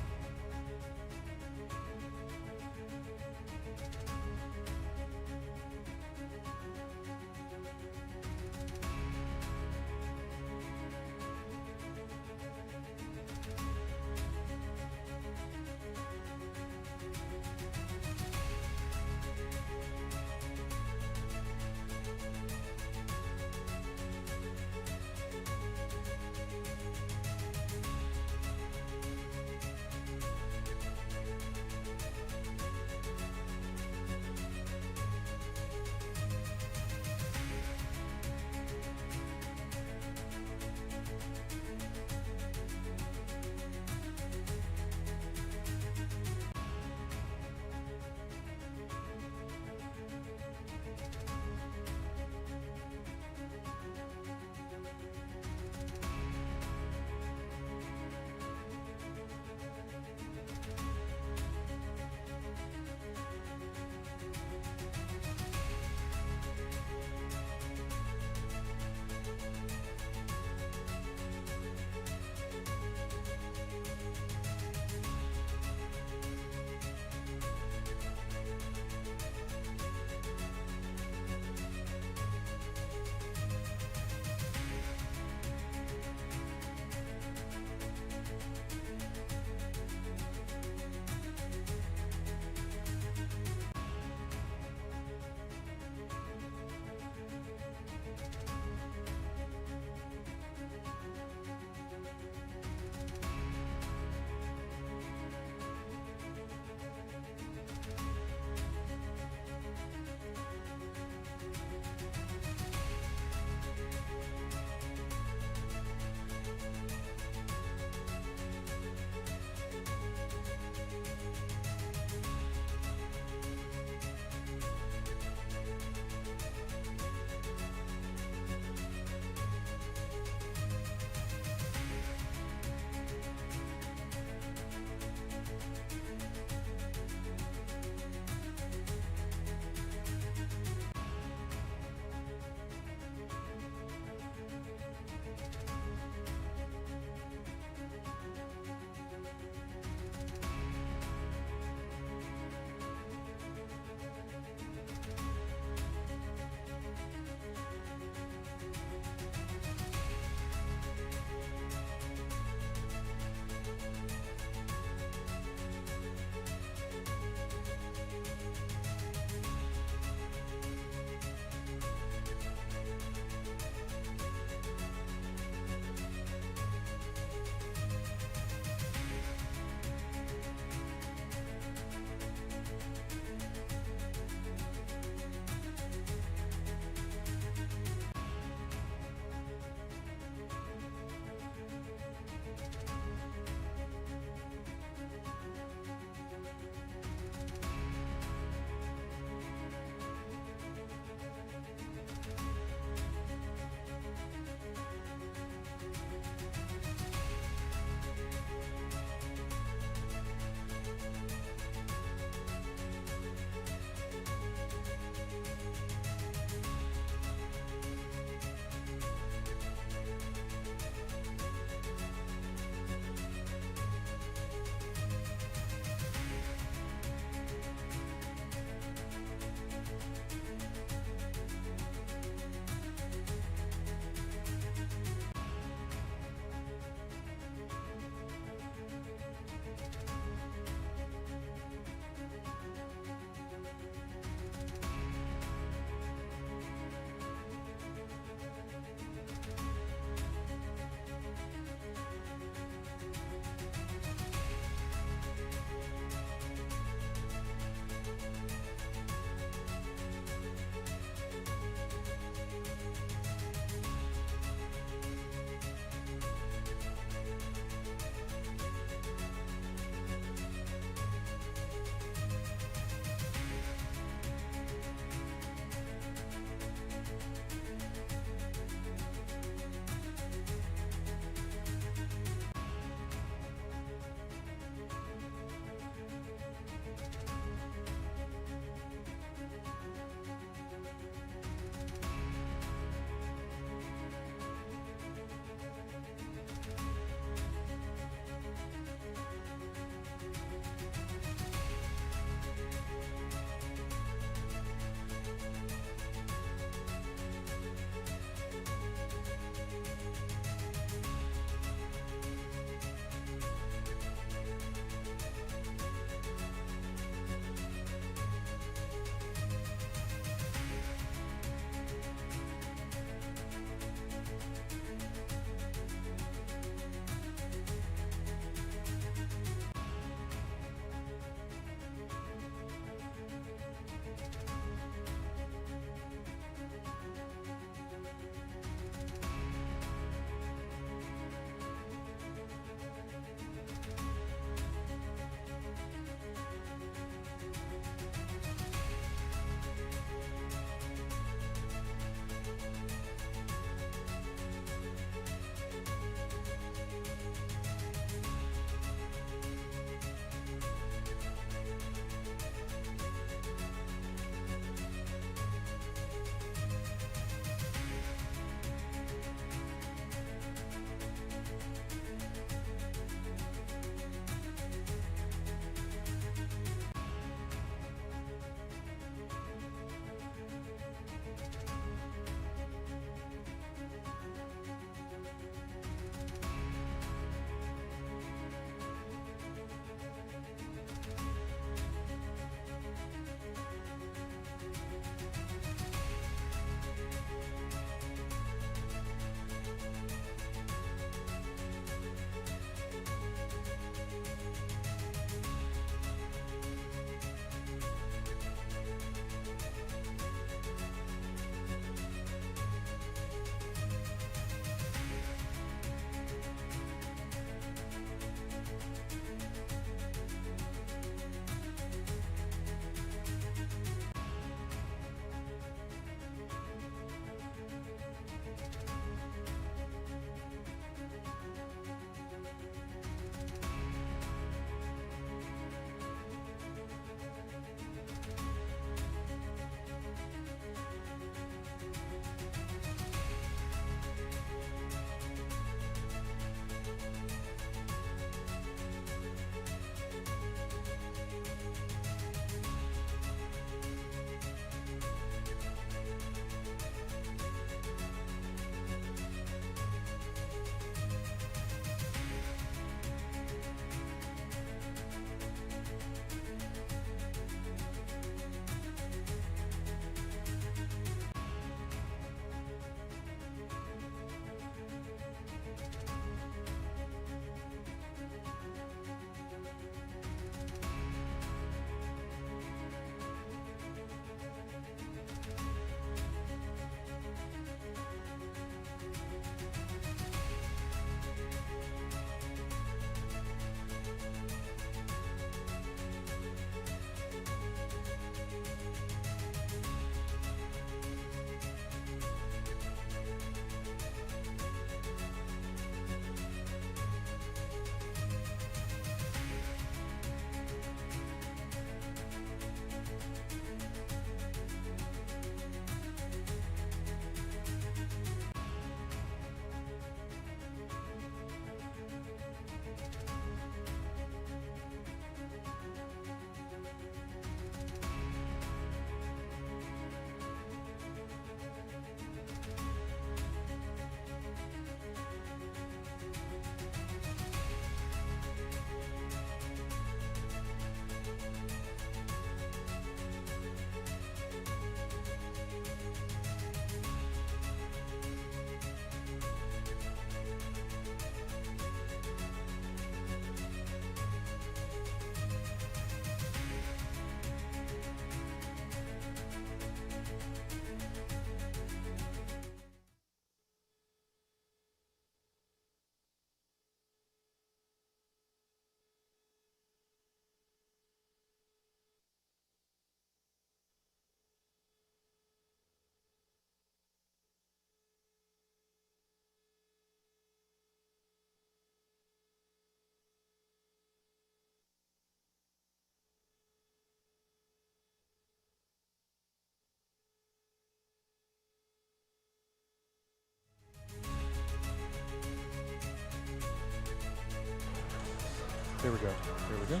Speaker 5: There we go. There we go.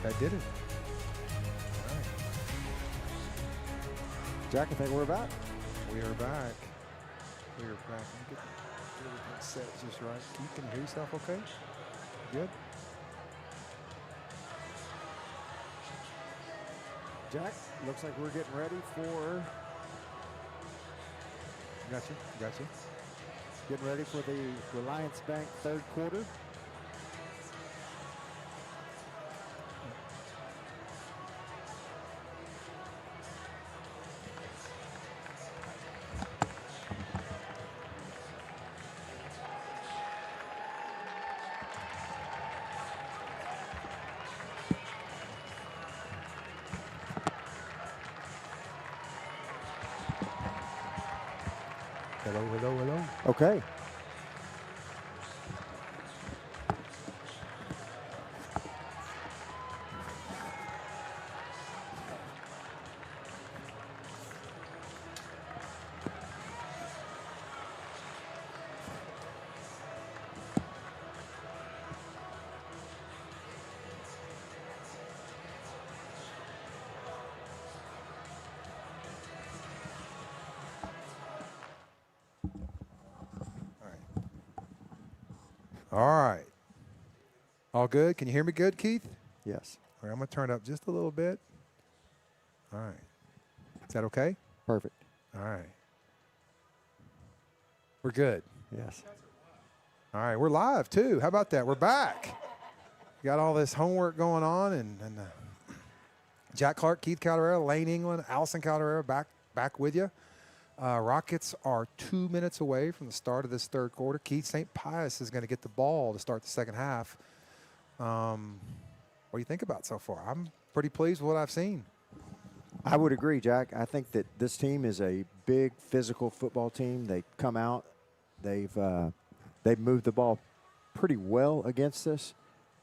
Speaker 5: That did it. All right.
Speaker 2: Jack, I think we're back.
Speaker 5: We are back. We are back. Let me get everything set just right. Keith, can you hear yourself okay? Good?
Speaker 2: Jack, looks like we're getting ready for
Speaker 5: Gotcha.
Speaker 2: getting ready for the Reliance Bank third quarter.
Speaker 5: Hello.
Speaker 2: Okay.
Speaker 5: All right. All good? Can you hear me good, Keith?
Speaker 2: Yes.
Speaker 5: All right, I'm going to turn it up just a little bit. All right. Is that okay?
Speaker 2: Perfect.
Speaker 5: All right. We're good.
Speaker 2: Yes.
Speaker 5: All right, we're live too. How about that? We're back. Got all this homework going on, and Jack Clark, Keith Calderera, Lane England, Allison Calderera back with you. Rockets are 2 minutes away from the start of this third quarter. Keith St. Pius is going to get the ball to start the second half. What do you think about so far? I'm pretty pleased with what I've seen.
Speaker 2: I would agree, Jack. I think that this team is a big physical football team. They come out, they've moved the ball pretty well against us,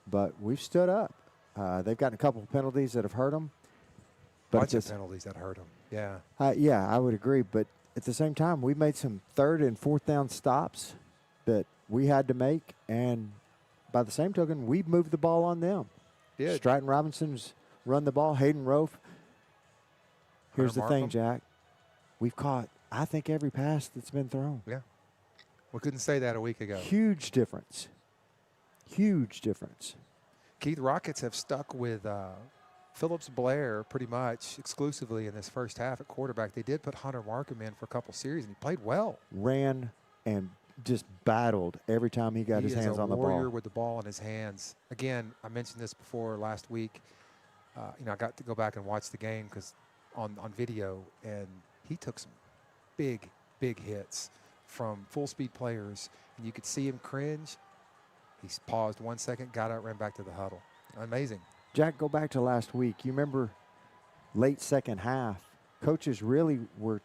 Speaker 2: but we've stood up. They've gotten a couple of penalties that have hurt them.
Speaker 5: Bunch of penalties that hurt them. Yeah.
Speaker 2: Yeah, I would agree. But at the same time, we made some third and fourth down stops that we had to make, and by the same token, we moved the ball on them.
Speaker 5: Did.
Speaker 2: Stratton Robinson's run the ball. Hayden Rofe. Here's the thing,
Speaker 5: Markham.
Speaker 2: Jack. We've caught, I think, every pass that's been thrown.
Speaker 5: Yeah. We couldn't say that a week ago.
Speaker 2: Huge difference. Huge difference.
Speaker 5: Keith, Rockets have stuck with Phillips Blair pretty much exclusively in this first half at quarterback. They did put Hunter Markham in for a couple series, and he played well.
Speaker 2: Ran and just battled every time he got his hands on the
Speaker 5: He is a warrior
Speaker 2: ball.
Speaker 5: with the ball in his hands. Again, I mentioned this before last week. I got to go back and watch the game because on video, and he took some big hits from full-speed players, and you could see him cringe. He paused 1 second, got out, ran back to the huddle. Amazing.
Speaker 2: Jack, go back to last week. You remember late second half, coaches really were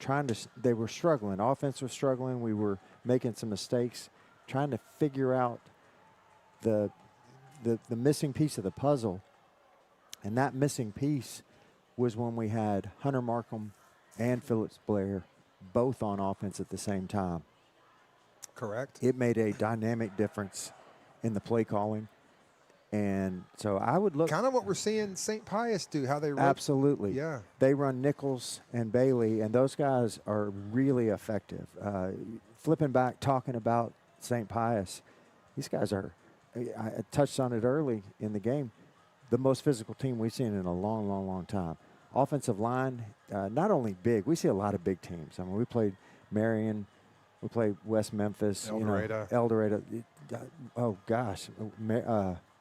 Speaker 2: they were struggling. Offense was struggling. We were making some mistakes, trying to figure out the missing piece of the puzzle. And that missing piece was when we had Hunter Markham and Phillips Blair both on offense at the same time.
Speaker 5: Correct.
Speaker 2: It made a dynamic difference in the play calling. And so I would look.
Speaker 5: Kind of what we're seeing St. Pius do, how they
Speaker 2: Absolutely.
Speaker 5: Yeah.
Speaker 2: They run Nichols and Bailey, and those guys are really effective. Flipping back, talking about St. Pius, these guys are, I touched on it early in the game, the most physical team we've seen in a long time. Offensive line, not only big, we see a lot of big teams. I mean, we played Marion, we played West Memphis,
Speaker 5: El Dorado.
Speaker 2: El Dorado. Oh, gosh.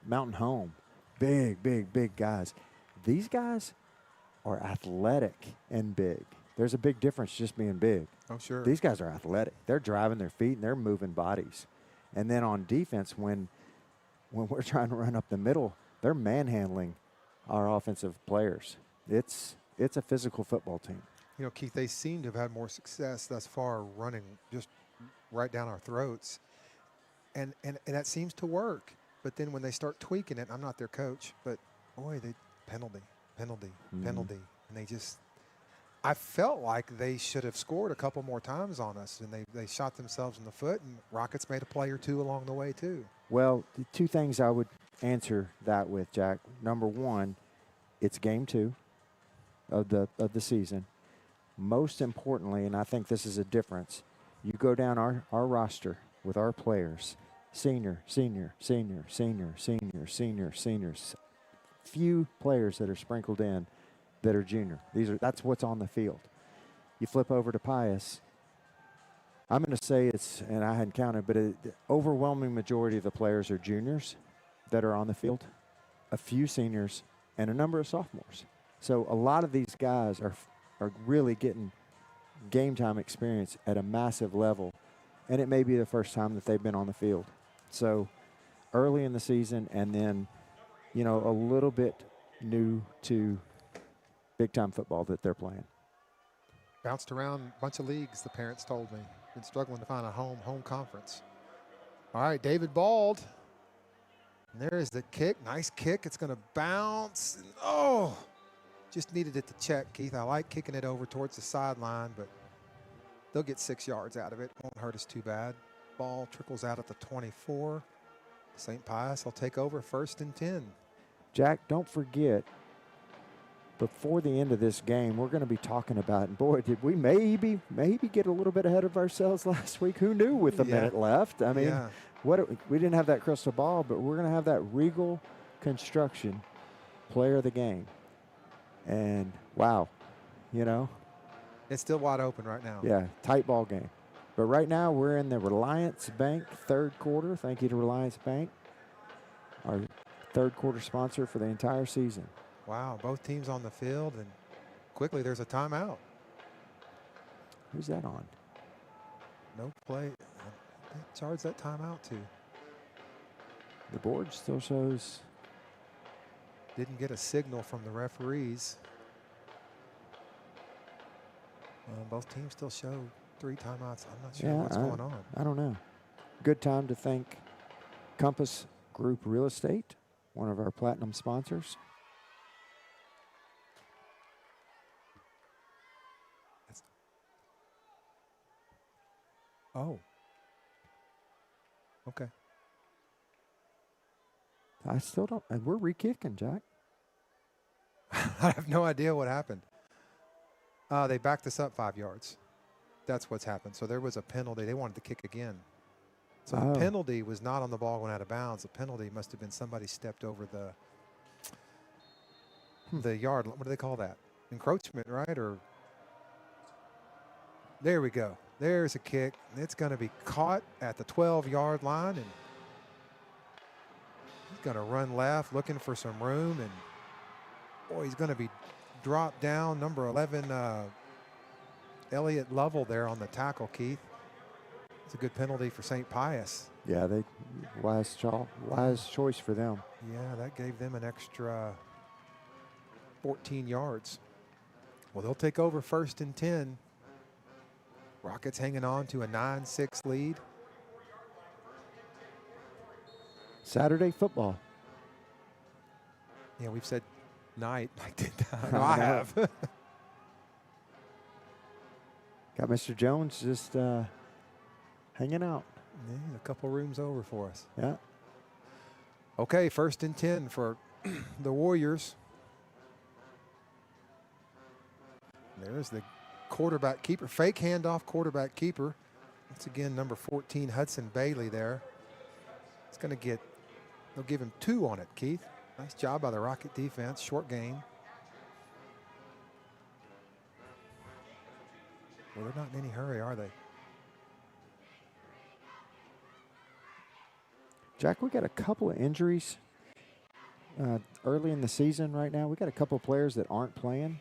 Speaker 2: Mountain Home, big guys. These guys are athletic and big. There's a big difference just being big.
Speaker 5: Oh, sure.
Speaker 2: These guys are athletic. They're driving their feet and they're moving bodies. And then on defense, when we're trying to run up the middle, they're manhandling our offensive players. It's a physical football team.
Speaker 5: You know, Keith, they seem to have had more success thus far running just right down our throats. And that seems to work. But then when they start tweaking it, I'm not their coach, but boy, they penalty. And they just, I felt like they should have scored a couple more times on us, and they shot themselves in the foot, and Rockets made a play or two along the way too.
Speaker 2: Well, the two things I would answer that with, Jack. Number one, it's game 2 of the season. Most importantly, and I think this is a difference, you go down our roster with our players, senior, seniors. Few players that are sprinkled in that are junior. That's what's on the field. You flip over to Pius. I'm going to say it's, and I hadn't counted, but the overwhelming majority of the players are juniors that are on the field, a few seniors, and a number of sophomores. So a lot of these guys are really getting game time experience at a massive level, and it may be the first time that they've been on the field. So early in the season, and then, a little bit new to big-time football that they're playing.
Speaker 5: Bounced around a bunch of leagues, the parents told me. Been struggling to find a home conference. All right, David Bald. And there is the kick. Nice kick. It's going to bounce. Oh, just needed it to check, Keith. I like kicking it over towards the sideline, but they'll get 6 yards out of it. Won't hurt us too bad. Ball trickles out at the 24. St. Pius will take over 1st and 10.
Speaker 2: Jack, don't forget, before the end of this game, we're going to be talking about, and boy, did we maybe get a little bit ahead of ourselves last week. Who knew with a minute left? I mean, we didn't have that crystal ball, but we're going to have that Regal Construction player of the game. And, wow,
Speaker 5: It's still wide open right now.
Speaker 2: Yeah, tight ball game. But right now, we're in the Reliance Bank third quarter. Thank you to Reliance Bank, our third quarter sponsor for the entire season.
Speaker 5: Wow, both teams on the field, and quickly there's a timeout.
Speaker 2: Who's that on?
Speaker 5: No play. They charge that timeout too.
Speaker 2: The board still shows.
Speaker 5: Didn't get a signal from the referees. Both teams still show 3 timeouts. I'm not sure what's going on.
Speaker 2: I don't know. Good time to thank Compass Group Real Estate, one of our platinum sponsors.
Speaker 5: Oh. Okay.
Speaker 2: I still don't. And we're re-kicking, Jack.
Speaker 5: I have no idea what happened. They backed us up 5 yards. That's what's happened. So there was a penalty. They wanted to kick again. So the penalty was not on the ball going out of bounds. The penalty must have been somebody stepped over the yard. What do they call that? Encroachment, right? Or there we go. There's a kick. It's going to be caught at the 12-yard line, and he's going to run left looking for some room, and boy, he's going to be dropped down. Number 11, Elliott Lovell there on the tackle, Keith. It's a good penalty for St. Pius.
Speaker 2: Yeah, wise choice for them.
Speaker 5: Yeah, that gave them an extra 14 yards. Well, they'll take over 1st and 10. Rockets hanging on to a 9-6 lead.
Speaker 2: Saturday football.
Speaker 5: Yeah, we've said night like 10 times. No, I have.
Speaker 2: Got Mr. Jones just hanging out.
Speaker 5: Yeah, a couple rooms over for us.
Speaker 2: Yeah.
Speaker 5: Okay, 1st and 10 for the Warriors. There's the quarterback keeper. Fake handoff, quarterback keeper. Once again, number 14, Hudson Bailey there. It's going to get, they'll give him 2 on it, Keith. Nice job by the Rocket defense. Short game. Well, they're not in any hurry, are they?
Speaker 2: Jack, we got a couple of injuries early in the season right now. We got a couple of players that aren't playing,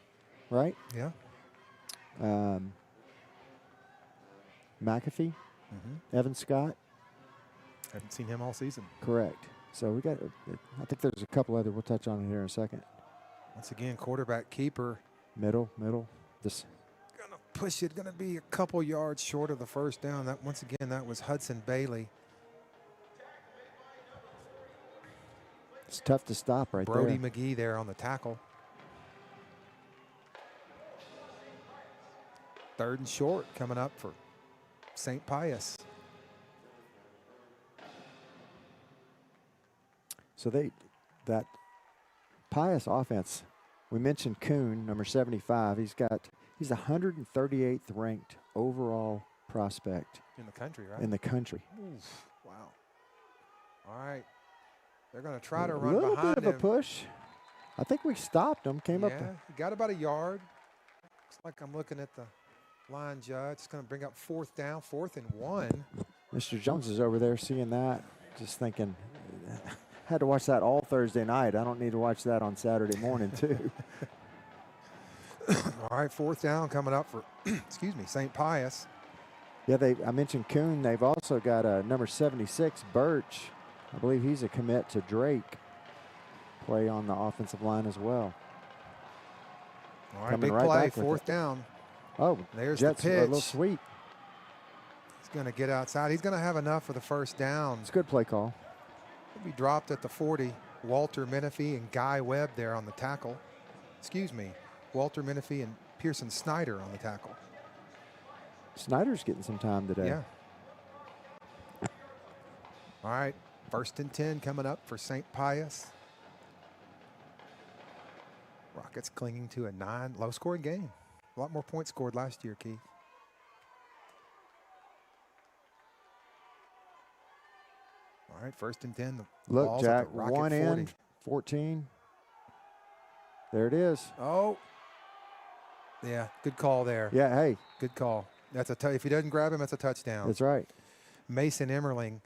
Speaker 2: right?
Speaker 5: Yeah.
Speaker 2: McAfee, Evan Scott.
Speaker 5: Haven't seen him all season.
Speaker 2: Correct. So we got, I think there's a couple other, we'll touch on it here in a second.
Speaker 5: Once again, quarterback keeper.
Speaker 2: Middle. This.
Speaker 5: Gonna push it, gonna be a couple yards short of the first down. That once again, that was Hudson Bailey.
Speaker 2: It's tough to stop right
Speaker 5: Brody
Speaker 2: there.
Speaker 5: McGee there on the tackle. 3rd and short coming up for St. Pius.
Speaker 2: So that Pius offense, we mentioned Kuhn, number 75. He's the 138th ranked overall prospect
Speaker 5: In the country, right?
Speaker 2: in the country.
Speaker 5: Oof, wow. All right. They're going to try to
Speaker 2: A
Speaker 5: run
Speaker 2: little
Speaker 5: behind
Speaker 2: bit of
Speaker 5: him.
Speaker 2: a push. I think we stopped him. Came up.
Speaker 5: Yeah, he got about a yard. Looks like I'm looking at the line judge. It's going to bring up 4th down, 4th and 1.
Speaker 2: Mr. Jones is over there seeing that, just thinking, had to watch that all Thursday night. I don't need to watch that on Saturday morning, too.
Speaker 5: All right, 4th down coming up for, excuse me, St. Pius.
Speaker 2: Yeah, I mentioned Kuhn. They've also got number 76, Birch. I believe he's a commit to Drake. Play on the offensive line as well.
Speaker 5: All right,
Speaker 2: Coming
Speaker 5: big
Speaker 2: right
Speaker 5: play,
Speaker 2: back with
Speaker 5: 4th
Speaker 2: it.
Speaker 5: down.
Speaker 2: Oh,
Speaker 5: There's
Speaker 2: Jets
Speaker 5: the
Speaker 2: a little
Speaker 5: pitch.
Speaker 2: sweet.
Speaker 5: He's going to get outside. He's going to have enough for the 1st down.
Speaker 2: It's a good play call.
Speaker 5: He'll be dropped at the 40. Walter Menifee and Guy Webb there on the tackle. Excuse me, Walter Menifee and Pearson Snyder on the tackle.
Speaker 2: Snyder's getting some time today.
Speaker 5: Yeah. All right, 1st and 10 coming up for St. Pius. Rockets clinging to a low-scoring game. A lot more points scored last year, Keith. All right, 1st and 10. The
Speaker 2: Look,
Speaker 5: ball's at
Speaker 2: Jack,
Speaker 5: the Rocket
Speaker 2: one
Speaker 5: 40.
Speaker 2: in, 14. There it is.
Speaker 5: Oh. Yeah, good call there.
Speaker 2: Yeah, hey,
Speaker 5: Good call. That's if he doesn't grab him, that's a touchdown.
Speaker 2: that's right.
Speaker 5: Mason Emmerling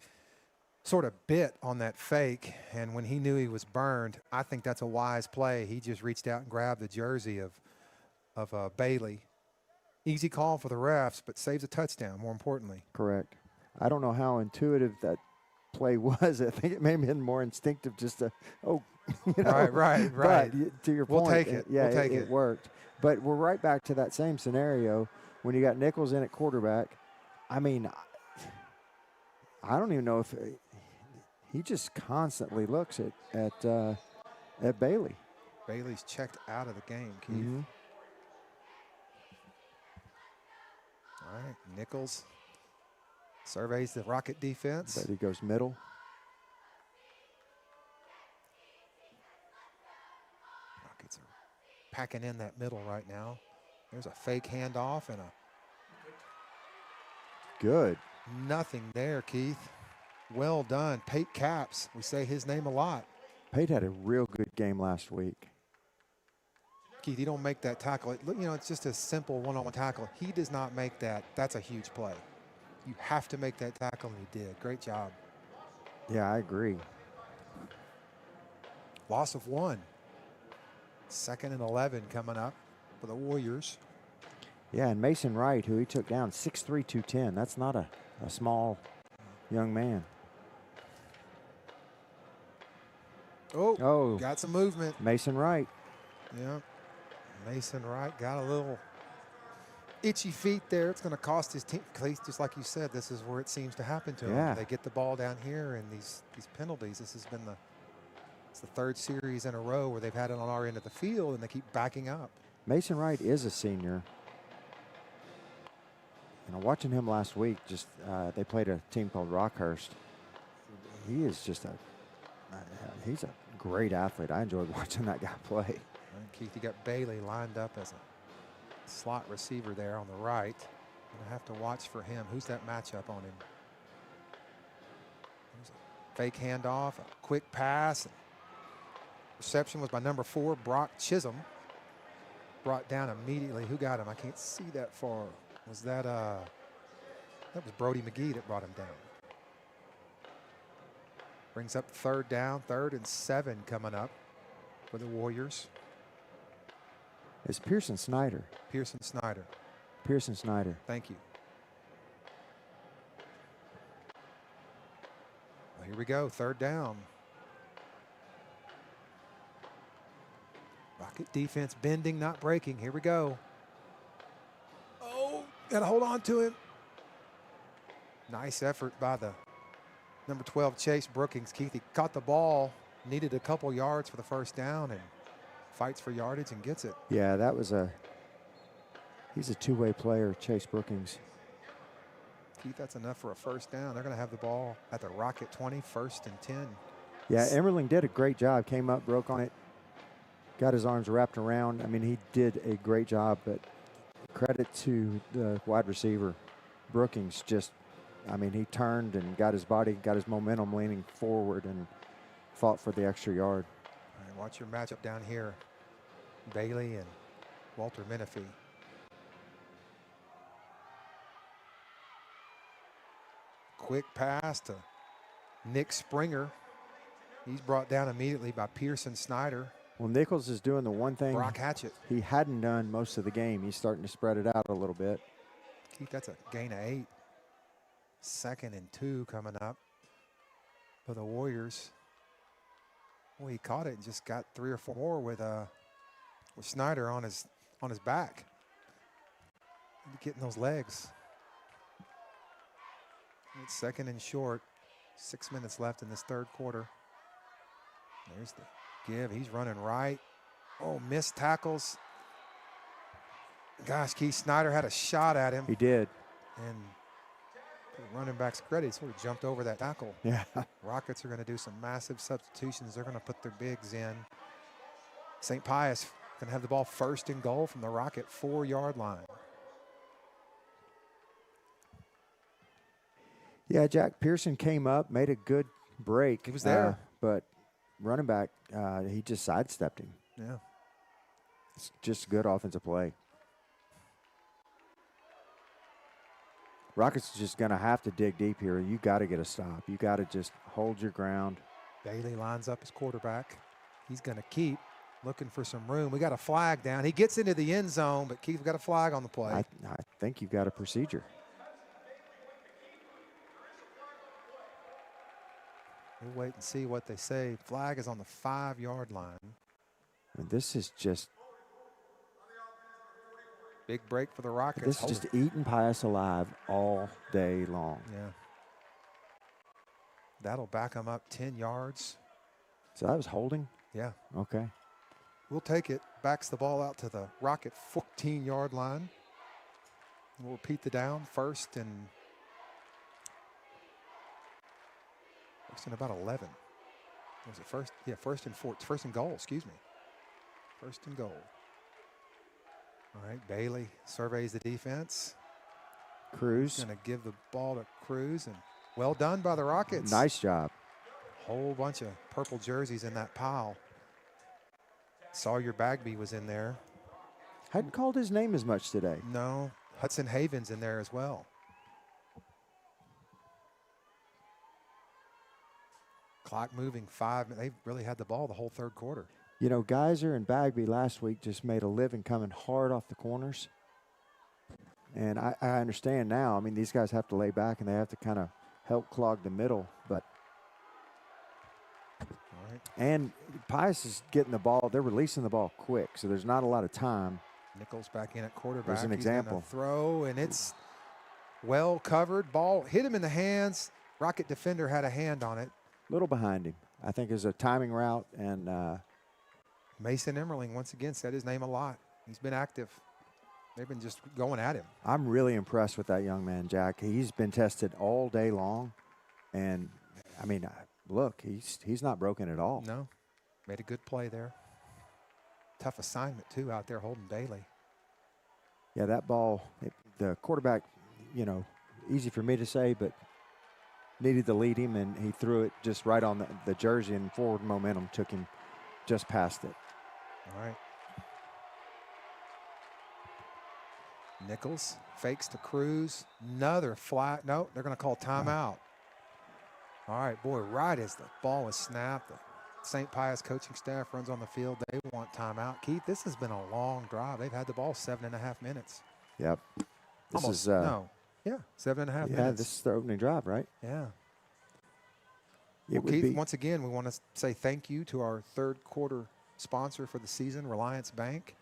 Speaker 5: sort of bit on that fake, and when he knew he was burned, I think that's a wise play. He just reached out and grabbed the jersey of Bailey. Easy call for the refs, but saves a touchdown, more importantly.
Speaker 2: Correct. I don't know how intuitive that play was. I think it may have been more instinctive just to, you know.
Speaker 5: Right.
Speaker 2: But to your
Speaker 5: We'll
Speaker 2: point,
Speaker 5: take it.
Speaker 2: yeah,
Speaker 5: We'll take
Speaker 2: it
Speaker 5: it.
Speaker 2: worked. But we're right back to that same scenario when you got Nichols in at quarterback. I mean, I don't even know if he just constantly looks at Bailey.
Speaker 5: Bailey's checked out of the game, Keith.
Speaker 2: Mhm.
Speaker 5: All right, Nichols surveys the Rocket defense.
Speaker 2: But he goes middle.
Speaker 5: Rockets are packing in that middle right now. There's a fake handoff and
Speaker 2: Good.
Speaker 5: nothing there, Keith. Well done. Pate Caps. We say his name a lot.
Speaker 2: Pate had a real good game last week.
Speaker 5: Keith, you don't make that tackle. It's just a simple one-on-one tackle. He does not make that. That's a huge play. You have to make that tackle, and he did. Great job.
Speaker 2: Yeah, I agree.
Speaker 5: Loss of 1. 2nd and 11 coming up for the Warriors.
Speaker 2: Yeah, and Mason Wright, who he took down, 6'3", 210. That's not a small young man. Oh,
Speaker 5: Got some movement.
Speaker 2: Mason Wright.
Speaker 5: Yeah. Mason Wright got a little itchy feet there. It's going to cost his team. Just like you said, this is where it seems to happen to
Speaker 2: Yeah.
Speaker 5: them. They get the ball down here, and these penalties. This has been it's the 3rd series in a row where they've had it on our end of the field, and they keep backing up.
Speaker 2: Mason Wright is a senior. Watching him last week, they played a team called Rockhurst. He is just he's a great athlete. I enjoyed watching that guy play.
Speaker 5: And Keith, you got Bailey lined up as a slot receiver there on the right. Gonna have to watch for him. Who's that matchup on him? There's a fake handoff, a quick pass. Reception was by number 4, Brock Chisholm. Brought down immediately. Who got him? I can't see that far. Was that was Brody McGee that brought him down. Brings up 3rd down, 3rd and 7 coming up for the Warriors.
Speaker 2: It's Pearson Snyder.
Speaker 5: Pearson Snyder.
Speaker 2: Pearson Snyder.
Speaker 5: Thank you. Well, here we go, 3rd down. Rocket defense bending, not breaking. Here we go. Oh, got to hold on to him. Nice effort by the number 12, Chase Brookings. Keith, he caught the ball, needed a couple yards for the 1st down, and fights for yardage and gets it.
Speaker 2: Yeah, he's a two-way player, Chase Brookings.
Speaker 5: Keith, that's enough for a 1st down. They're going to have the ball at the Rocket 20, 1st and 10.
Speaker 2: Yeah, Emerling did a great job. Came up, broke on it, got his arms wrapped around. I mean, he did a great job, but credit to the wide receiver. Brookings just, I mean, he turned and got his body, got his momentum leaning forward and fought for the extra yard.
Speaker 5: All right, watch your matchup down here. Bailey and Walter Menifee. Quick pass to Nick Springer. He's brought down immediately by Pearson Snyder.
Speaker 2: Well, Nichols is doing the one thing
Speaker 5: Brock Hatchett.
Speaker 2: he hadn't done most of the game. He's starting to spread it out a little bit.
Speaker 5: Keith, that's a gain of 8. 2nd and 2 coming up for the Warriors. Well, he caught it and just got 3 or 4 more with Snyder on his back. Getting those legs. It's 2nd and short. 6 minutes left in this third quarter. There's the give. He's running right. Oh, missed tackles. Gosh, Keith Snyder had a shot at him.
Speaker 2: He did.
Speaker 5: And for the running back's credit, he sort of jumped over that tackle.
Speaker 2: Yeah.
Speaker 5: Rockets are going to do some massive substitutions. They're going to put their bigs in. St. Pius going to have the ball 1st and goal from the Rocket 4-yard line.
Speaker 2: Yeah, Jack Pearson came up, made a good break.
Speaker 5: He was there.
Speaker 2: But running back, he just sidestepped him.
Speaker 5: Yeah.
Speaker 2: It's just good offensive play. Rockets are just going to have to dig deep here. You got to get a stop. You got to just hold your ground.
Speaker 5: Bailey lines up his quarterback. He's going to keep looking for some room. We got a flag down. He gets into the end zone, but Keith, we got a flag on the play.
Speaker 2: I think you've got a procedure.
Speaker 5: We'll wait and see what they say. Flag is on the 5-yard line.
Speaker 2: And this is just
Speaker 5: big break for the Rockets.
Speaker 2: This is just eating Pius alive all day long.
Speaker 5: Yeah. That'll back them up 10 yards.
Speaker 2: So that was holding?
Speaker 5: Yeah.
Speaker 2: Okay.
Speaker 5: We'll take it. Backs the ball out to the Rocket 14-yard line. We'll repeat the down. First and about 11. Was it first? Yeah, 1st and 4. 1st and goal, excuse me. 1st and goal. All right, Bailey surveys the defense.
Speaker 2: Cruz.
Speaker 5: Going to give the ball to Cruz, and well done by the Rockets.
Speaker 2: Nice job.
Speaker 5: Whole bunch of purple jerseys in that pile. Sawyer Bagby was in there.
Speaker 2: Hadn't called his name as much today.
Speaker 5: No, Hudson Haven's in there as well. Clock moving 5. They really had the ball the whole third quarter.
Speaker 2: You know, Geyser and Bagby last week just made a living coming hard off the corners. And I understand now. I mean, these guys have to lay back and they have to kind of help clog the middle. But
Speaker 5: all right.
Speaker 2: And Pius is getting the ball. They're releasing the ball quick, so there's not a lot of time.
Speaker 5: Nichols back in at quarterback.
Speaker 2: There's an
Speaker 5: He's
Speaker 2: example.
Speaker 5: gonna throw, and it's well covered. Ball hit him in the hands. Rocket defender had a hand on it.
Speaker 2: A little behind him. I think it was a timing route. And
Speaker 5: Mason Emmerling, once again, said his name a lot. He's been active. They've been just going at him.
Speaker 2: I'm really impressed with that young man, Jack. He's been tested all day long. And, I mean, look, he's not broken at all.
Speaker 5: No. Made a good play there. Tough assignment, too, out there holding Bailey.
Speaker 2: Yeah, that ball, the quarterback, you know, easy for me to say, but needed to lead him, and he threw it just right on the jersey, and forward momentum took him just past it.
Speaker 5: All right. Nichols fakes to Cruz. Another flat. No, they're going to call timeout. All right, boy, right as the ball was snapped, the St. Pius coaching staff runs on the field. They want timeout. Keith, this has been a long drive. They've had the ball 7.5 minutes.
Speaker 2: Yep. This
Speaker 5: Almost,
Speaker 2: is
Speaker 5: no. Yeah, 7.5 minutes.
Speaker 2: Yeah, this is the opening drive, right?
Speaker 5: Yeah.
Speaker 2: It
Speaker 5: Well,
Speaker 2: would
Speaker 5: Keith,
Speaker 2: be,
Speaker 5: once again, we want to say thank you to our third quarter sponsor for the season, Reliance Bank.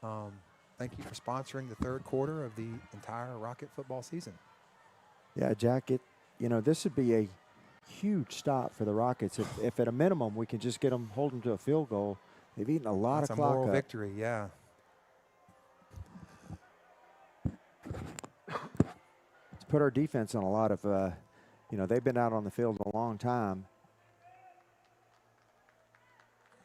Speaker 5: Thank you for sponsoring the third quarter of the entire Rocket football season.
Speaker 2: yeah, Jack, this would be a huge stop for the Rockets. If at a minimum we can just get them, hold them to a field goal, they've eaten a lot
Speaker 5: That's
Speaker 2: of
Speaker 5: a
Speaker 2: clock
Speaker 5: moral
Speaker 2: up.
Speaker 5: victory, yeah.
Speaker 2: It's put our defense on a lot of, they've been out on the field a long time.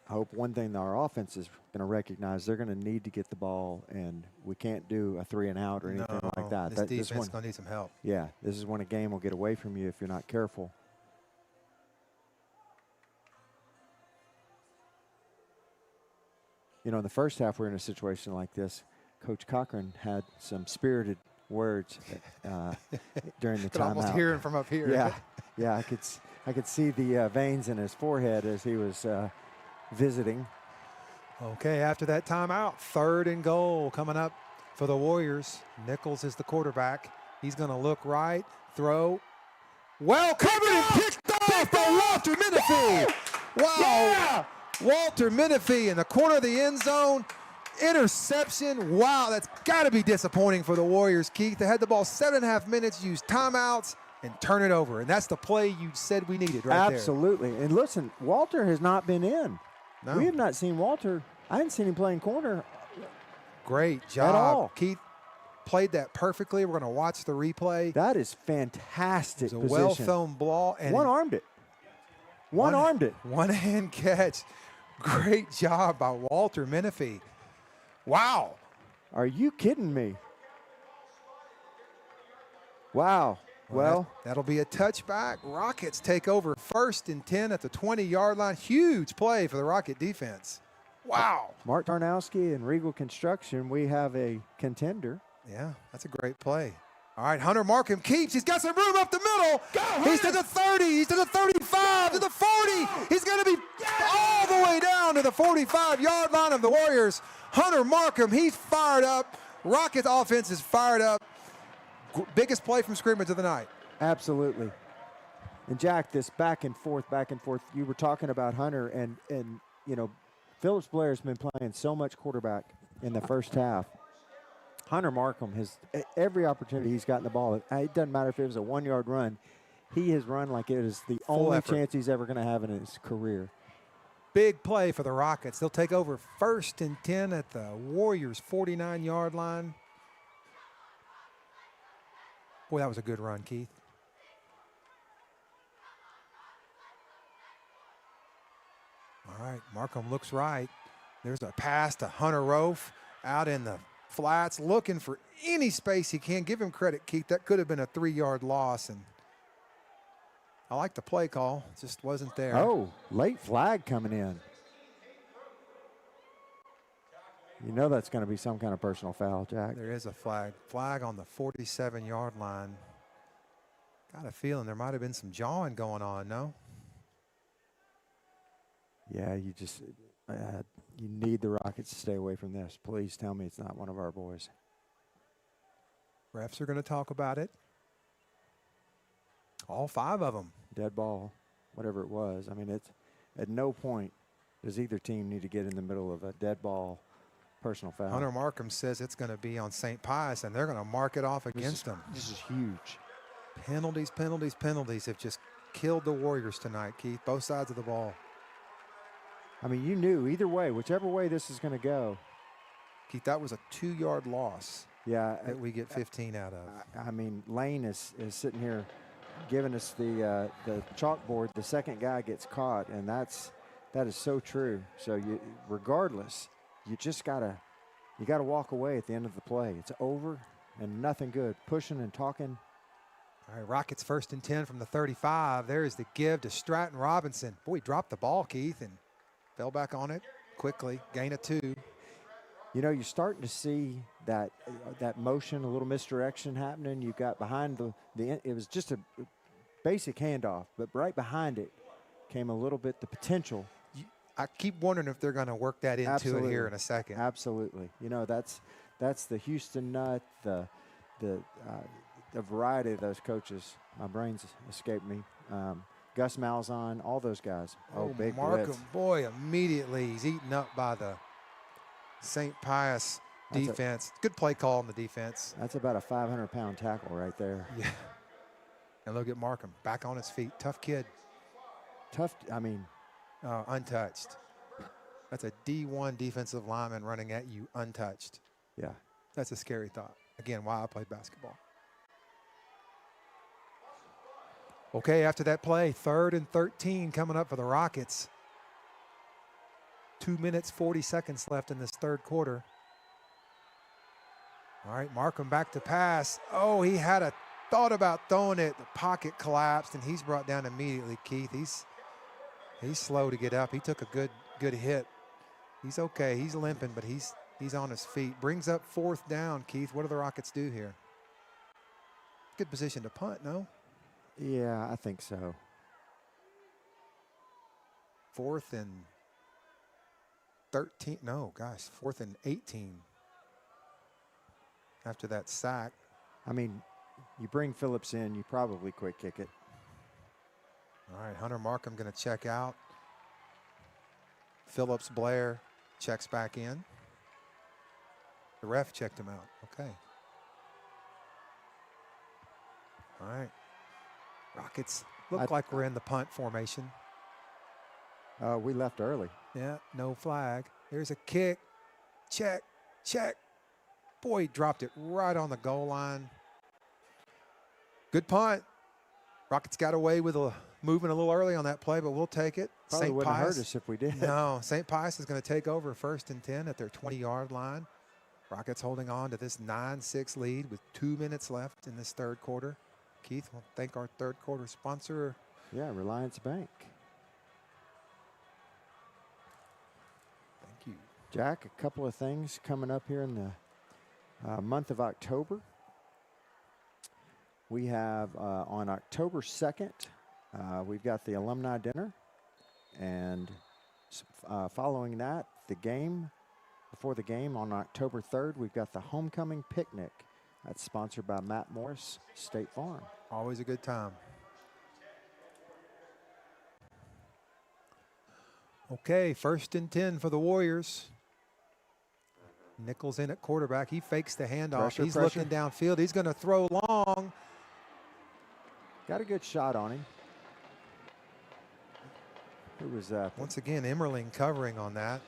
Speaker 2: I hope one thing that our offense is going to recognize, they're going to need to get the ball, and we can't do a 3 and out or anything like that.
Speaker 5: This defense is going to need some help.
Speaker 2: Yeah, this is when a game will get away from you if you're not careful. You know, in the first half, we're in a situation like this. Coach Cochran had some spirited words during the
Speaker 5: Could almost
Speaker 2: timeout.
Speaker 5: hear him from up here.
Speaker 2: Yeah, I could see the veins in his forehead as he was visiting.
Speaker 5: Okay, after that timeout, 3rd and goal coming up for the Warriors. Nichols is the quarterback. He's going to look right, throw. Well covered and picked off by Walter Menifee. Wow.
Speaker 2: Yeah!
Speaker 5: Walter Menifee in the corner of the end zone. Interception. Wow, that's got to be disappointing for the Warriors, Keith. They had the ball 7.5 minutes, used timeouts, and turn it over. And that's the play you said we needed right there.
Speaker 2: Absolutely. And listen, Walter has not been in.
Speaker 5: No.
Speaker 2: We have not seen Walter. I haven't seen him playing corner.
Speaker 5: Great job.
Speaker 2: At all.
Speaker 5: Keith played that perfectly. We're going to watch the replay.
Speaker 2: That is fantastic
Speaker 5: It's a
Speaker 2: position.
Speaker 5: well-thrown ball. And
Speaker 2: One-armed it. One-armed it.
Speaker 5: One-hand catch. Great job by Walter Menifee. Wow.
Speaker 2: Are you kidding me? Wow. Well,
Speaker 5: that'll be a touchback. Rockets take over 1st and 10 at the 20-yard line. Huge play for the Rocket defense. Wow.
Speaker 2: Mark Tarnowski and Regal Construction, we have a contender.
Speaker 5: Yeah, that's a great play. All right, Hunter Markham keeps. He's got some room up the middle. He's to the 30. He's to the 35, to the 40. He's going to be all the way down to the 45-yard line of the Warriors. Hunter Markham, he's fired up. Rockets offense is fired up. Biggest play from scrimmage of the night.
Speaker 2: Absolutely. And Jack, this back and forth, you were talking about Hunter, and you know, Phillips Blair's been playing so much quarterback in the first half. Hunter Markham has every opportunity he's gotten the ball. It doesn't matter if it was a 1-yard run. He has run like it is the only chance he's ever going to have in his career.
Speaker 5: Big play for the Rockets. They'll take over 1st and 10 at the Warriors' 49-yard line. Boy, that was a good run, Keith. All right, Markham looks right. There's a pass to Hunter Rofe out in the flats, looking for any space he can. Give him credit, Keith. That could have been a 3-yard loss, and I like the play call. Just wasn't there.
Speaker 2: Oh, late flag coming in. You know that's going to be some kind of personal foul, Jack.
Speaker 5: There is a flag. Flag on the 47-yard line. Got a feeling there might have been some jawing going on, no?
Speaker 2: Yeah, you just you need the Rockets to stay away from this. Please tell me it's not one of our boys.
Speaker 5: Refs are going to talk about it. All 5 of them.
Speaker 2: Dead ball, whatever it was. I mean, it's at no point does either team need to get in the middle of a dead ball personal foul.
Speaker 5: Hunter Markham says it's going to be on St. Pius, and they're going to mark it off against them.
Speaker 2: This is huge.
Speaker 5: Penalties, penalties, penalties have just killed the Warriors tonight, Keith. Both sides of the ball.
Speaker 2: I mean, you knew either way, whichever way this is going to go.
Speaker 5: Keith, that was a 2-yard loss.
Speaker 2: Yeah.
Speaker 5: That we get 15 out of.
Speaker 2: I mean, Lane is sitting here giving us the chalkboard. The second guy gets caught, and that is so true. So you, regardless, you just gotta walk away at the end of the play. It's over and nothing good. Pushing and talking.
Speaker 5: All right, Rockets 1st and 10 from the 35. There is the give to Stratton Robinson. Boy, he dropped the ball, Keith, and fell back on it quickly. Gain of 2.
Speaker 2: You know, you're starting to see that motion, a little misdirection happening. You got behind it was just a basic handoff, but right behind it came a little bit the potential.
Speaker 5: I keep wondering if they're going to work that into it here in a second.
Speaker 2: Absolutely. You know, that's the Houston Nut, the variety of those coaches. My brain's escaped me. Gus Malzahn, all those guys. Oh, big
Speaker 5: Markham,
Speaker 2: blitz.
Speaker 5: boy, immediately he's eaten up by the St. Pius defense. Good play call on the defense.
Speaker 2: That's about a 500-pound tackle right there.
Speaker 5: Yeah. And look at Markham, back on his feet. Tough kid.
Speaker 2: Tough, I mean.
Speaker 5: Untouched. That's a D1 defensive lineman running at you untouched.
Speaker 2: Yeah.
Speaker 5: That's a scary thought. Again, why I played basketball. Okay, after that play, 3rd and 13 coming up for the Rockets. 2 minutes, 40 seconds left in this third quarter. All right, Markham back to pass. Oh, he had a thought about throwing it. The pocket collapsed, and he's brought down immediately, Keith. He's slow to get up. He took a good hit. He's okay. He's limping, but he's on his feet. Brings up fourth down, Keith. What do the Rockets do here? Good position to punt, no?
Speaker 2: Yeah, I think so.
Speaker 5: 4th and 13. No, gosh, 4th and 18. After that sack.
Speaker 2: I mean, you bring Phillips in, you probably quick kick it.
Speaker 5: All right, Hunter Markham going to check out. Phillips Blair checks back in. The ref checked him out. Okay. All right. Rockets look like we're in the punt formation.
Speaker 2: We left early.
Speaker 5: Yeah, no flag. There's a kick. Check. Boy, he dropped it right on the goal line. Good punt. Rockets got away with moving a little early on that play, but we'll take it.
Speaker 2: Probably wouldn't have hurt us if we did.
Speaker 5: No, St. Pius is going to take over 1st and 10 at their 20-yard line. Rockets holding on to this 9-6 lead with 2 minutes left in this third quarter. Keith, we'll thank our third quarter sponsor.
Speaker 2: Yeah, Reliance Bank.
Speaker 5: Thank you.
Speaker 2: Jack, a couple of things coming up here in the month of October. We have on October 2nd, we've got the alumni dinner. And following that, before the game on October 3rd, we've got the homecoming picnic. That's sponsored by Matt Morris State Farm.
Speaker 5: Always a good time. Okay, 1st and 10 for the Warriors. Nichols in at quarterback. He fakes the handoff. He's looking downfield. He's going to throw long.
Speaker 2: Got a good shot on him. Who was that?
Speaker 5: Once again, Emmerling covering on that.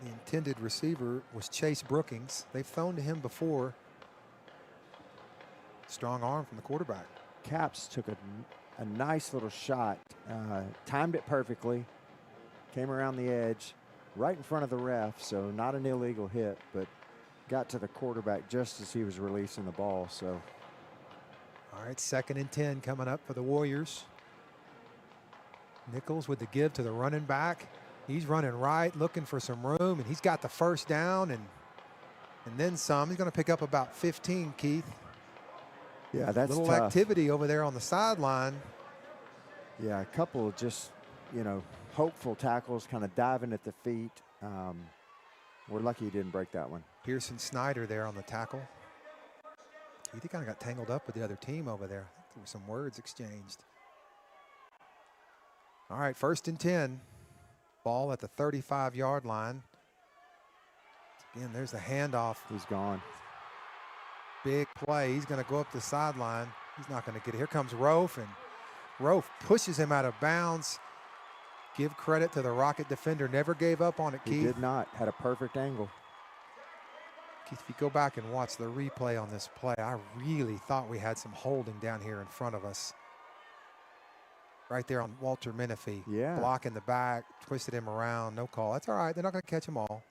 Speaker 5: The intended receiver was Chase Brookings. They've thrown to him before. Strong arm from the quarterback.
Speaker 2: Caps took a nice little shot. Timed it perfectly. Came around the edge, right in front of the ref, so not an illegal hit, but got to the quarterback just as he was releasing the ball. So,
Speaker 5: all right, 2nd and 10 coming up for the Warriors. Nichols with the give to the running back. He's running right, looking for some room, and he's got the first down and then some. He's going to pick up about 15, Keith.
Speaker 2: Yeah, that's
Speaker 5: little
Speaker 2: tough.
Speaker 5: Activity over there on the sideline.
Speaker 2: Yeah, a couple of just, hopeful tackles, kind of diving at the feet. We're lucky he didn't break that one.
Speaker 5: Pearson Snyder there on the tackle. He kind of got tangled up with the other team over there. I think there were some words exchanged. All right, 1st and 10. Ball at the 35-yard line. Again, there's the handoff.
Speaker 2: He's gone.
Speaker 5: Big play. He's going to go up the sideline. He's not going to get it. Here comes Rofe, and Rofe pushes him out of bounds. Give credit to the Rocket defender. Never gave up on it, Keith.
Speaker 2: He did not. Had a perfect angle.
Speaker 5: Keith, if you go back and watch the replay on this play, I really thought we had some holding down here in front of us. Right there on Walter Menifee.
Speaker 2: Yeah.
Speaker 5: Block in the back, twisted him around, no call. That's all right. They're not going to catch them all.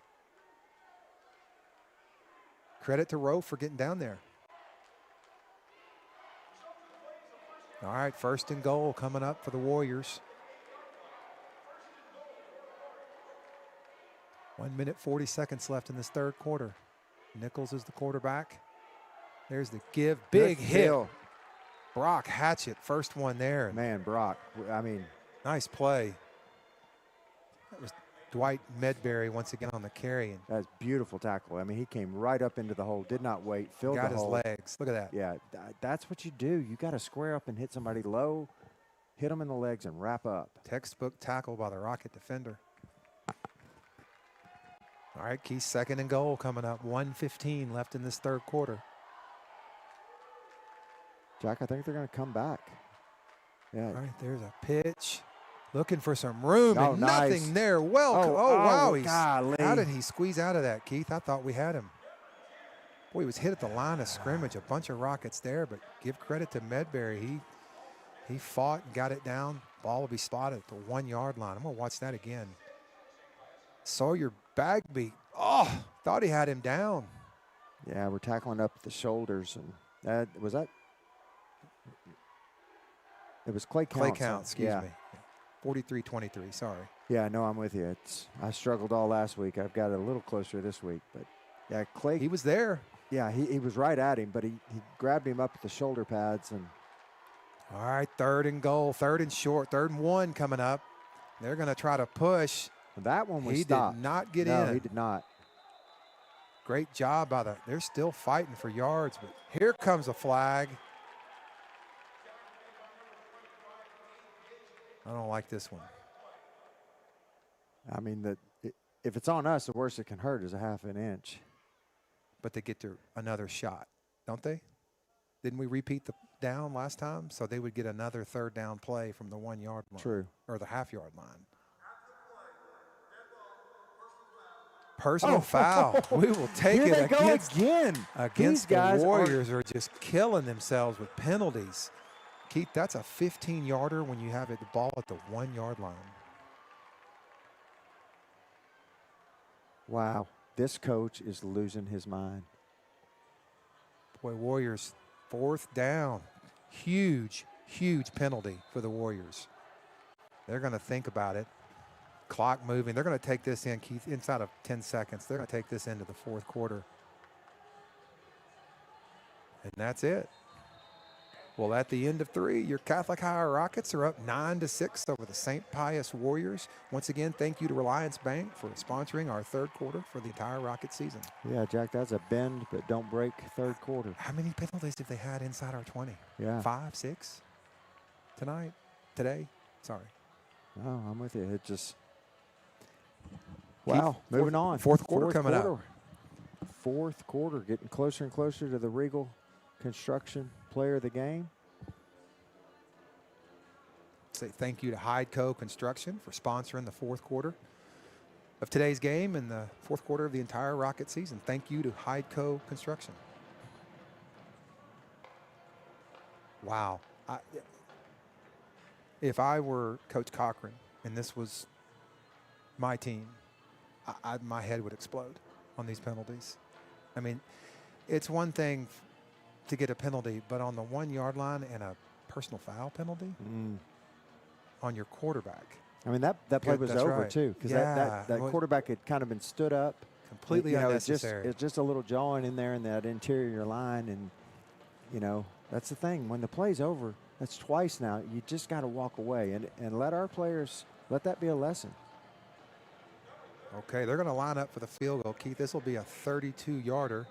Speaker 5: Credit to Rowe for getting down there. All right, 1st and goal coming up for the Warriors. 1 minute, 40 seconds left in this third quarter. Nichols is the quarterback. There's the give. Big hit. Brock Hatchett, first one there.
Speaker 2: Man, Brock,
Speaker 5: nice play. That was Dwight Medberry once again on the carry. And
Speaker 2: that's beautiful tackle. He came right up into the hole, did not wait, filled the hole.
Speaker 5: Got his legs. Look at that.
Speaker 2: Yeah, that's what you do. You got to square up and hit somebody low, hit them in the legs, and wrap up.
Speaker 5: Textbook tackle by the Rocket defender. All right, Keith, 2nd and goal coming up. 1:15 left in this third quarter.
Speaker 2: Jack, I think they're going to come back. Yeah.
Speaker 5: All right, there's a pitch. Looking for some room and
Speaker 2: nice.
Speaker 5: Nothing there. Well, wow. How did he squeeze out of that, Keith? I thought we had him. Boy, he was hit at the line of scrimmage. A bunch of Rockets there, but give credit to Medberry. He fought and got it down. Ball will be spotted at the 1 yard line. I'm going to watch that again. Sawyer Bagby. Oh, thought he had him down.
Speaker 2: Yeah, we're tackling up the shoulders. And that was that. It was Clay Counts.
Speaker 5: Clay Counts, excuse
Speaker 2: yeah.
Speaker 5: me. 43-23, sorry.
Speaker 2: Yeah, no, I'm with you. I struggled all last week. I've got it a little closer this week. But, yeah, Clay.
Speaker 5: He was there.
Speaker 2: Yeah, he was right at him, but he grabbed him up at the shoulder pads. And
Speaker 5: All right, 3rd and goal, 3rd and short, 3rd and 1 coming up. They're going to try to push.
Speaker 2: that one was
Speaker 5: He
Speaker 2: stopped.
Speaker 5: did not get
Speaker 2: no,
Speaker 5: in.
Speaker 2: he did not.
Speaker 5: Great job by they're still fighting for yards, but here comes a flag. I don't like this one.
Speaker 2: I mean, if it's on us, the worst it can hurt is a half an inch.
Speaker 5: But they get another shot, don't they? Didn't we repeat the down last time? So they would get another 3rd down play from the 1 yard line.
Speaker 2: True.
Speaker 5: Or the half-yard line. Personal foul. We will take
Speaker 2: Here
Speaker 5: it
Speaker 2: they go
Speaker 5: against
Speaker 2: again.
Speaker 5: Against
Speaker 2: These guys
Speaker 5: the Warriors are just killing themselves with penalties. Keith, that's a 15-yarder when you have the ball at the 1 yard line.
Speaker 2: Wow, this coach is losing his mind.
Speaker 5: Boy, Warriors, 4th down. Huge, huge penalty for the Warriors. They're going to think about it. Clock moving. They're going to take this in, Keith, inside of 10 seconds. They're going to take this into the 4th quarter. And that's it. Well, at the end of 3, your Catholic High Rockets are up 9-6 over the St. Pius Warriors. Once again, thank you to Reliance Bank for sponsoring our 3rd quarter for the entire Rocket season.
Speaker 2: Yeah, Jack, that's a bend but don't break 3rd quarter.
Speaker 5: How many penalties have they had inside our 20?
Speaker 2: Yeah.
Speaker 5: 5, 6? Today? Sorry.
Speaker 2: Oh, I'm with you. It just. Wow, moving on.
Speaker 5: 4th quarter coming up.
Speaker 2: 4th quarter, getting closer and closer to the Regal Construction Player of the Game.
Speaker 5: Say thank you to Hydeco Construction for sponsoring the 4th quarter of today's game and the 4th quarter of the entire Rocket season. Thank you to Hydeco Construction. Wow. If I were Coach Cochran and this was my team, my head would explode on these penalties. I mean, it's one thing to get a penalty, but on the 1 yard line and a personal foul penalty on your quarterback.
Speaker 2: I mean, that play was
Speaker 5: That's
Speaker 2: over,
Speaker 5: right.
Speaker 2: too, because
Speaker 5: Yeah.
Speaker 2: that quarterback had kind of been stood up.
Speaker 5: Completely unnecessary.
Speaker 2: It's just a little jawing in there in that interior line. And, that's the thing. When the play's over, that's twice now. You just got to walk away and let our players, let that be a lesson.
Speaker 5: Okay, they're going to line up for the field goal. Keith, this will be a 32-yarder.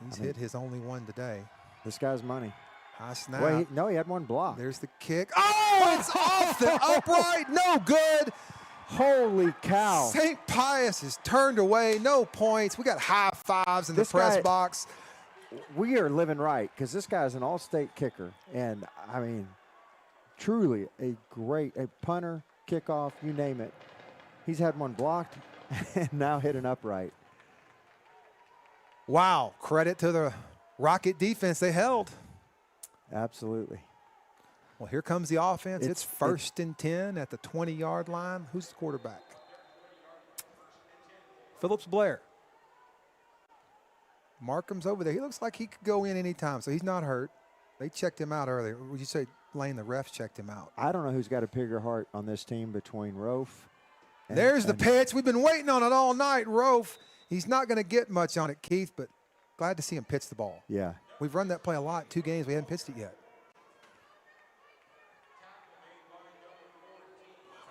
Speaker 5: He's hit his only one today.
Speaker 2: This guy's money.
Speaker 5: High snap.
Speaker 2: Well, he had one block.
Speaker 5: There's the kick. Oh, it's off the upright. No good.
Speaker 2: Holy cow.
Speaker 5: St. Pius is turned away. No points. We got high fives in the press box.
Speaker 2: We are living right because this guy's an all-state kicker. And, I mean, truly a punter, kickoff, you name it. He's had one blocked and now hit an upright.
Speaker 5: Wow. Credit to the Rocket defense. They held.
Speaker 2: Absolutely.
Speaker 5: Well, here comes the offense. It's 1st and 10 at the 20-yard line. Who's the quarterback? Phillips Blair. Markham's over there. He looks like he could go in anytime, so he's not hurt. They checked him out earlier. Would you say, Lane, the refs checked him out?
Speaker 2: I don't know who's got a bigger heart on this team between Rofe.
Speaker 5: There's the pitch. We've been waiting on it all night. Rofe. He's not going to get much on it, Keith, but glad to see him pitch the ball.
Speaker 2: Yeah.
Speaker 5: We've run that play a lot. 2 games. We haven't pitched it yet.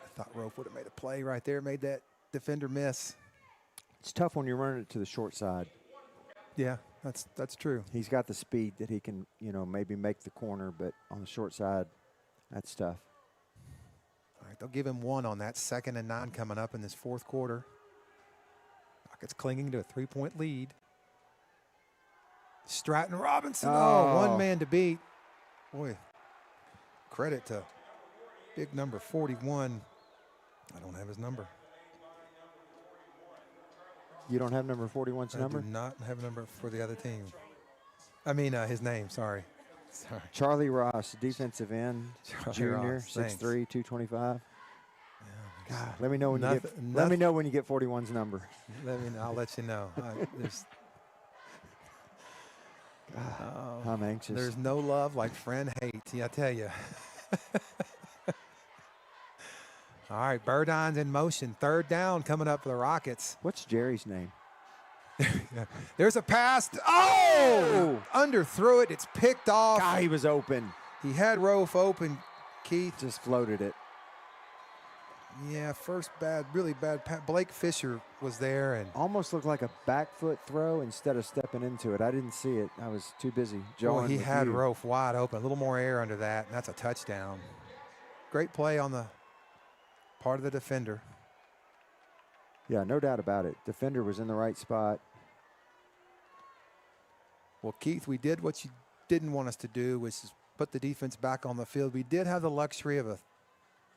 Speaker 5: I thought Rofe would have made a play right there, made that defender miss.
Speaker 2: It's tough when you're running it to the short side.
Speaker 5: Yeah, that's true.
Speaker 2: He's got the speed that he can, maybe make the corner, but on the short side, that's tough.
Speaker 5: All right, they'll give him 1 on that 2nd and 9 coming up in this 4th quarter. Rockets clinging to a 3-point lead. Stratton Robinson, one man to beat. Boy, credit to big number 41. I don't have his number.
Speaker 2: You don't have number 41's number?
Speaker 5: I do not have a number for the other team. His name, sorry.
Speaker 2: Charlie Ross, defensive end,
Speaker 5: Charlie
Speaker 2: junior,
Speaker 5: Ross, thanks.
Speaker 2: 6'3", 225. God, let me know when
Speaker 5: Nothing-
Speaker 2: you get 41's number.
Speaker 5: I'll let you know.
Speaker 2: I'm anxious.
Speaker 5: There's no love like friend hate, I tell you. All right, Burdine's in motion. 3rd down coming up for the Rockets.
Speaker 2: What's Jerry's name?
Speaker 5: There's a pass. Oh! Underthrew it. It's picked off.
Speaker 2: God, he was open.
Speaker 5: He had Rofe open, Keith.
Speaker 2: Just floated it.
Speaker 5: Yeah, first really bad. Blake Fisher was there. And
Speaker 2: Almost looked like a back foot throw instead of stepping into it. I didn't see it. I was too busy.
Speaker 5: well, he
Speaker 2: with
Speaker 5: had
Speaker 2: you.
Speaker 5: Rofe wide open. A little more air under that, and that's a touchdown. Great play on the part of the defender.
Speaker 2: Yeah, no doubt about it. Defender was in the right spot.
Speaker 5: Well, Keith, we did what you didn't want us to do, which is put the defense back on the field. We did have the luxury of a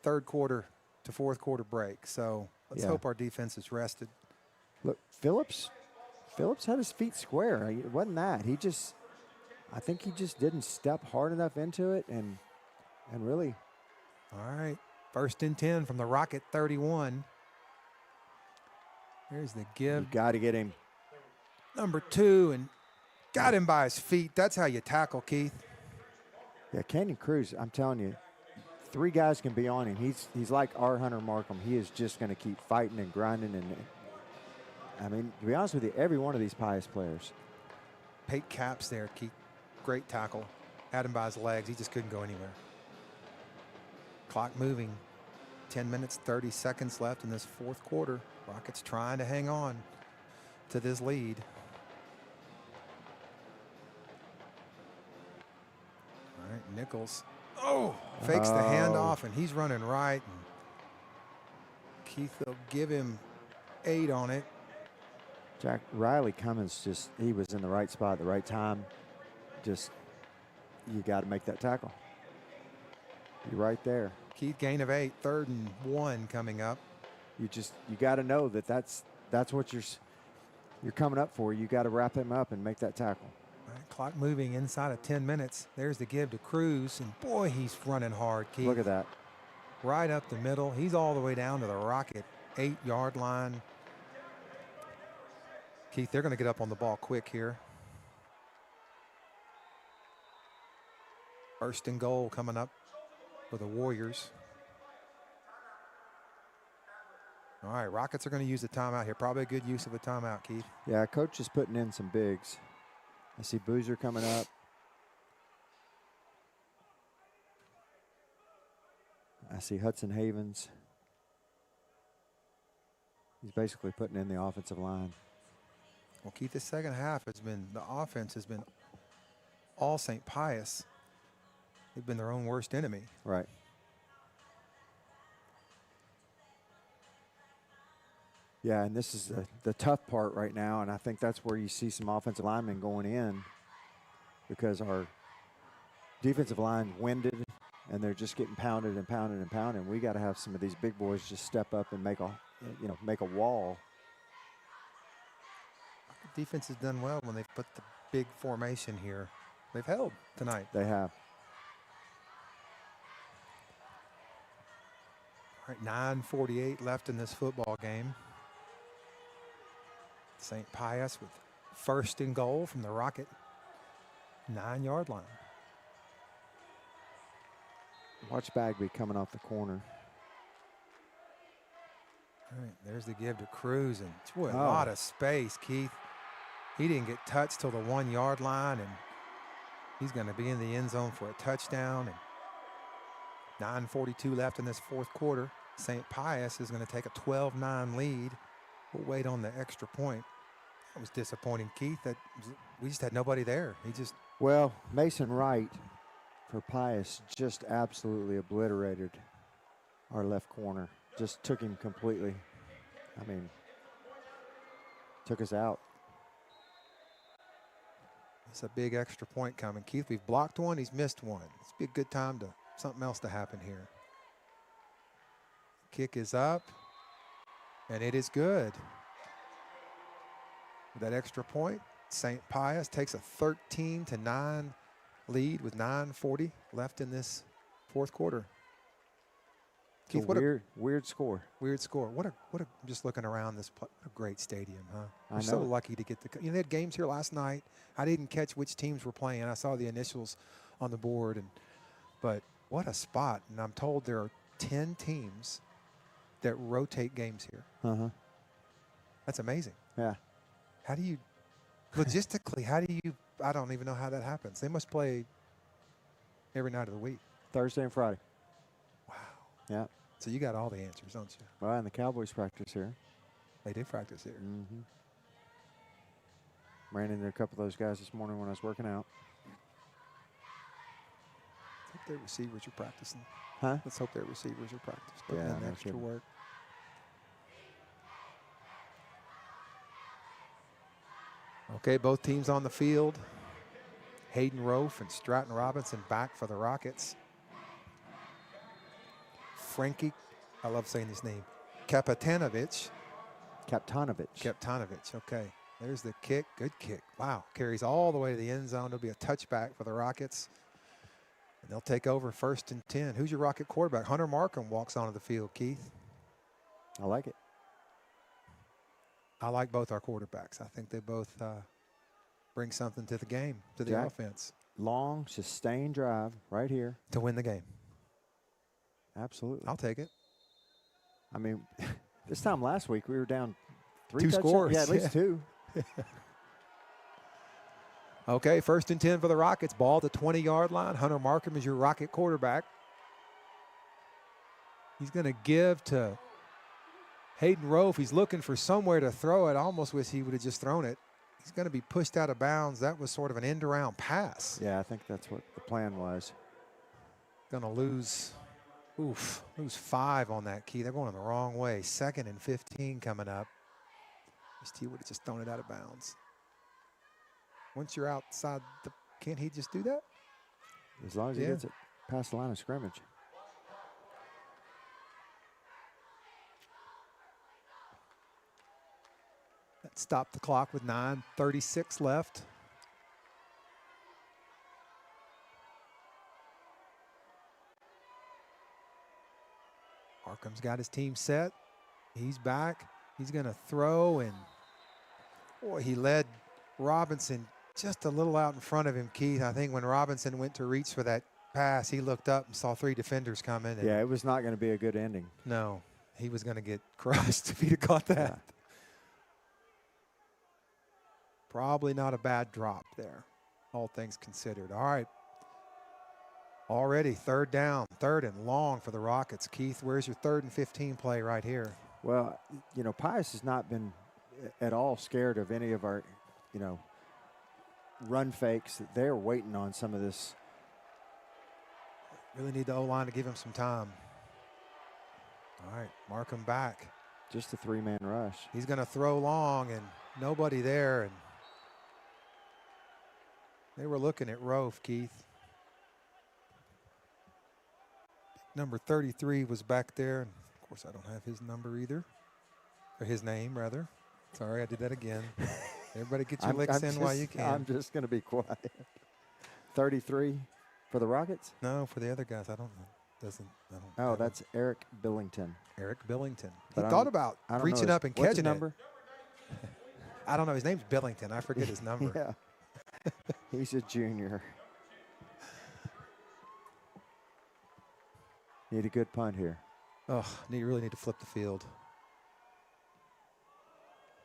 Speaker 5: 3rd quarter to 4th quarter break, so let's hope our defense is rested.
Speaker 2: Look, Phillips had his feet square. It wasn't that. I think he just didn't step hard enough into it and really.
Speaker 5: All right, 1st and 10 from the Rocket 31. Here's the give.
Speaker 2: You got to get him.
Speaker 5: Number 2, and got him by his feet. That's how you tackle, Keith.
Speaker 2: Yeah, Canyon Cruz, I'm telling you, 3 guys can be on him. He's like our Hunter Markham. He is just going to keep fighting and grinding. And to be honest with you, every one of these Pius players.
Speaker 5: Pate Caps there, Keith. Great tackle. Had him by his legs. He just couldn't go anywhere. Clock moving. 10 minutes, 30 seconds left in this 4th quarter. Rockets trying to hang on to this lead. All right, Nichols. Oh, fakes the handoff, and he's running right. And Keith will give him 8 on it.
Speaker 2: Jack Riley Cummins he was in the right spot at the right time. You got to make that tackle. You're right there.
Speaker 5: Keith, gain of 8, 3rd and 1 coming up.
Speaker 2: You got to know that's what you're coming up for. You got to wrap him up and make that tackle.
Speaker 5: All right, clock moving inside of 10 minutes. There's the give to Cruz, and boy, he's running hard, Keith.
Speaker 2: Look at that.
Speaker 5: Right up the middle. He's all the way down to the Rocket 8-yard line. Keith, they're going to get up on the ball quick here. 1st and goal coming up for the Warriors. All right, Rockets are going to use the timeout here. Probably a good use of a timeout, Keith.
Speaker 2: Yeah, coach is putting in some bigs. I see Boozer coming up. I see Hudson Havens. He's basically putting in the offensive line.
Speaker 5: Well, Keith, the second half the offense has been all St. Pius. They've been their own worst enemy.
Speaker 2: Right. Yeah, and this is the tough part right now, and I think that's where you see some offensive linemen going in because our defensive line winded, and they're just getting pounded and pounded and pounded. We got to have some of these big boys just step up and make a wall.
Speaker 5: Defense has done well when they've put the big formation here. They've held tonight.
Speaker 2: They have.
Speaker 5: All right, 9:48 left in this football game. St. Pius with 1st and goal from the Rocket 9-yard line.
Speaker 2: Watch Bagby coming off the corner.
Speaker 5: All right, there's the give to Cruz, and boy, a lot of space, Keith. He didn't get touched till the 1-yard line, and he's going to be in the end zone for a touchdown. And 9:42 left in this 4th quarter. St. Pius is going to take a 12-9 lead. We'll wait on the extra point. That was disappointing, Keith. We just had nobody there.
Speaker 2: Well, Mason Wright for Pius just absolutely obliterated our left corner. Just took him completely. Took us out.
Speaker 5: It's a big extra point coming. Keith, we've blocked one. He's missed one. It's be a good time something else to happen here. Kick is up, and it is good. That extra point, St. Pius takes a 13-9 lead with 9:40 left in this fourth quarter. Keith,
Speaker 2: It's a weird score.
Speaker 5: weird score. What a I'm just looking around this what a great stadium, huh?
Speaker 2: I
Speaker 5: We're so
Speaker 2: know.
Speaker 5: lucky to get they had games here last night. I didn't catch which teams were playing. I saw the initials on the board, but what a spot. And I'm told there are 10 teams that rotate games here.
Speaker 2: Uh-huh.
Speaker 5: That's amazing.
Speaker 2: Yeah.
Speaker 5: How do you logistically, I don't even know how that happens. They must play every night of the week.
Speaker 2: Thursday and Friday.
Speaker 5: Wow.
Speaker 2: Yeah.
Speaker 5: So you got all the answers, don't you?
Speaker 2: Well, and the Cowboys practice here.
Speaker 5: They did practice here.
Speaker 2: Mm-hmm. Ran into a couple of those guys this morning when I was working out.
Speaker 5: I think their receivers are practicing.
Speaker 2: Huh?
Speaker 5: Let's hope their receivers are practicing. Putting
Speaker 2: Yeah,
Speaker 5: in
Speaker 2: no
Speaker 5: extra
Speaker 2: kidding.
Speaker 5: work. Okay, both teams on the field. Hayden Rofe and Stratton Robinson back for the Rockets. Frankie, I love saying his name, Kapitanovich.
Speaker 2: Kaptanovich.
Speaker 5: Okay. There's the kick. Good kick. Wow. Carries all the way to the end zone. There'll be a touchback for the Rockets. And they'll take over 1st and 10. Who's your Rocket quarterback? Hunter Markham walks onto the field, Keith.
Speaker 2: I like it.
Speaker 5: I like both our quarterbacks. I think they both bring something to the game, to the
Speaker 2: Jack?
Speaker 5: offense.
Speaker 2: Long, sustained drive right here.
Speaker 5: To win the game.
Speaker 2: Absolutely.
Speaker 5: I'll take it.
Speaker 2: I mean, this time last week we were down 3
Speaker 5: 2
Speaker 2: touchdowns.
Speaker 5: scores.
Speaker 2: Yeah, at least 2.
Speaker 5: Okay, 1st and 10 for the Rockets. Ball at the 20-yard line. Hunter Markham is your Rocket quarterback. He's going to give to Hayden Rofe. He's looking for somewhere to throw it. I almost wish he would have just thrown it. He's going to be pushed out of bounds. That was sort of an end-around pass.
Speaker 2: Yeah, I think that's what the plan was.
Speaker 5: Going to lose 5 on that key. They're going the wrong way. 2nd and 15 coming up. He would have just thrown it out of bounds. Once you're outside, can't he just do that?
Speaker 2: As long as he gets it past the line of scrimmage.
Speaker 5: That stopped the clock with 9:36 left. Markham's got his team set. He's back. He's going to throw, and boy, he led Robinson just a little out in front of him, Keith. I think when Robinson went to reach for that pass, he looked up and saw 3 defenders coming.
Speaker 2: Yeah, it was not going to be a good ending.
Speaker 5: No, he was going to get crushed if he'd have caught that.
Speaker 2: Yeah.
Speaker 5: Probably not a bad drop there, all things considered. All right. Already 3rd down, 3rd and long for the Rockets. Keith, where's your 3rd and 15 play right here?
Speaker 2: Well, you know, Pius has not been at all scared of any of our, you know, run fakes. They're waiting on some of this.
Speaker 5: Really need the O-line to give him some time. All right, Markham back.
Speaker 2: Just a 3-man rush.
Speaker 5: He's going to throw long, and nobody there. And they were looking at Rofe, Keith. Number 33 was back there. And of course, I don't have his number either, or his name, rather. Sorry, I did that again. Everybody get your licks in while you can.
Speaker 2: I'm just going to be quiet. 33 for the Rockets?
Speaker 5: No, for the other guys, I don't know. I don't
Speaker 2: Oh,
Speaker 5: have
Speaker 2: that's Eric Billington.
Speaker 5: Eric Billington.
Speaker 2: But
Speaker 5: He
Speaker 2: I
Speaker 5: thought
Speaker 2: don't-
Speaker 5: about
Speaker 2: I don't know
Speaker 5: reaching
Speaker 2: his-
Speaker 5: up and
Speaker 2: what's his
Speaker 5: catching
Speaker 2: number?
Speaker 5: it. I don't know. His name's Billington. I forget his number.
Speaker 2: Yeah. He's a junior. Need a good punt here.
Speaker 5: Oh, you really need to flip the field.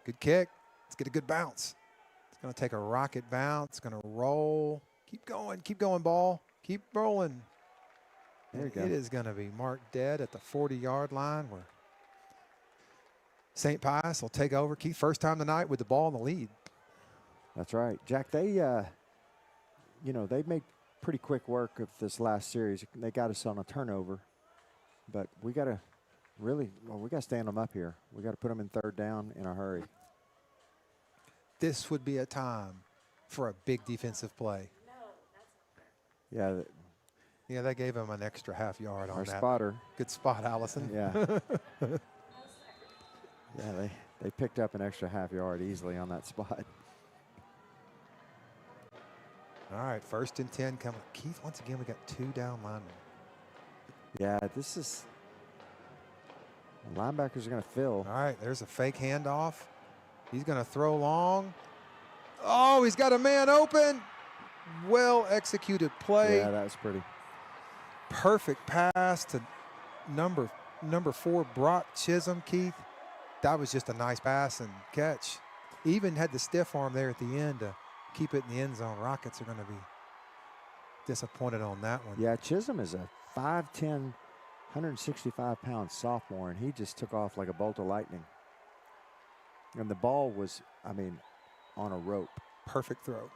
Speaker 5: Good kick. Let's get a good bounce. It's going to take a rocket bounce. It's going to roll. Keep going, ball. Keep rolling.
Speaker 2: There you
Speaker 5: And
Speaker 2: go.
Speaker 5: it is going to be marked dead at the 40-yard line where St. Pius will take over. Keith, first time tonight with the ball in the lead.
Speaker 2: That's right. Jack, they, you know, they made pretty quick work of this last series. They got us on a turnover. But we got to we got to stand them up here. We got to put them in 3rd down in a hurry.
Speaker 5: This would be a time for a big defensive play.
Speaker 2: Yeah,
Speaker 5: Yeah, they gave him an extra half yard on
Speaker 2: our
Speaker 5: that.
Speaker 2: spotter.
Speaker 5: Good spot, Allison.
Speaker 2: Yeah. Yeah, they picked up an extra half yard easily on that spot.
Speaker 5: All right, 1st and 10 coming. Keith, once again, we got 2 down linemen.
Speaker 2: Yeah, this is the linebackers are going to fill.
Speaker 5: All right, there's a fake handoff. He's going to throw long. Oh, he's got a man open. Well executed play.
Speaker 2: Yeah, that was pretty.
Speaker 5: Perfect pass to number 4, Brock Chisholm, Keith. That was just a nice pass and catch. Even had the stiff arm there at the end to keep it in the end zone. Rockets are going to be disappointed on that one.
Speaker 2: Yeah, Chisholm is a 5'10", 165-pound sophomore, and he just took off like a bolt of lightning. And the ball was, I mean, on a rope.
Speaker 5: Perfect throw.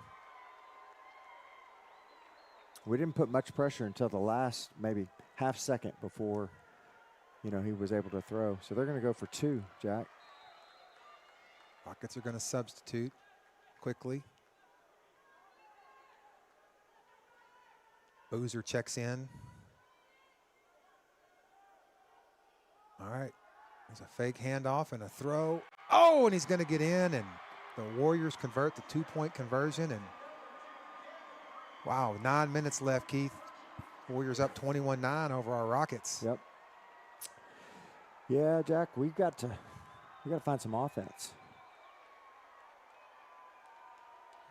Speaker 2: We didn't put much pressure until the last maybe half second before, you know, he was able to throw. So they're going to go for 2, Jack.
Speaker 5: Rockets are going to substitute quickly. Boozer checks in. All right. There's a fake handoff and a throw. Oh, and he's going to get in, and the Warriors convert the 2-point conversion. And wow, 9 minutes left, Keith. Warriors up 21-9 over our Rockets.
Speaker 2: Yep. Yeah, Jack, we got to find some offense.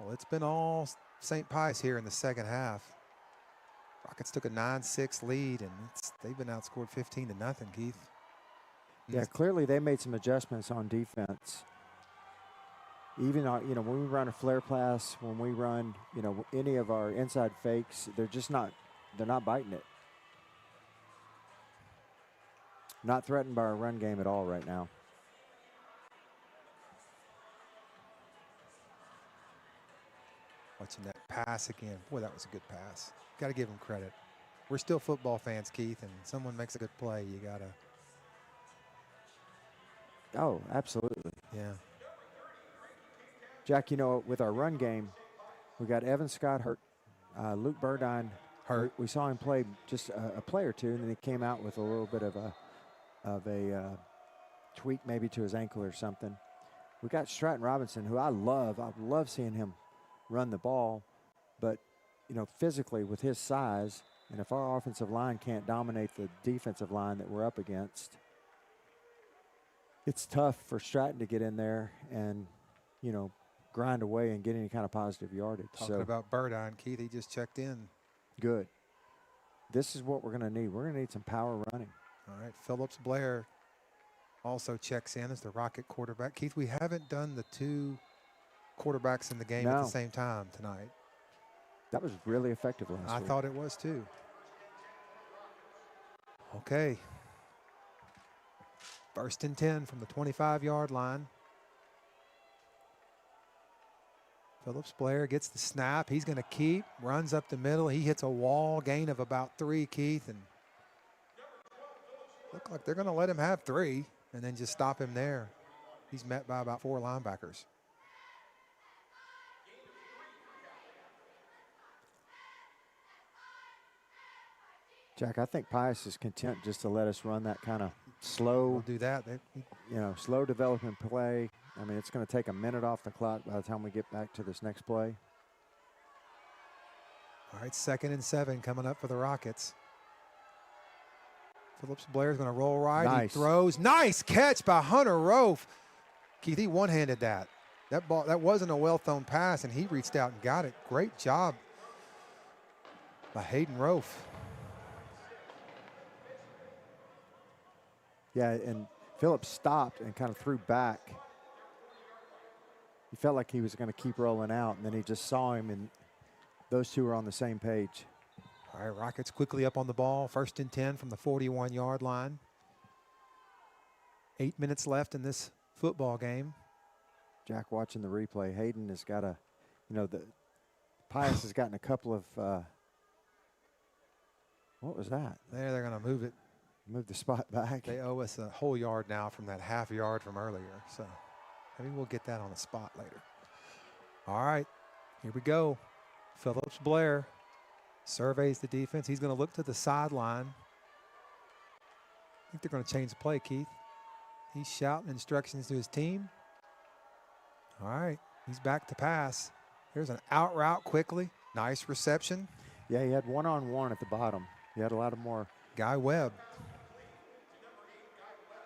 Speaker 5: Well, it's been all St. Pius here in the second half. Rockets took a 9-6 lead, and they've been outscored 15-0, Keith.
Speaker 2: Yeah, clearly they made some adjustments on defense. Even you know, when we run a flare pass, when we run, you know, any of our inside fakes, they're not biting it. Not threatened by our run game at all right now.
Speaker 5: Watching that pass again. Boy, that was a good pass. Got to give him credit. We're still football fans, Keith, and someone makes a good play, you got to.
Speaker 2: Oh, absolutely.
Speaker 5: Yeah.
Speaker 2: Jack, you know, with our run game, we got Evan Scott hurt. Luke Burdine hurt. We saw him play just a play or two, and then he came out with a little bit of a tweak maybe to his ankle or something. We got Stratton Robinson, who I love. I love seeing him run the ball, but, you know, physically with his size, and if our offensive line can't dominate the defensive line that we're up against, it's tough for Stratton to get in there and, you know, grind away and get any kind of positive yardage.
Speaker 5: Talking about Burdine, Keith, he just checked in.
Speaker 2: Good. This is what we're going to need. We're going to need some power running.
Speaker 5: All right, Phillips Blair also checks in as the Rocket quarterback. Keith, we haven't done the 2 quarterbacks in the game at the same time tonight.
Speaker 2: That was really effective last week.
Speaker 5: I thought it was too. Okay. 1st and 10 from the 25-yard line. Phillips Blair gets the snap. He's going to keep, runs up the middle. He hits a wall, gain of about 3, Keith, and look like they're going to let him have 3 and then just stop him there. He's met by about 4 linebackers.
Speaker 2: Jack, I think Pius is content just to let us run that kind of slow.
Speaker 5: We'll do that.
Speaker 2: You know, slow development play. I mean, it's going to take a minute off the clock by the time we get back to this next play.
Speaker 5: All right, 2nd and 7 coming up for the Rockets. Phillips Blair's going to roll right.
Speaker 2: Nice.
Speaker 5: He throws. Nice catch by Hunter Rofe. Keith, he one-handed that. That ball, that wasn't a well-thrown pass, and he reached out and got it. Great job by Hayden Rofe.
Speaker 2: Yeah, and Phillips stopped and kind of threw back. He felt like he was going to keep rolling out, and then he just saw him, and those two were on the same page.
Speaker 5: All right, Rockets quickly up on the ball. 1st and 10 from the 41-yard line. 8 minutes left in this football game.
Speaker 2: Jack, watching the replay, Hayden has got Pius has gotten a couple of, what was that?
Speaker 5: There, they're going to move it.
Speaker 2: Move the spot back.
Speaker 5: They owe us a whole yard now from that half yard from earlier. So maybe we'll get that on the spot later. All right, here we go. Phillips Blair surveys the defense. He's going to look to the sideline. I think they're going to change the play, Keith. He's shouting instructions to his team. All right, he's back to pass. Here's an out route quickly. Nice reception.
Speaker 2: Yeah, he had one-on-one at the bottom. He had a lot of more.
Speaker 5: Guy Webb.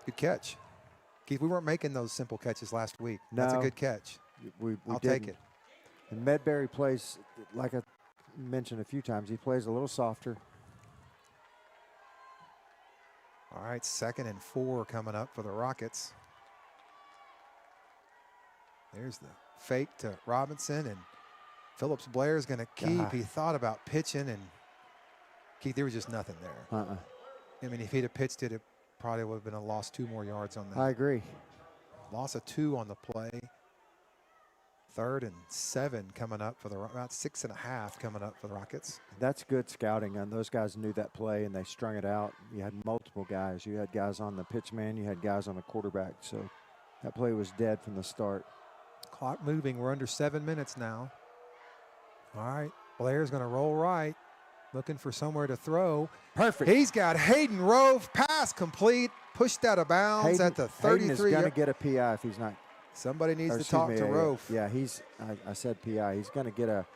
Speaker 5: Good catch. Keith, we weren't making those simple catches last week. That's a
Speaker 2: No.
Speaker 5: good catch.
Speaker 2: We
Speaker 5: I'll take
Speaker 2: didn't.
Speaker 5: it.
Speaker 2: And Medbury plays, like I mentioned a few times, he plays a little softer.
Speaker 5: All right, 2nd and 4 coming up for the Rockets. There's the fake to Robinson, and Phillips Blair is going to keep.
Speaker 2: God.
Speaker 5: He thought about pitching, and Keith, there was just nothing there. I mean, if he'd have pitched it, it probably would have been a loss 2 more yards on that.
Speaker 2: I agree.
Speaker 5: Loss of 2 on the play. 3rd and 7 coming up for the about 6.5 coming up for the Rockets.
Speaker 2: That's good scouting, and those guys knew that play, and they strung it out. You had multiple guys. You had guys on the pitch man. You had guys on the quarterback. So that play was dead from the start.
Speaker 5: Clock moving. We're under 7 minutes now. All right, Blair's going to roll right, looking for somewhere to throw.
Speaker 2: Perfect.
Speaker 5: He's got Hayden Rove, pass complete, pushed out of bounds at the 33.
Speaker 2: Hayden is going to get a PI if he's not.
Speaker 5: Somebody needs
Speaker 2: or
Speaker 5: to
Speaker 2: excuse
Speaker 5: talk
Speaker 2: me,
Speaker 5: to Rove.
Speaker 2: Yeah, I said PI. He's going to get a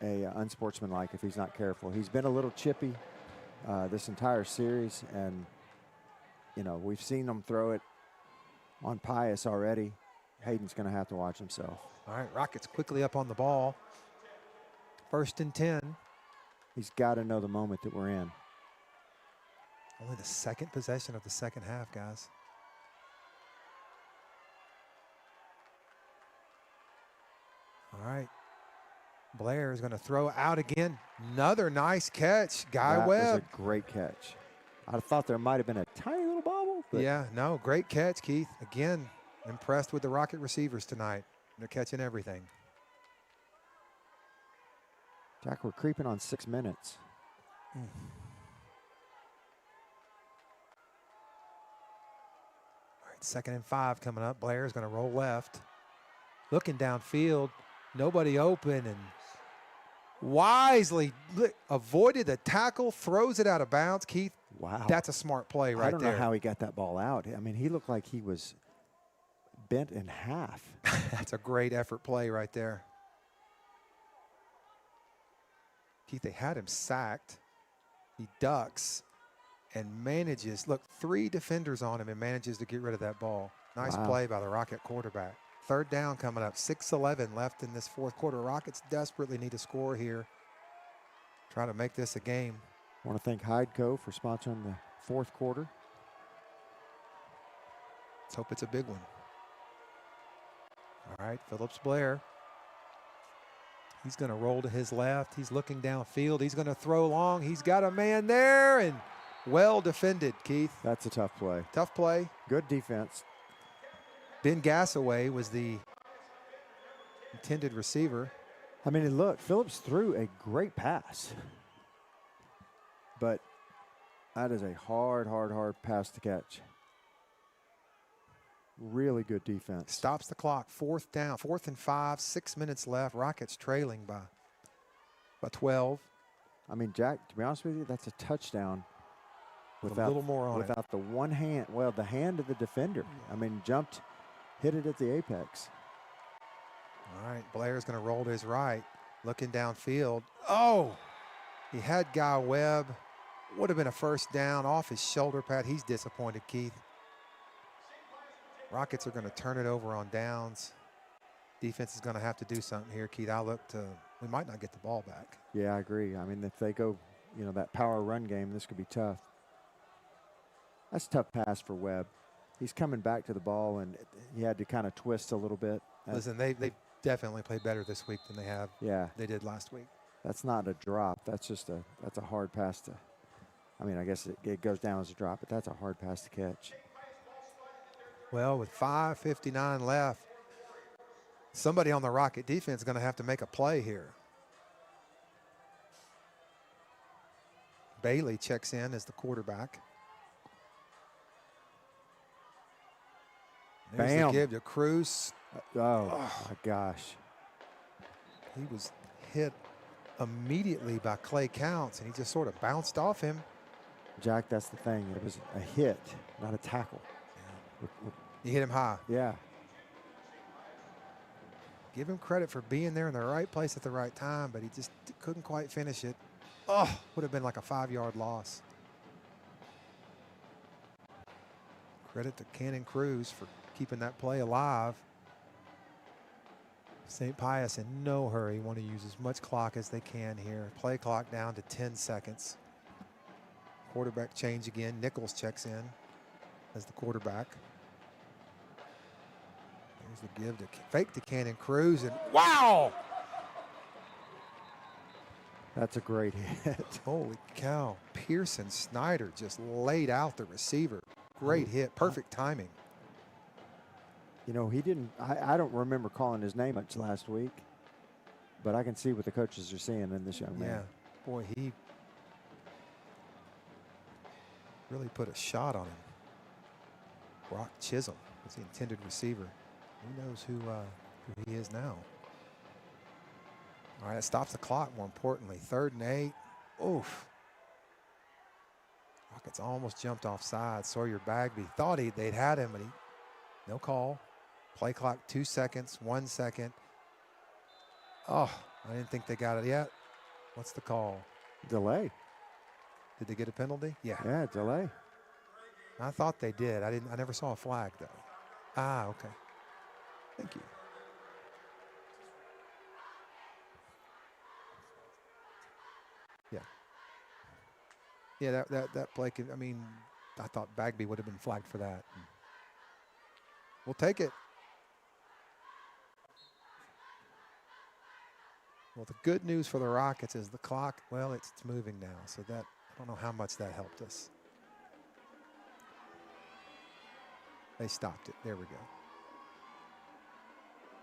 Speaker 2: unsportsmanlike if he's not careful. He's been a little chippy this entire series, and you know we've seen him throw it on Pius already. Hayden's going to have to watch himself.
Speaker 5: All right, Rockets quickly up on the ball. 1st and 10.
Speaker 2: He's got to know the moment that we're in.
Speaker 5: Only the 2nd possession of the 2nd half, guys. All right. Blair is going to throw out again. Another nice catch. Guy
Speaker 2: That
Speaker 5: Webb.
Speaker 2: was a great catch. I thought there might have been a tiny little bobble. But
Speaker 5: Yeah, no, great catch, Keith. Again, impressed with the Rocket receivers tonight. They're catching everything.
Speaker 2: Jack, we're creeping on 6 minutes.
Speaker 5: All right, 2nd and 5 coming up. Blair's going to roll left. Looking downfield. Nobody open, and wisely avoided the tackle, throws it out of bounds. Keith,
Speaker 2: Wow.
Speaker 5: that's a smart play right
Speaker 2: I don't
Speaker 5: there.
Speaker 2: know how he got that ball out. I mean, he looked like he was bent in half.
Speaker 5: That's a great effort play right there. Keith, they had him sacked. He ducks and manages, look, 3 defenders on him and manages to get rid of that ball. Nice
Speaker 2: Wow.
Speaker 5: play by the Rocket quarterback. 3rd down coming up, 6:11 left in this 4th quarter. Rockets desperately need a score here. Try to make this a game.
Speaker 2: I want to thank Hydeco for sponsoring the 4th quarter.
Speaker 5: Let's hope it's a big one. All right, Phillips Blair. He's going to roll to his left. He's looking downfield. He's going to throw long. He's got a man there, and well defended, Keith.
Speaker 2: That's a tough play.
Speaker 5: Tough play.
Speaker 2: Good defense.
Speaker 5: Ben Gassaway was the intended receiver.
Speaker 2: I mean, look, Phillips threw a great pass. But that is a hard pass to catch. Really good defense.
Speaker 5: Stops the clock. 4th down. 4th and 5. 6 minutes left. Rockets trailing by 12.
Speaker 2: I mean, Jack, to be honest with you, that's a touchdown.
Speaker 5: With a little more on it.
Speaker 2: without the one hand, well, the hand of the defender. I mean, hit it at the apex.
Speaker 5: All right, Blair's going to roll to his right, looking downfield. Oh, he had Guy Webb. Would have been a 1st down off his shoulder pad. He's disappointed, Keith. Rockets are going to turn it over on downs. Defense is going to have to do something here, Keith. We might not get the ball back.
Speaker 2: Yeah, I agree. I mean, if they go, that power run game, this could be tough. That's a tough pass for Webb. He's coming back to the ball, and he had to kind of twist a little bit.
Speaker 5: Listen, they definitely played better this week than they did last week.
Speaker 2: That's not a drop. That's a hard pass to. I mean, I guess it goes down as a drop, but that's a hard pass to catch.
Speaker 5: Well, with 5:59 left, somebody on the Rocket defense is going to have to make a play here. Bailey checks in as the quarterback. There's
Speaker 2: Bam.
Speaker 5: the give to Cruz.
Speaker 2: Oh, my gosh.
Speaker 5: He was hit immediately by Clay Counts, and he just sort of bounced off him.
Speaker 2: Jack, that's the thing. It was a hit, not a tackle.
Speaker 5: You hit him high.
Speaker 2: Yeah.
Speaker 5: Give him credit for being there in the right place at the right time, but he just couldn't quite finish it. Oh, would have been like a 5-yard loss. Credit to Cannon Cruz for keeping that play alive. St. Pius in no hurry, want to use as much clock as they can here. Play clock down to 10 seconds. Quarterback change again. Nichols checks in as the quarterback. There's the give to fake to Cannon Cruz, and wow!
Speaker 2: That's a great hit.
Speaker 5: Holy cow. Pearson Snyder just laid out the receiver. Great hit, perfect timing.
Speaker 2: You know, he didn't, I don't remember calling his name much last week, but I can see what the coaches are seeing in this young man.
Speaker 5: Yeah, boy, he really put a shot on him. Brock Chisholm was the intended receiver. Who knows who he is now. All right, it stops the clock, more importantly. 3rd and 8. Oof. Rockets almost jumped off sides. Sawyer Bagby thought they'd had him, but no call. Play clock 2 seconds, 1 second. Oh, I didn't think they got it yet. What's the call?
Speaker 2: Delay.
Speaker 5: Did they get a penalty? Yeah.
Speaker 2: Yeah, delay.
Speaker 5: I thought they did. I never saw a flag though. Ah, okay. Thank you. Yeah. Yeah, that play could, I mean, I thought Bagby would have been flagged for that. We'll take it. Well, the good news for the Rockets is the clock, well, it's moving now. So that, I don't know how much that helped us. They stopped it. There we go.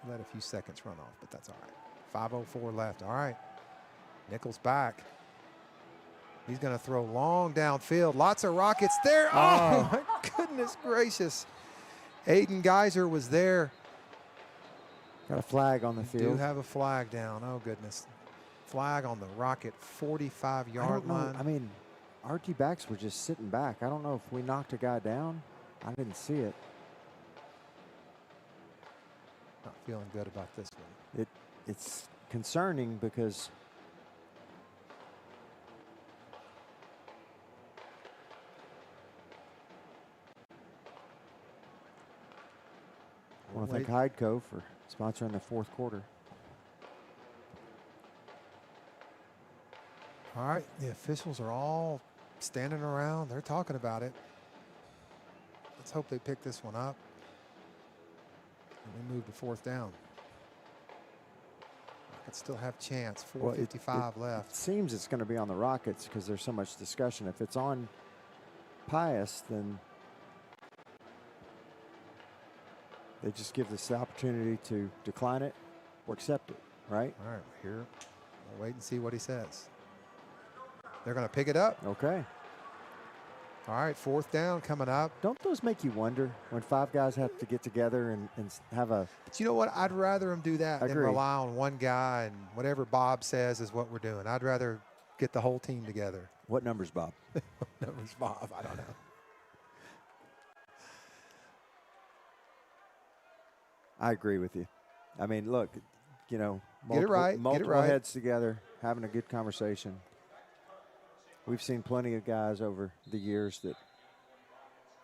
Speaker 5: Let a few seconds run off, but that's all right. 5:04 left. All right. Nichols back. He's going to throw long downfield. Lots of Rockets there. Oh, my goodness gracious. Aiden Geyser was there.
Speaker 2: Got a flag on the
Speaker 5: Do
Speaker 2: field.
Speaker 5: have a flag down. Oh, goodness. Flag on the Rocket 45-yard line.
Speaker 2: I mean, our D-backs were just sitting back. I don't know if we knocked a guy down. I didn't see it.
Speaker 5: Not feeling good about this one.
Speaker 2: It's concerning because I want to thank Hydeco for sponsoring the 4th quarter.
Speaker 5: All right, the officials are all standing around. They're talking about it. Let's hope they pick this one up. And we move to 4th down. Rockets still have chance. 4:55 left.
Speaker 2: It seems it's going to be on the Rockets because there's so much discussion. If it's on Pius, then they just give us the opportunity to decline it or accept it, right?
Speaker 5: All right, here. We'll wait and see what he says. They're going to pick it up.
Speaker 2: Okay.
Speaker 5: All right, 4th down coming up.
Speaker 2: Don't those make you wonder when 5 guys have to get together and have a...
Speaker 5: But you know what? I'd rather them do that than
Speaker 2: Agreed.
Speaker 5: rely on one guy and whatever Bob says is what we're doing. I'd rather get the whole team together.
Speaker 2: What number's Bob?
Speaker 5: Numbers Bob, I don't know.
Speaker 2: I agree with you. I mean, look, you know,
Speaker 5: Get it right,
Speaker 2: multiple
Speaker 5: get it right.
Speaker 2: heads together, having a good conversation. We've seen plenty of guys over the years that,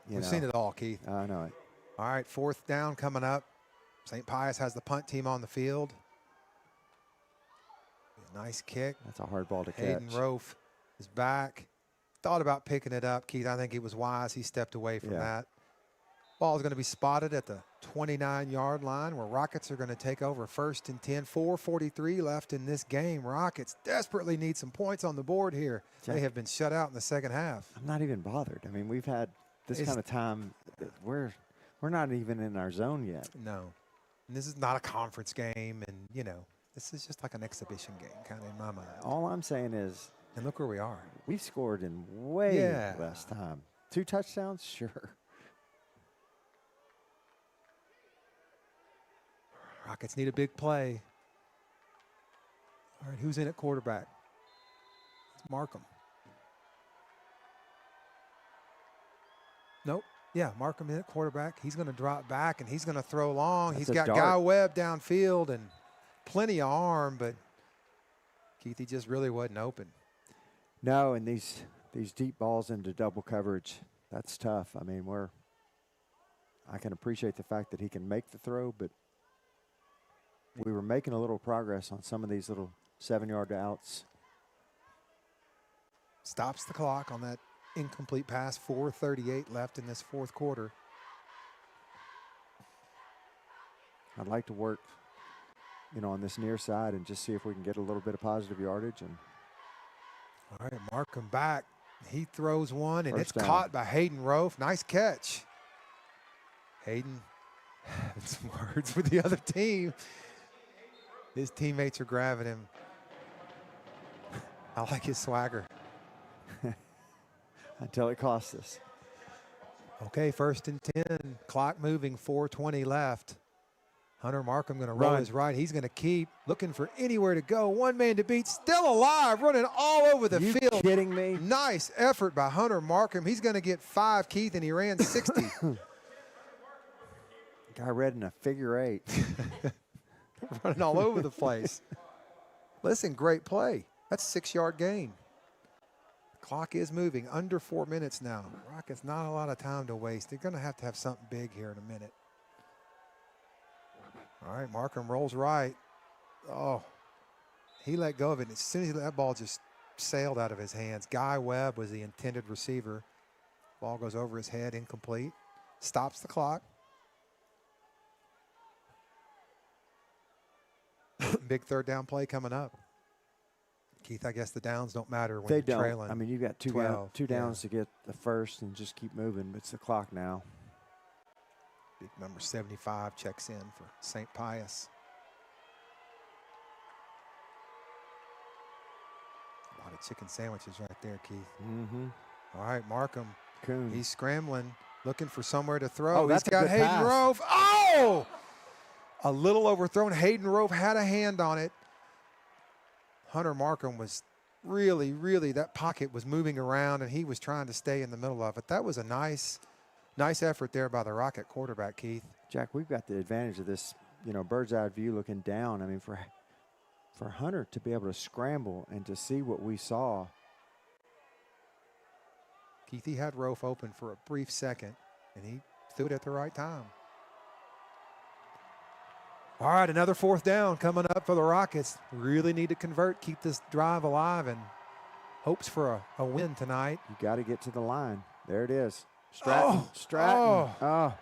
Speaker 5: We've seen it all, Keith.
Speaker 2: I know it.
Speaker 5: All right, 4th down coming up. St. Pius has the punt team on the field. Nice kick.
Speaker 2: That's a hard ball to catch.
Speaker 5: Hayden Rofe is back. Thought about picking it up, Keith. I think it was wise. He stepped away from that. Ball is going to be spotted at the 29-yard line where Rockets are going to take over 1st and 10. 4:43 left in this game. Rockets desperately need some points on the board here. They have been shut out in the second half.
Speaker 2: I'm not even bothered. I mean, we've had this kind of time. We're not even in our zone yet.
Speaker 5: No. And this is not a conference game, and, you know, this is just like an exhibition game kind of in my mind.
Speaker 2: All I'm saying is,
Speaker 5: And look where we are.
Speaker 2: we've scored in way less time. 2 touchdowns? Sure.
Speaker 5: Rockets need a big play. All right, who's in at quarterback? Let's mark them. Nope. Yeah, Markham in at quarterback. He's going to drop back, and he's going to throw long.
Speaker 2: That's
Speaker 5: He's
Speaker 2: a
Speaker 5: got
Speaker 2: dart.
Speaker 5: Guy Webb downfield and plenty of arm, but Keith, he just really wasn't open.
Speaker 2: No, and these deep balls into double coverage, that's tough. I mean, I can appreciate the fact that he can make the throw, but we were making a little progress on some of these little 7-yard outs.
Speaker 5: Stops the clock on that incomplete pass. 4:38 left in this fourth quarter.
Speaker 2: I'd like to work, on this near side and just see if we can get a little bit of positive yardage. And
Speaker 5: All right, Markham back. He throws one, and
Speaker 2: First
Speaker 5: it's
Speaker 2: down.
Speaker 5: caught by Hayden Rofe. Nice catch. Hayden having some words with the other team. His teammates are grabbing him. I like his swagger.
Speaker 2: until it costs us.
Speaker 5: Okay, 1st and 10. Clock moving, 4:20 left. Hunter Markham going to roll
Speaker 2: Run.
Speaker 5: his right. He's going to keep looking for anywhere to go. One man to beat, still alive, running all over the
Speaker 2: You
Speaker 5: field.
Speaker 2: kidding me?
Speaker 5: Nice effort by Hunter Markham. He's going to get 5, Keith, and he ran 60.
Speaker 2: Guy read in a figure 8.
Speaker 5: Running all over the place. Listen, great play. That's a 6-yard gain. Clock is moving. Under 4 minutes now. Rockets not a lot of time to waste. They're going to have something big here in a minute. All right, Markham rolls right. Oh, he let go of it. As soon as that ball just sailed out of his hands. Guy Webb was the intended receiver. Ball goes over his head, incomplete. Stops the clock. Big third down play coming up. Keith, I guess the downs don't matter when
Speaker 2: They
Speaker 5: you're
Speaker 2: don't.
Speaker 5: trailing.
Speaker 2: I mean, you've got two
Speaker 5: 12,
Speaker 2: downs to get the first and just keep moving. It's the clock now.
Speaker 5: Big number 75 checks in for St. Pius. A lot of chicken sandwiches right there, Keith.
Speaker 2: Mm-hmm.
Speaker 5: All right, Markham.
Speaker 2: Coon.
Speaker 5: He's scrambling, looking for somewhere to throw.
Speaker 2: Oh,
Speaker 5: He's
Speaker 2: that's a
Speaker 5: got
Speaker 2: good
Speaker 5: Hayden
Speaker 2: pass.
Speaker 5: Rofe. Oh! A little overthrown. Hayden Rofe had a hand on it. Hunter Markham was really, that pocket was moving around, and he was trying to stay in the middle of it. That was a nice effort there by the Rocket quarterback, Keith.
Speaker 2: Jack, we've got the advantage of this, bird's eye view looking down. I mean, for Hunter to be able to scramble and to see what we saw.
Speaker 5: Keith, he had Rofe open for a brief second, and he threw it at the right time. All right, another 4th down coming up for the Rockets. Really need to convert, keep this drive alive, and hopes for a win tonight.
Speaker 2: You got to get to the line. There it is. Stratton. Oh.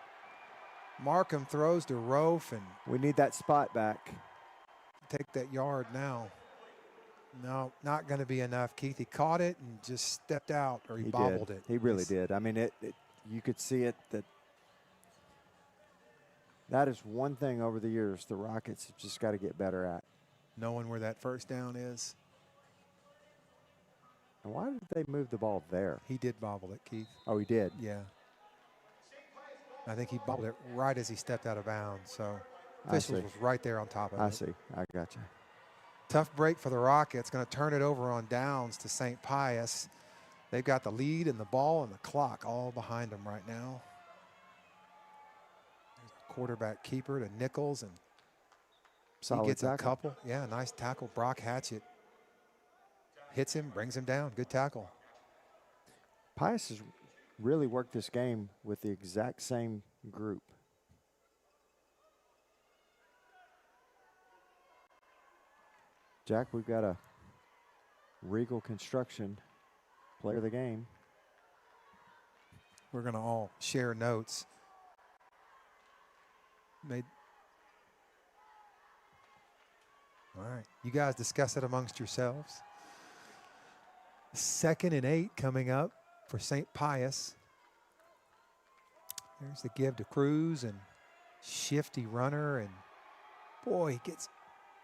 Speaker 5: Markham throws to Rofe, and
Speaker 2: We need that spot back.
Speaker 5: take that yard now. No, not going to be enough. Keith, he caught it and just stepped out, or he bobbled
Speaker 2: did.
Speaker 5: it.
Speaker 2: He really did. I mean, you could see it. That is one thing over the years the Rockets have just got to get better at.
Speaker 5: Knowing where that 1st down is.
Speaker 2: And why did they move the ball there?
Speaker 5: He did bobble it, Keith.
Speaker 2: Oh, he did.
Speaker 5: Yeah. I think he bobbled it right as he stepped out of bounds. So
Speaker 2: I
Speaker 5: officials
Speaker 2: see.
Speaker 5: was right there on top of it.
Speaker 2: I see. I got you.
Speaker 5: Tough break for the Rockets. Going to turn it over on downs to St. Pius. They've got the lead and the ball and the clock all behind them right now. There's a quarterback keeper to Nichols, and
Speaker 2: Solid
Speaker 5: he gets
Speaker 2: tackle.
Speaker 5: a couple. Yeah, nice tackle. Brock Hatchett hits him, brings him down. Good tackle.
Speaker 2: Pius has really worked this game with the exact same group. Jack, we've got a Regal Construction player of the game.
Speaker 5: We're going to all share notes. All right, you guys discuss it amongst yourselves. 2nd and 8 coming up for St. Pius. There's the give to Cruz, and shifty runner, and boy, it's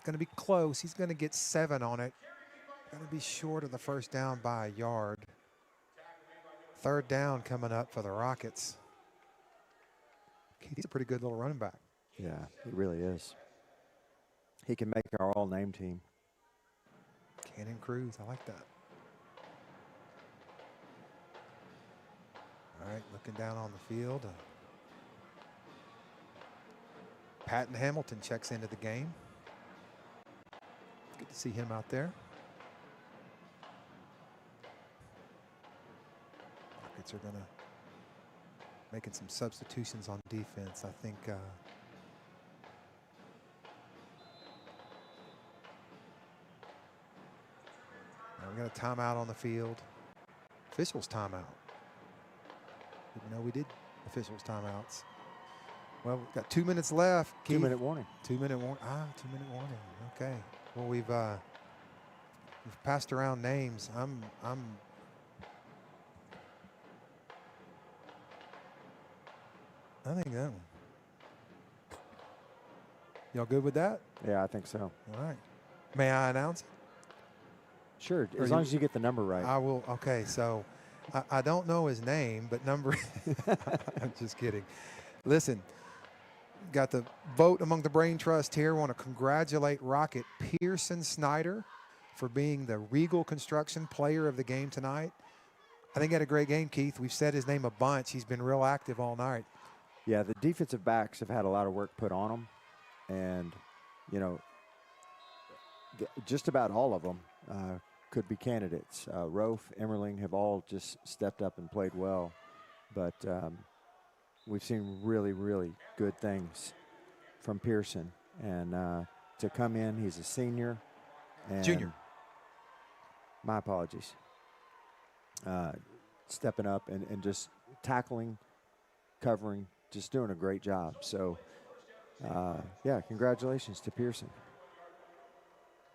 Speaker 5: going to be close. He's going to get 7 on it. Going to be short of the 1st down by a yard. 3rd down coming up for the Rockets. He's a pretty good little running back.
Speaker 2: Yeah, he really is. He can make our all-name team.
Speaker 5: Cannon Cruz, I like that. All right, looking down on the field. Patton Hamilton checks into the game. Good to see him out there. Rockets are going to making some substitutions on defense. I think now we got a timeout on the field. Officials timeout. Didn't know we did officials timeouts. Well, we've got 2 minutes left.
Speaker 2: 2 minute warning.
Speaker 5: 2 minute warning. 2 minute warning. Okay. Well, we've passed around names. I think that one. Y'all good with that?
Speaker 2: Yeah, I think so.
Speaker 5: All right. May I announce it?
Speaker 2: Sure,
Speaker 5: Or
Speaker 2: as long as you get the number right.
Speaker 5: I will. Okay, so I don't know his name, but number. I'm just kidding. Listen, got the vote among the Brain Trust here. Want to congratulate Rocket Pearson Snyder for being the Regal Construction Player of the Game tonight. I think he had a great game, Keith. We've said his name a bunch. He's been real active all night.
Speaker 2: Yeah, the defensive backs have had a lot of work put on them, and you know, just about all of them could be candidates. Rofe, Emmerling have all just stepped up and played well, but we've seen really, really good things from Pearson, and to come in, he's a senior. And
Speaker 5: Junior.
Speaker 2: My apologies. Stepping up and just tackling, covering, just doing a great job. So, yeah, congratulations to Pearson.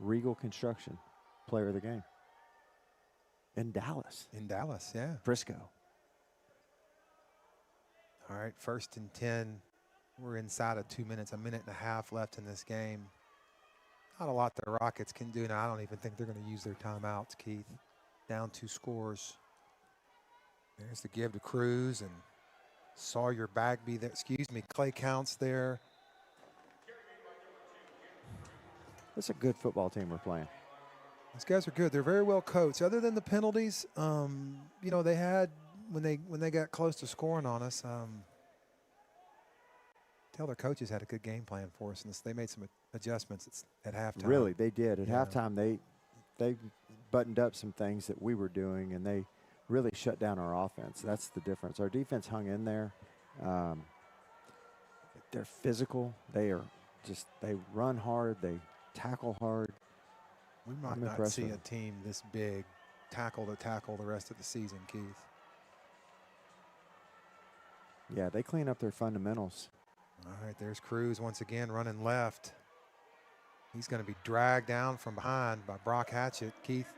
Speaker 2: Regal Construction, Player of the Game. In Dallas.
Speaker 5: In Dallas, yeah.
Speaker 2: Frisco.
Speaker 5: All right, 1st and 10. We're inside of 2 minutes, a minute and a half left in this game. Not a lot the Rockets can do now. I don't even think they're going to use their timeouts, Keith. Down 2 scores. There's the give to Cruz and Sawyer Bagby. There, Clay Counts there.
Speaker 2: It's a good football team we're playing.
Speaker 5: These guys are good. They're very well coached. Other than the penalties, you know, they had when they got close to scoring on us. Tell their coaches had a good game plan for us, and they made some adjustments at halftime.
Speaker 2: Really, they did. At halftime, they buttoned up some things that we were doing, and they really shut down our offense. That's the difference. Our defense hung in there. They're physical. They run hard. They tackle hard.
Speaker 5: We might
Speaker 2: I'm
Speaker 5: not
Speaker 2: impressed
Speaker 5: see
Speaker 2: with
Speaker 5: a
Speaker 2: them.
Speaker 5: team this big tackle to tackle the rest of the season, Keith.
Speaker 2: Yeah, they clean up their fundamentals.
Speaker 5: All right, there's Cruz once again running left. He's going to be dragged down from behind by Brock Hatchett. Keith,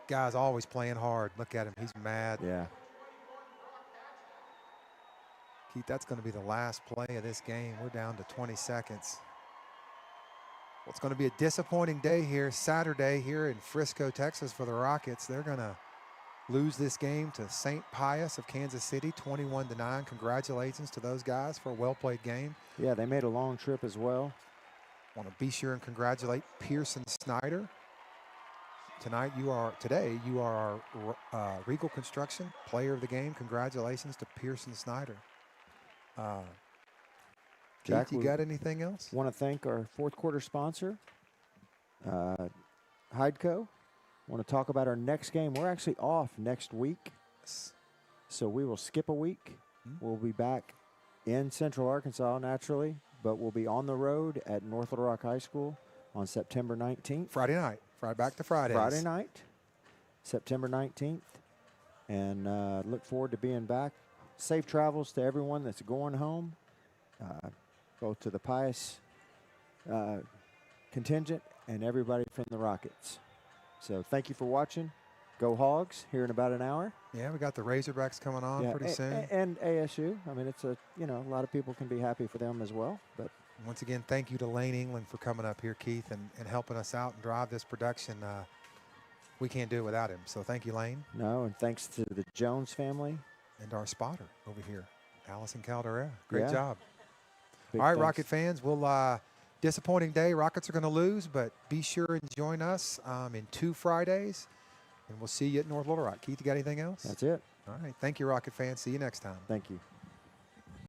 Speaker 5: guy's always playing hard. Look at him. He's mad.
Speaker 2: Yeah.
Speaker 5: Keith, that's going to be the last play of this game. We're down to 20 seconds. Well, it's going to be a disappointing day here, Saturday here in Frisco, Texas for the Rockets. They're going to lose this game to St. Pius of Kansas City, 21-9. Congratulations to those guys for a well-played game.
Speaker 2: Yeah, they made a long trip as well.
Speaker 5: Want to be sure and congratulate Pearson Snyder. Today you are our Regal Construction Player of the Game. Congratulations to Pearson Snyder.
Speaker 2: Jack,
Speaker 5: Keith, you got anything else?
Speaker 2: Want to thank our fourth quarter sponsor, Hydeco. Want to talk about our next game. We're actually off next week, so we will skip a week. We'll be back in Central Arkansas naturally, but we'll be on the road at North Little Rock High School on September 19th.
Speaker 5: Friday night. Back to Fridays.
Speaker 2: Friday night, September 19th, and look forward to being back. Safe travels to everyone that's going home, both to the Pius contingent and everybody from the Rockets. So thank you for watching. Go Hogs here in about an hour.
Speaker 5: Yeah, we got the Razorbacks coming on pretty soon.
Speaker 2: And ASU. I mean, it's a lot of people can be happy for them as well. But
Speaker 5: once again, thank you to Lane England for coming up here, Keith, and helping us out and drive this production. We can't do it without him. So thank you, Lane.
Speaker 2: No, and thanks to the Jones family.
Speaker 5: And our spotter over here, Allison Caldera. Great
Speaker 2: Yeah.
Speaker 5: job.
Speaker 2: Big
Speaker 5: All right,
Speaker 2: thanks.
Speaker 5: Rocket fans, we'll disappointing day. Rockets are going to lose, but be sure and join us in 2 Fridays, and we'll see you at North Little Rock. Keith, you got anything else?
Speaker 2: That's it.
Speaker 5: All right. Thank you, Rocket fans. See you next time.
Speaker 2: Thank you.